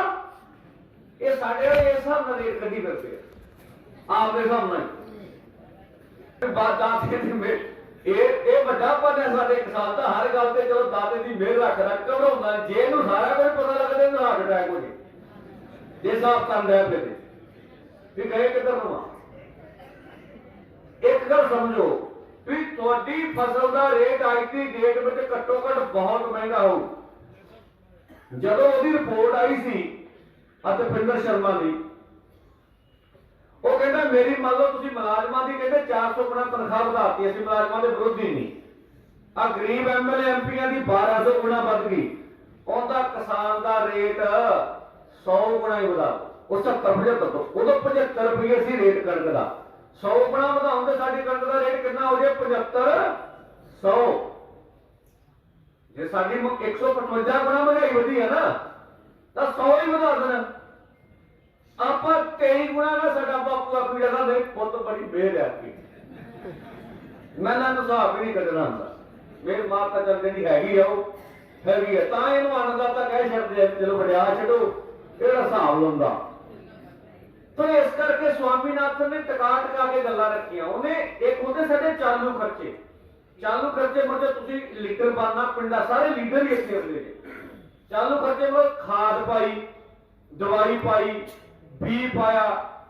ਇਹ ਸਾਡੇ ਇਸ ਹਿਸਾਬ ਨਾਲ ਰੇਟ ਕੱਢੀ ਫਿਰਦੇ ਆ, ਆਪਦੇ ਹਿਸਾਬ ਨਾਲ। ਬਾਤ ਦੱਸ ਕੇ ਇਹ ਵੱਡਾ ਪਨ ਹੈ ਸਾਡੇ ਕਿਸਾਨ ਦਾ। ਹਰ ਗੱਲ ਤੇ ਚਲੋ ਦਾਦੇ ਦੀ ਮਿਹਰ ਰੱਖ ਘਬਰਾਉਂਦਾ। ਜੇ ਇਹਨੂੰ ਸਾਰਾ ਕੁਝ ਪਤਾ ਲੱਗਦਾ ਇਹਨੂੰ ਹਾਰਟ ਅਟੈਕ ਹੋ ਜੇ, ਜੇ ਸਾਫ ਕਰਨ ਰਿਹਾ ਫਿਰ ਵੀ ਗਏ ਕਿੱਧਰ ਨੂੰ। ਇੱਕ ਗੱਲ ਸਮਝੋ ਵੀ ਤੁਹਾਡੀ ਫਸਲ ਦਾ ਰੇਟ ਅੱਜ ਦੀ ਡੇਟ ਵਿੱਚ ਘੱਟੋ ਘੱਟ ਬਹੁਤ ਮਹਿੰਗਾ ਹੋਊ। ਜਦੋਂ ਉਹਦੀ ਰਿਪੋਰਟ ਆਈ ਸੀ ਅਤਿਪਿੰਦਰ ਸ਼ਰਮਾ ਦੀ, ਉਹ ਕਹਿੰਦਾ ਮੇਰੀ ਮੰਨ ਲਓ ਤੁਸੀਂ ਮੁਲਾਜ਼ਮਾਂ ਦੀ ਕਹਿੰਦੇ 400 ਗੁਣਾ ਤਨਖਾਹ ਵਧਾਤੀ, ਅਸੀਂ ਮੁਲਾਜ਼ਮਾਂ ਦੇ ਵਿਰੁੱਧ ਹੀ ਨਹੀਂ। ਆ ਗਰੀਬ MLA MPਆਂ ਦੀ 1200 ਗੁਣਾ ਵੱਧ ਗਈ। ਉਹਦਾ ਕਿਸਾਨ ਦਾ ਰੇਟ 100 ਗੁਣਾ ਹੀ ਵਧਾ, ਉਹ 70-75 ਤੋਂ ਉਦੋਂ 75 ਰੁਪਏ ਸੀ ਰੇਟ ਕਣਕ ਦਾ। 100 ਗੁਣਾ ਵਧਾਉਣ ਤੇ ਸਾਡੀ ਕਣਕ ਦਾ ਰੇਟ ਕਿੰਨਾ ਹੋ ਜਾਏ? 75-100। ਜੇ ਸਾਡੀ 155 ਗੁਣਾ ਮਹਿੰਗਾਈ ਵਧੀ ਹੈ ਨਾ, ਤਾਂ 100 ਹੀ ਵਧਾ ਦੇਣਾ ਆਪਾਂ। 23 ਗੁਣਾ ਨਾਲ ਸਾਡਾ ਬਾਪੂ ਆਪਣੀ ਜਗ੍ਹਾ ਨਹੀਂ, ਪੁੱਤ ਬੜੀ ਮਿਹਰ ਹੈ ਕੀ। ਮੈਂ ਨਾ ਹਿਸਾਬ ਵੀ ਨਹੀਂ ਕੱਢਣਾ ਹੁੰਦਾ। ਮੇਰੀ ਮਾਤਾ ਚੱਲ ਜਿਹੜੀ ਹੈਗੀ ਆ ਉਹ ਹੈਗੀ ਆ, ਤਾਂ ਇਹਨੂੰ ਆਨੰਦਾ ਤਾਂ ਕਹਿ ਛੱਡਦੇ ਆ, ਚਲੋ ਵੜਿਆ ਛੱਡੋ, ਇਹਦਾ ਹਿਸਾਬ ਲਾਉਂਦਾ। ਤਾਂ ਇਸ ਕਰਕੇ ਸਵਾਮੀਨਾਥਨ ਨੇ ਟਕਾ ਕੇ ਗੱਲਾਂ ਰੱਖੀਆਂ। ਉਹਨੇ ਇੱਕ ਹੁੰਦੇ ਸਾਡੇ ਚਾਲੂ ਖਰਚੇ। ਚਾਲੂ ਖਰਚੇ ਮਤਲਬ ਤੁਸੀਂ ਲੀਡਰ ਬਣਨਾ, ਪਿੰਡਾਂ ਸਾਰੇ ਲੀਡਰ ਹੀ ਇੱਥੇ ਹੁੰਦੇ ਨੇ। ਚਾਲੂ ਖਰਚੇ ਮਤਲਬ ਖਾਦ ਪਾਈ, ਦਵਾਈ ਪਾਈ, ਬੀ ਪਾਇਆ,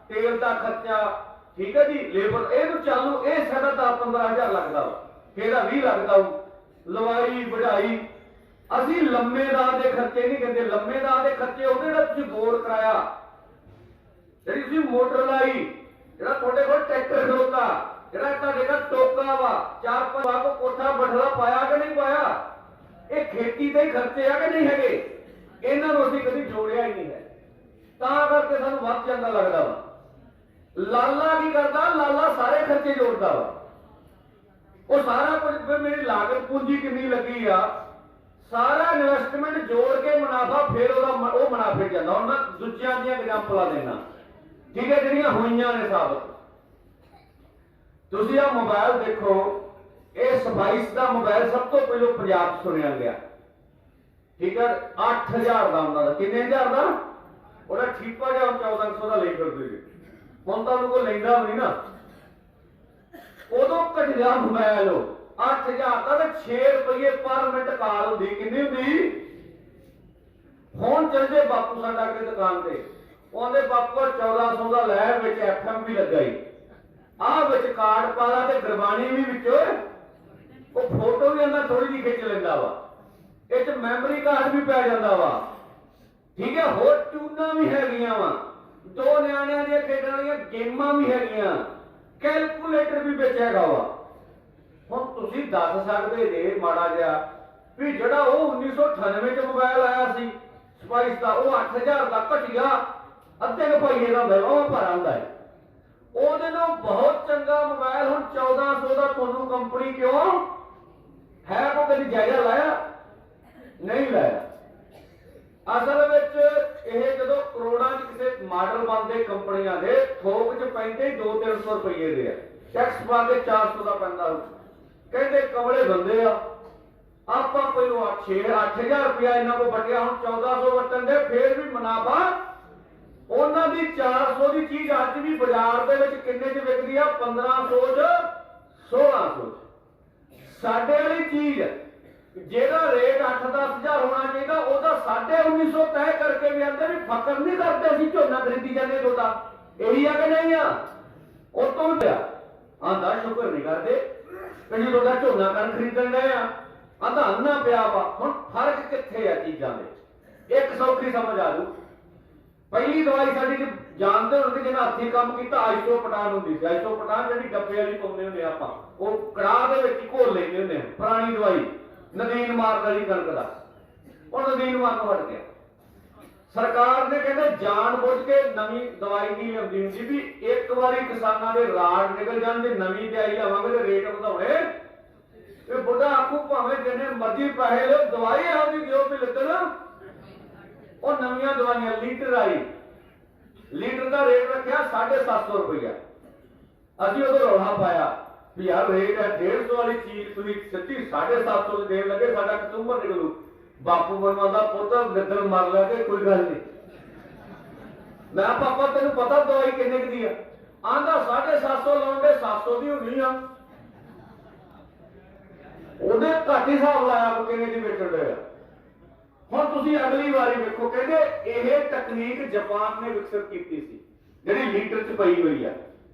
ਤੇਲ ਦਾ ਖਰਚਾ, ਠੀਕ ਹੈ ਜੀ, ਲੇਬਰ, ਇਹਨੂੰ ਚਾਲੂ। ਇਹ ਸਾਡਾ 10-15 ਹਜ਼ਾਰ ਲੱਗਦਾ ਵਾ, ਇਹਦਾ 20 ਲੱਗਦਾ ਵਾ। ਲਵਾਈ ਵਢਾਈ। ਅਸੀਂ ਲੰਮੇ ਦਾਅ ਦੇ ਖਰਚੇ ਨਹੀਂ ਕਹਿੰਦੇ। ਲੰਮੇ ਦਾਅ ਦੇ ਖਰਚੇ ਉਹਦੇ ਜਿਹੜਾ ਤੁਸੀਂ ਬੋਰ ਕਰਾਇਆ, ਜਿਹੜੀ ਤੁਸੀਂ ਮੋਟਰ ਲਾਈ, ਜਿਹੜਾ ਤੁਹਾਡੇ ਕੋਲ ਟਰੈਕਟਰ ਖਲੋਤਾ, ਜਿਹੜਾ ਤੁਹਾਡੇ ਕੋਲ ਟੋਕਾ ਵਾ, 4-5 ਵਾਰ ਕੋਠਾ ਬਠਲਾ ਪਾਇਆ ਕਿ ਨਹੀਂ ਪਾਇਆ, ਇਹ ਖੇਤੀ ਦੇ ਖਰਚੇ ਆ ਕਿ ਨਹੀਂ ਹੈਗੇ? ਇਹਨਾਂ ਨੂੰ ਅਸੀਂ ਕਦੀ ਜੋੜਿਆ ਹੀ ਨਹੀਂ ਹੈ, ਤਾਂ ਕਰਕੇ ਸਾਨੂੰ ਵੱਧ ਜਾਂਦਾ ਲੱਗਦਾ ਵਾ। ਲਾਲਾ ਕੀ ਕਰਦਾ? ਲਾਲਾ ਸਾਰੇ ਖਰਚੇ ਜੋੜਦਾ ਵਾ। ਉਹ ਸਾਰਾ ਕੁਝ ਫਿਰ ਮੇਰੀ ਲਾਗਤ ਪੂੰਜੀ ਕਿੰਨੀ ਲੱਗੀ ਆ, ਸਾਰਾ ਇਨਵੈਸਟਮੈਂਟ ਜੋੜ ਕੇ ਮੁਨਾਫਾ ਫਿਰ ਉਹਦਾ ਉਹ ਮੁਨਾਫੇ ਜਾਂਦਾ। ਹੁਣ ਮੈਂ ਦੂਜਿਆਂ ਦੀਆਂ ਐਗਜ਼ਾਮਪਲਾਂ ਦੇਣਾ, ਠੀਕ ਹੈ, ਜਿਹੜੀਆਂ ਹੋਈਆਂ ਨੇ ਸਾਬਤ। ਤੁਸੀਂ ਆ ਮੋਬਾਈਲ ਦੇਖੋ, ਇਹ ਸਪਾਈਸ ਦਾ ਮੋਬਾਈਲ ਸਭ ਤੋਂ ਪਹਿਲਾਂ ਪੰਜਾਬ 'ਚ ਸੁਣਿਆ ਗਿਆ, ਠੀਕ ਹੈ। 8000 ਦਾ ਉਹਨਾਂ ਦਾ, ਕਿੰਨੇ ਹਜ਼ਾਰ ਦਾ? ਉਹਦਾ ਠੀਪਾ ਜਿਹਾ 1400 ਦਾ ਲਈ ਫਿਰਦੇ ਜੀ। ਹੁਣ ਤਾਂ ਉਹਨੂੰ ਕੋਈ ਲੈਂਦਾ ਵੀ ਨਹੀਂ ਨਾ। ਉਦੋਂ ਘਟਿਆ ਮੋਬਾਈਲ 8000 ਦਾ ਤੇ 6 ਰੁਪਏ ਪਰ ਮਿੰਟ ਕਾਲ ਹੁੰਦੀ। ਕਿੰਨੀ ਹੁੰਦੀ? ਹੁਣ ਚੱਲ ਜੇ ਬਾਪੂ ਸਾਡਾ ਕਿਤੇ ਦੁਕਾਨ ਤੇ, ਉਹਦੇ ਬਾਪੂ 1400 ਦਾ ਲੈ, ਵਿੱਚ FM ਵੀ ਲੱਗਾ ਹੀ, ਆਹ ਵਿੱਚ ਕਾਰਡ ਪਾਲਾ ਤੇ ਗੁਰਬਾਣੀ ਵੀ ਵਿੱਚ, ਉਹ ਫੋਟੋ ਵੀ ਅੰਦਰ ਥੋੜੀ ਜਿਹੀ ਖਿੱਚ ਲੈਂਦਾ ਵਾ, ਇਹ ਚ ਮੈਮਰੀ ਕਾਰਡ ਵੀ ਪੈ ਜਾਂਦਾ ਵਾ। ਠੀਕ ਹੈ, ਹੋਰ ਟੂਨਾਂ ਵੀ ਹੈਗੀਆਂ ਵਾ, 2 ਨਿਆਣਿਆਂ ਦੀਆਂ ਖੇਡਣ ਵਾਲੀਆਂ ਗੇਮਾਂ ਵੀ ਹੈਗੀਆਂ, ਕੈਲਕੂਲੇਟਰ ਵੀ ਵਿੱਚ ਹੈਗਾ ਵਾ। ਹੁਣ ਤੁਸੀਂ ਦੱਸ ਸਕਦੇ ਜੇ ਮਾੜਾ ਜਿਹਾ ਵੀ ਜਿਹੜਾ ਉਹ 1998 ਚ ਮੋਬਾਈਲ ਆਇਆ ਸੀ ਸਪਾਈਸ ਦਾ, ਉਹ 8000 ਦਾ ਘਟਿਆ, ਅੱਧੇ ਰੁਪਈਏ ਦਾ ਹੁੰਦਾ, ਉਹ ਭਰਾ ਹੁੰਦਾ ਹੈ। ਉਹਦੇ ਨਾਲ ਬਹੁਤ ਚੰਗਾ ਮੋਬਾਈਲ ਹੁਣ 1400 ਦਾ ਤੁਹਾਨੂੰ ਕੰਪਨੀ ਕਿਉਂ ਹੈ? ਕੋ ਕਦੀ ਜਾਇਜ਼ਾ ਲਾਇਆ? ਨਹੀਂ ਲਾਇਆ। ਅਸਲ ਵਿੱਚ ਇਹ ਜਦੋਂ ਕਰੋੜਾਂ 'ਚ ਕਿਸੇ ਮਾਡਲ ਬਣਦੇ ਕੰਪਨੀਆਂ ਦੇ, ਥੋਕ 'ਚ ਪੈਂਦੇ 200-300 ਰੁਪਏ ਦੇ ਆ, ਟੈਕਸ ਪਾ ਕੇ 400 ਦਾ ਪੈਂਦਾ। ਕਹਿੰਦੇ ਕਮਲੇ ਬੰਦੇ ਆ ਆਪਾਂ, ਕੋਈ 6-8000 ਰੁਪਇਆ ਇਹਨਾਂ ਕੋਲ ਬਟਿਆ, ਹੁਣ 1400 ਵਟਣ ਦੇ, ਫੇਰ ਵੀ ਮੁਨਾਫਾ ਉਹਨਾਂ ਦੀ। 400 ਦੀ ਚੀਜ਼ ਅੱਜ ਵੀ ਬਾਜ਼ਾਰ ਦੇ ਵਿੱਚ ਕਿੰਨੇ 'ਚ ਵਿਕਦੀ ਆ? 1500 'ਚ, 1600 'ਚ। ਸਾਡੇ ਵਾਲੀ ਚੀਜ਼ ਜਿਹਦਾ ਰੇਟ 8-10 ਹਜ਼ਾਰ ਹੋਣਾ ਚਾਹੀਦਾ, ਉਹਦਾ 1950 ਤੈਅ ਕਰਕੇ ਵੀ ਆਂਦੇ ਵੀ ਫਕਰ ਨਹੀਂ ਕਰਦੇ ਅਸੀਂ ਝੋਨਾ ਖਰੀਦੀ ਜਾਂਦੇ ਤੁਹਾਡਾ। ਇਹੀ ਆ ਕਿ ਨਹੀਂ ਆ? ਉਹ ਤੋਂ ਆਂਦਾ ਸ਼ੁਕਰ ਨਹੀਂ ਕਰਦੇ ਕਿ ਜੀ ਤੁਹਾਡਾ ਝੋਨਾ ਕਣ ਖਰੀਦਣ ਗਏ ਆ, ਆਂਦਾ ਅੰਨਾ ਪਿਆ ਵਾ। ਹੁਣ ਫਰਕ ਕਿੱਥੇ ਆ ਚੀਜ਼ਾਂ ਦੇ? ਇੱਕ ਸੌਖੀ ਸਮਝ ਆ ਜੂ। ਪਹਿਲੀ ਦਵਾਈ ਸਾਡੀ ਜਾਣਦੇ ਹੋਣਗੇ ਜਿਹਨਾਂ ਹੱਥੀਂ ਕੰਮ ਕੀਤਾ, ਆਈਸੋਪਟਾਨ ਹੁੰਦੀ ਸੀ। ਆਈਸੋਪਟਾਨ ਜਿਹੜੀ ਡੱਬੇ ਵਾਲੀ ਪਾਉਂਦੇ ਹੁੰਦੇ ਆਪਾਂ, ਉਹ ਕੜਾਹ ਦੇ ਵਿੱਚ ਘੋਲ ਲੈਂਦੇ ਹੁੰਦੇ ਆ, ਪੁਰਾਣੀ ਦਵਾਈ। ਨਦੀਨ ਮਾਰਦਾ ਜੀ ਕਣਕ ਦਾ, ਉਹ ਨਦੀਨ ਮਾਰਨੋਂ ਹਟ ਗਿਆ। ਸਰਕਾਰ ਨੇ ਕਹਿੰਦੇ ਜਾਣ ਬੁੱਝ ਕੇ ਨਵੀਂ ਦਵਾਈ ਨਹੀਂ ਲਿਆਉਂਦੀ ਹੁੰਦੀ ਵੀ ਇੱਕ ਵਾਰੀ ਕਿਸਾਨਾਂ ਦੇ ਰਾੜ ਨਿਕਲ ਜਾਣ, ਜੇ ਨਵੀਂ ਦਵਾਈ ਲਿਆਵਾਂਗੇ ਤੇ ਰੇਟ ਵਧਾਉਣੇ। ਇਹ ਬੁੱਢਾ ਆਖੂ ਭਾਵੇਂ ਜਿੰਨੇ ਮਰਜ਼ੀ ਪੈਸੇ ਲਓ, ਦਵਾਈ ਇਹੋ ਜਿਹੀ ਦਿਓ ਵੀ ਲੱਗਣ। ਉਹ ਨਵੀਆਂ ਦਵਾਈਆਂ ਲੀਟਰ ਆਈ, ਲੀਟਰ ਦਾ ਰੇਟ ਰੱਖਿਆ 750 ਰੁਪਇਆ। ਅਸੀਂ ਉਦੋਂ ਰੌਲਾ ਪਾਇਆ ਵੀ ਯਾਰ ਰੇਟ ਹੈ 150 ਵਾਲੀ ਚੀਜ਼ ਤੁਸੀਂ ਸਿੱਧੀ 750 ਦੇ ਦੇਣ ਲੱਗੇ, ਸਾਡਾ ਕਸੂਮਰ ਨਿਕਲੂ। ਬਾਪੂ ਬਣਵਾਉਂਦਾ ਪੁੱਤ ਨਿੱਦਲ ਮਾਰ ਲਿਆ ਕਿ ਕੋਈ ਗੱਲ ਨਹੀਂ। ਮੈਂ ਪਾਪਾ ਤੈਨੂੰ ਪਤਾ ਦਵਾਈ ਕਿੰਨੇ ਦੀ ਆ? ਆਂਦਾ 750 ਲਾਉਂਦੇ 700 ਦੀ ਹੋਣੀ ਆ। ਉਹਦੇ ਘੱਟ ਹਿਸਾਬ ਲਾਇਆ ਕੋ ਕਿੰਨੇ ਦੀ ਵੇਚਣ ਦੇ। ਹੁਣ ਤੁਸੀਂ ਅਗਲੀ ਵਾਰੀ ਵੇਖੋ, ਕਹਿੰਦੇ ਇਹ ਤਕਨੀਕ ਜਾਪਾਨ ਨੇ ਵਿਕਸਿਤ ਕੀਤੀ ਸੀ ਜਿਹੜੀ ਲੀਟਰ 'ਚ ਪਈ ਹੋਈ ਆ।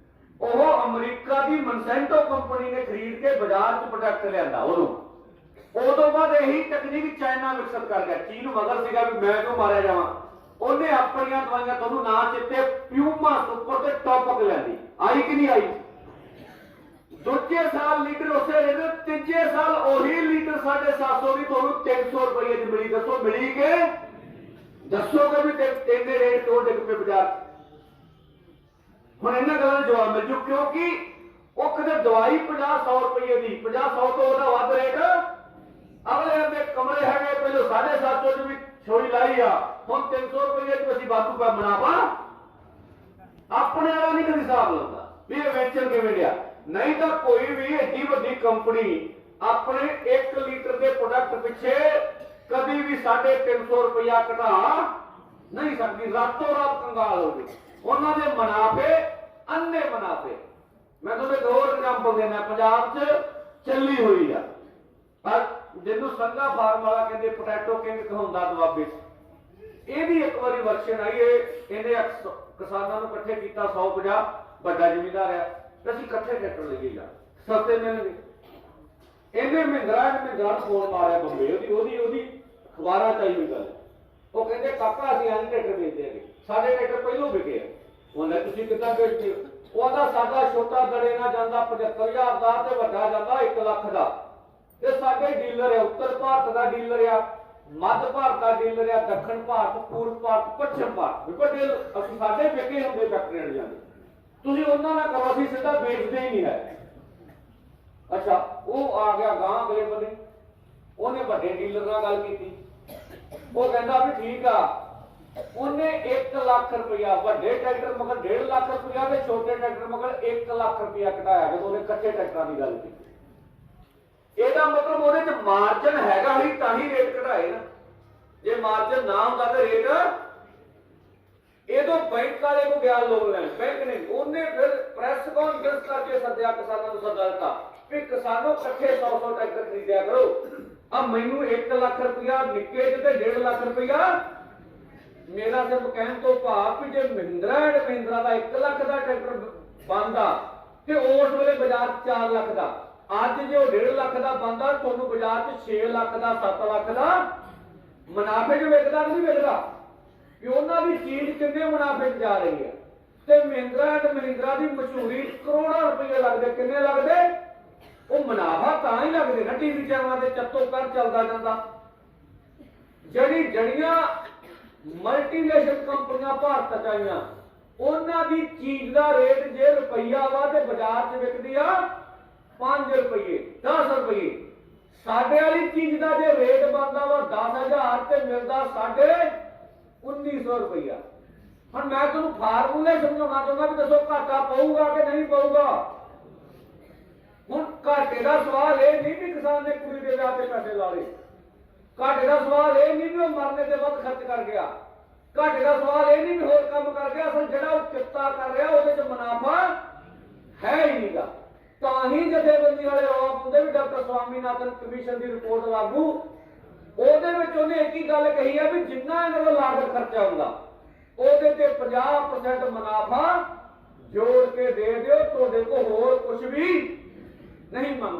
ਉਹ ਅਮਰੀਕਾ ਦੀ ਮਨਸੈਂਟੋ ਕੰਪਨੀ ਨੇ ਖਰੀਦ ਕੇ ਬਾਜ਼ਾਰ 'ਚ ਪ੍ਰੋਡਕਟ ਲਿਆਂਦਾ। ਉਦੋਂ ਬਾਅਦ ਇਹੀ ਤਕਨੀਕ ਚਾਈਨਾ ਵਿਕਸਿਤ ਕਰ ਗਿਆ। ਚੀਨ ਮਗਰ ਸੀਗਾ ਵੀ ਮੈਂ ਕਿਉਂ ਮਾਰਿਆ ਜਾਵਾਂ। ਉਹਨੇ ਆਪਣੀਆਂ ਦਵਾਈਆਂ, ਤੁਹਾਨੂੰ ਨਾ ਚਿੱਤੇ, ਪਿਊਮਾ ਸੁਪਰ ਤੇ ਟੌਪਕ ਲਿਆਂਦੀ। ਆਈ ਕਿ ਨਹੀਂ ਆਈ? ਦੂਜੇ ਸਾਲ ਲੀਟਰ ਉਸੇ ਰੇਟ, ਤੀਜੇ ਸਾਲ ਉਹੀ ਲੀਟਰ 750 ਦੀ ਤੁਹਾਨੂੰ 300 ਰੁਪਏ ਦੀ ਮਿਲੀ। ਦੱਸੋ ਮਿਲੀ ਕਿ? ਦੱਸੋਗੇ ਵੀ ਤੇਰੇ ਰੇਟ ਕਿਉਂ ਡਿੱਗ ਪਏ ਬਾਜ਼ਾਰ? ਹੁਣ ਇਹਨਾਂ ਗੱਲਾਂ ਦਾ ਜਵਾਬ ਮਿਲ ਜੂ, ਕਿਉਂਕਿ ਉਹ ਕਦੇ ਦਵਾਈ 50-100 ਰੁਪਏ ਦੀ, 50-100 ਤੋਂ ਉਹਦਾ ਵੱਧ ਰੇਟ। ਅਗਲੇ ਦੇ ਕਮਰੇ ਹੈਗੇ ਪਹਿਲਾਂ 750 ਚ ਵੀ ਛੋੜੀ ਲਾਈ ਆ, ਹੁਣ 300 ਰੁਪਏ ਚ ਅਸੀਂ ਬਾਤੂ ਪਾ ਮੁਨਾਫਾ। ਆਪਣੇ ਵਾਲਾ ਨਹੀਂ ਕਦੀ ਹਿਸਾਬ ਲਾਉਂਦਾ ਵੀ ਇਹ ਵੇਚਣ ਕਿਵੇਂ ਲਿਆ। ਨਹੀਂ ਤਾਂ ਕੋਈ ਵੀ ਏਡੀ ਵੱਡੀ ਕੰਪਨੀ ਆਪਣੇ 1 ਲੀਟਰ ਦੇ ਪ੍ਰੋਡਕਟ ਪਿੱਛੇ ਕਦੀ ਵੀ 350 ਰੁਪਇਆ ਘਟਾ ਨਹੀਂ ਸਕਦੀ। ਰਾਤੋਂ ਰਾਤ ਕੰਗਾਲ ਹੋ ਗਈ। ਉਹਨਾਂ ਦੇ ਮੁਨਾਫੇ ਅੰਨੇ ਮੁਨਾਫੇ। ਮੈਂ ਤੁਹਾਨੂੰ ਇੱਕ ਹੋਰ ਐਗਜ਼ਾਮਪਲ ਦੇਣਾ, ਪੰਜਾਬ 'ਚ ਚੱਲੀ ਹੋਈ ਆ ਪਰ ਜਿਹਨੂੰ ਸੰਘਾ ਫਾਰਮ ਵਾਲਾ ਕਹਿੰਦੇ ਪੋਟੈਟੋ ਕਿੰਗ ਕਹਾਉਂਦਾ ਦੁਆਬੇ 'ਚ। ਇਹਦੀ ਇੱਕ ਵਾਰੀ ਵਰਸ਼ਨ ਆਈ, ਇਹਨੇ ਕਿਸਾਨਾਂ ਨੂੰ ਇਕੱਠੇ ਕੀਤਾ 150, ਵੱਡਾ ਜ਼ਿਮੀਂਦਾਰ ਆ, ਅਸੀਂ ਇਕੱਠੇ ਟਰੈਕਟਰ ਲਈਏ ਯਾਰ ਸਸਤੇ ਮਿਲਣਗੇ। ਇਹਨੇ ਮਹਿੰਦਰਾ ਫੋਨ ਮਾਰਿਆ ਬੰਬੇ, ਉਹਦੀ ਅਖਬਾਰਾਂ ਚ ਆਈ ਹੋਈ ਗੱਲ। ਉਹ ਕਹਿੰਦੇ ਕਾਕਾ ਅਸੀਂ ਆਂ ਟਰੈਕਟਰ ਵੇਚਦੇ ਹੈਗੇ, ਸਾਡੇ ਟਰੈਕਟਰ ਪਹਿਲੋਂ ਵਿਕੇ ਆ। ਉਹਨੇ ਤੁਸੀਂ ਕਿੱਦਾਂ ਵੇਚਦੇ ਹੋ? ਉਹਦਾ ਸਾਡਾ ਛੋਟਾ ਦੜੇ ਨਾਲ ਜਾਂਦਾ 75,000 ਦਾ ਤੇ ਵੱਡਾ ਜਾਂਦਾ 1 ਲੱਖ ਦਾ। ਤੇ ਸਾਡੇ ਡੀਲਰ ਆ, ਉੱਤਰ ਭਾਰਤ ਦਾ ਡੀਲਰ ਆ, ਮੱਧ ਭਾਰਤ ਦਾ ਡੀਲਰ ਆ, ਦੱਖਣ ਭਾਰਤ, ਪੂਰਬ ਭਾਰਤ, ਪੱਛਮ ਭਾਰਤ, ਵੱਡੇ ਅਸੀਂ ਸਾਡੇ ਵਿਕੇ ਹੁੰਦੇ ਫੈਕਟਰੀਆਂ ਜਾਂਦੇ। ਤੁਸੀਂ ਉਹਨਾਂ ਨਾਲ ਕਰੋ, ਅਸੀਂ ਸਿੱਧਾ ਵੇਚਦੇ ਹੀ ਨਹੀਂ ਹੈ। ਅੱਛਾ, ਉਹ ਆ ਗਿਆ ਗਾਂ ਅਗਲੇ ਬੰਨੇ, ਉਹਨੇ ਵੱਡੇ ਡੀਲਰ ਨਾਲ ਗੱਲ ਕੀਤੀ। ਉਹ ਕਹਿੰਦਾ ਵੀ ਠੀਕ ਆ, ਉਹਨੇ 1 ਲੱਖ ਰੁਪਇਆ ਵੱਡੇ ਟਰੈਕਟਰ ਮਗਰ 1.5 ਲੱਖ ਰੁਪਇਆ ਤੇ ਛੋਟੇ ਟਰੈਕਟਰ ਮਗਰ 1 ਲੱਖ ਰੁਪਇਆ ਘਟਾਇਆ ਜਦੋਂ ਉਹਨੇ ਕੱਚੇ ਟਰੈਕਟਰਾਂ ਦੀ ਗੱਲ ਕੀਤੀ। ਇਹਦਾ ਮਤਲਬ ਉਹਦੇ ਚ ਮਾਰਜਨ ਹੈਗਾ ਹੀ ਤਾਂ ਹੀ ਰੇਟ ਘਟਾਏ ਨਾ। ਜੇ ਮਾਰਜਨ ਨਾ ਹੁੰਦਾ ਤਾਂ ਰੇਟ ਇਹਦੋਂ ਬੈਂਕ ਵਾਲੇ ਨੂੰ ਗਿਆ ਲੋਨ ਲੈਣ, ਬੈਂਕ ਨੇ ਉਹਨੇ ਫਿਰ ਪ੍ਰੈਸ ਕਾਨਫਰੰਸ ਕਰਕੇ ਸੱਦਿਆ, ਕਿਸਾਨਾਂ ਨੂੰ ਸੱਦਾ ਦਿੱਤਾ ਵੀ ਕਿਸਾਨੋ ਇਕੱਠੇ 100 ਟਰੈਕਟਰ ਖਰੀਦਿਆ ਕਰੋ। ਆ ਮੈਨੂੰ 1 ਲੱਖ ਰੁਪਇਆ ਨਿੱਕੇ ਚ ਤੇ 1.5 ਲੱਖ ਰੁਪਇਆ ਮੇਰਾ ਸਿਰਫ ਕਹਿਣ ਤੋਂ ਭਾਵ ਵੀ ਜੇ Mahindra and Mahindra the 1 lakh the tractor ਬਣਦਾ ਤੇ ਉਸ ਵੇਲੇ ਬਾਜ਼ਾਰ 'ਚ 4 ਲੱਖ ਦਾ, ਅੱਜ ਜੇ ਉਹ 1.5 ਲੱਖ ਦਾ ਬਣਦਾ ਤੁਹਾਨੂੰ ਬਾਜ਼ਾਰ 'ਚ 6 ਲੱਖ ਦਾ 7 ਲੱਖ ਦਾ ਮੁਨਾਫੇ 'ਚ ਵਿਕਦਾ ਕਿ ਨਹੀਂ ਵਿਕਦਾ? ਕਿ ਉਹਨਾਂ ਦੀ ਚੀਜ਼ ਕਿੰਨੇ ਮੁਨਾਫੇ 'ਚ ਜਾ ਰਹੀ ਹੈ। ਤੇ ਮਹਿੰਦਰਾ ਐਂਡ ਮਹਿੰਦਰਾ ਦੀ ਮਸ਼ਹੂਰੀ ਕਰੋੜਾਂ ਰੁਪਏ ਲੱਗਦੇ, ਕਿੰਨੇ ਲੱਗਦੇ? ਉਹ ਮੁਨਾਫਾ ਤਾਂ ਹੀ ਲੱਗਦੇ ਨਾ ਟੀਵੀ ਚੈਨਲਾਂ ਦੇ ਚੱਤੋ ਕਰ ਚੱਲਦਾ ਜਾਂਦਾ। ਜੜੀਆਂ ਮਲਟੀਨੈਸ਼ਨਲ ਕੰਪਨੀਆਂ ਭਾਰਤ ਚ ਆਈਆਂ, ਉਹਨਾਂ ਦੀ ਚੀਜ਼ ਦਾ ਰੇਟ ਜੇ ਰੁਪਈਆ ਵਾ ਤੇ ਬਾਜ਼ਾਰ 'ਚ ਵਿਕਦੀ ਆ 5 ਰੁਪਏ 10 ਰੁਪਏ। ਸਾਡੇ ਵਾਲੀ ਚੀਜ਼ ਦਾ ਜੇ ਰੇਟ ਬਣਦਾ ਵਾ 10,000 ਤੇ ਮਿਲਦਾ 1950 ਰੁਪਈਆ। ਹੁਣ ਮੈਂ ਤੁਹਾਨੂੰ ਫਾਰਮੂਲੇ ਸਮਝਾਉਣਾ ਚਾਹੁੰਦਾ ਵੀ ਦੱਸੋ ਘਾਟਾ ਪਊਗਾ ਕਿ ਨਹੀਂ ਪਊਗਾ। ਹੁਣ ਘਾਟੇ ਦਾ ਸਵਾਲ ਇਹ ਨਹੀਂ ਵੀ ਕਿਸਾਨ ਨੇ ਕੁੜੀ ਦੇ ਵਿਆਹ ਤੇ ਪੈਸੇ ਲਾ ਲਏ, ਘਾਟੇ ਦਾ ਸਵਾਲ ਇਹ ਨਹੀਂ ਵੀ ਉਹ ਮਰਨੇ ਤੇ ਵੱਧ ਖਰਚ ਕਰ ਗਿਆ, ਘਾਟੇ ਦਾ ਸਵਾਲ ਇਹ ਨਹੀਂ ਵੀ ਹੋਰ ਕੰਮ ਕਰ ਗਿਆ, ਅਸਲ ਜਿਹੜਾ ਉਹ ਕਿੱਤਾ ਕਰ ਰਿਹਾ ਉਹਦੇ 'ਚ ਮੁਨਾਫਾ ਹੈ ਹੀ ਨਹੀਂਗਾ। ਤਾਂ ਹੀ ਜਥੇਬੰਦੀ ਵਾਲੇ ਰੌਲਾ ਪਾਉਂਦੇ ਵੀ ਡਾਕਟਰ ਸਵਾਮੀਨਾਥਨ ਕਮਿਸ਼ਨ ਦੀ ਰਿਪੋਰਟ ਲਾਗੂ, ਉਹਦੇ ਵਿੱਚ ਉਹਨੇ ਇੱਕ ਹੀ ਗੱਲ ਕਹੀ ਹੈ ਵੀ ਜਿੰਨਾ ਇਹਨਾਂ ਦਾ ਲਾਗਤ ਖਰਚਾ ਹੁੰਦਾ ਉਹਦੇ ਤੇ 50% ਮੁਨਾਫਾ ਜੋੜ ਕੇ ਦੇ ਦਿਓ, ਤੁਹਾਡੇ ਕੋਲ ਹੋਰ ਕੁਝ ਵੀ ਨਹੀਂ ਮੰਗ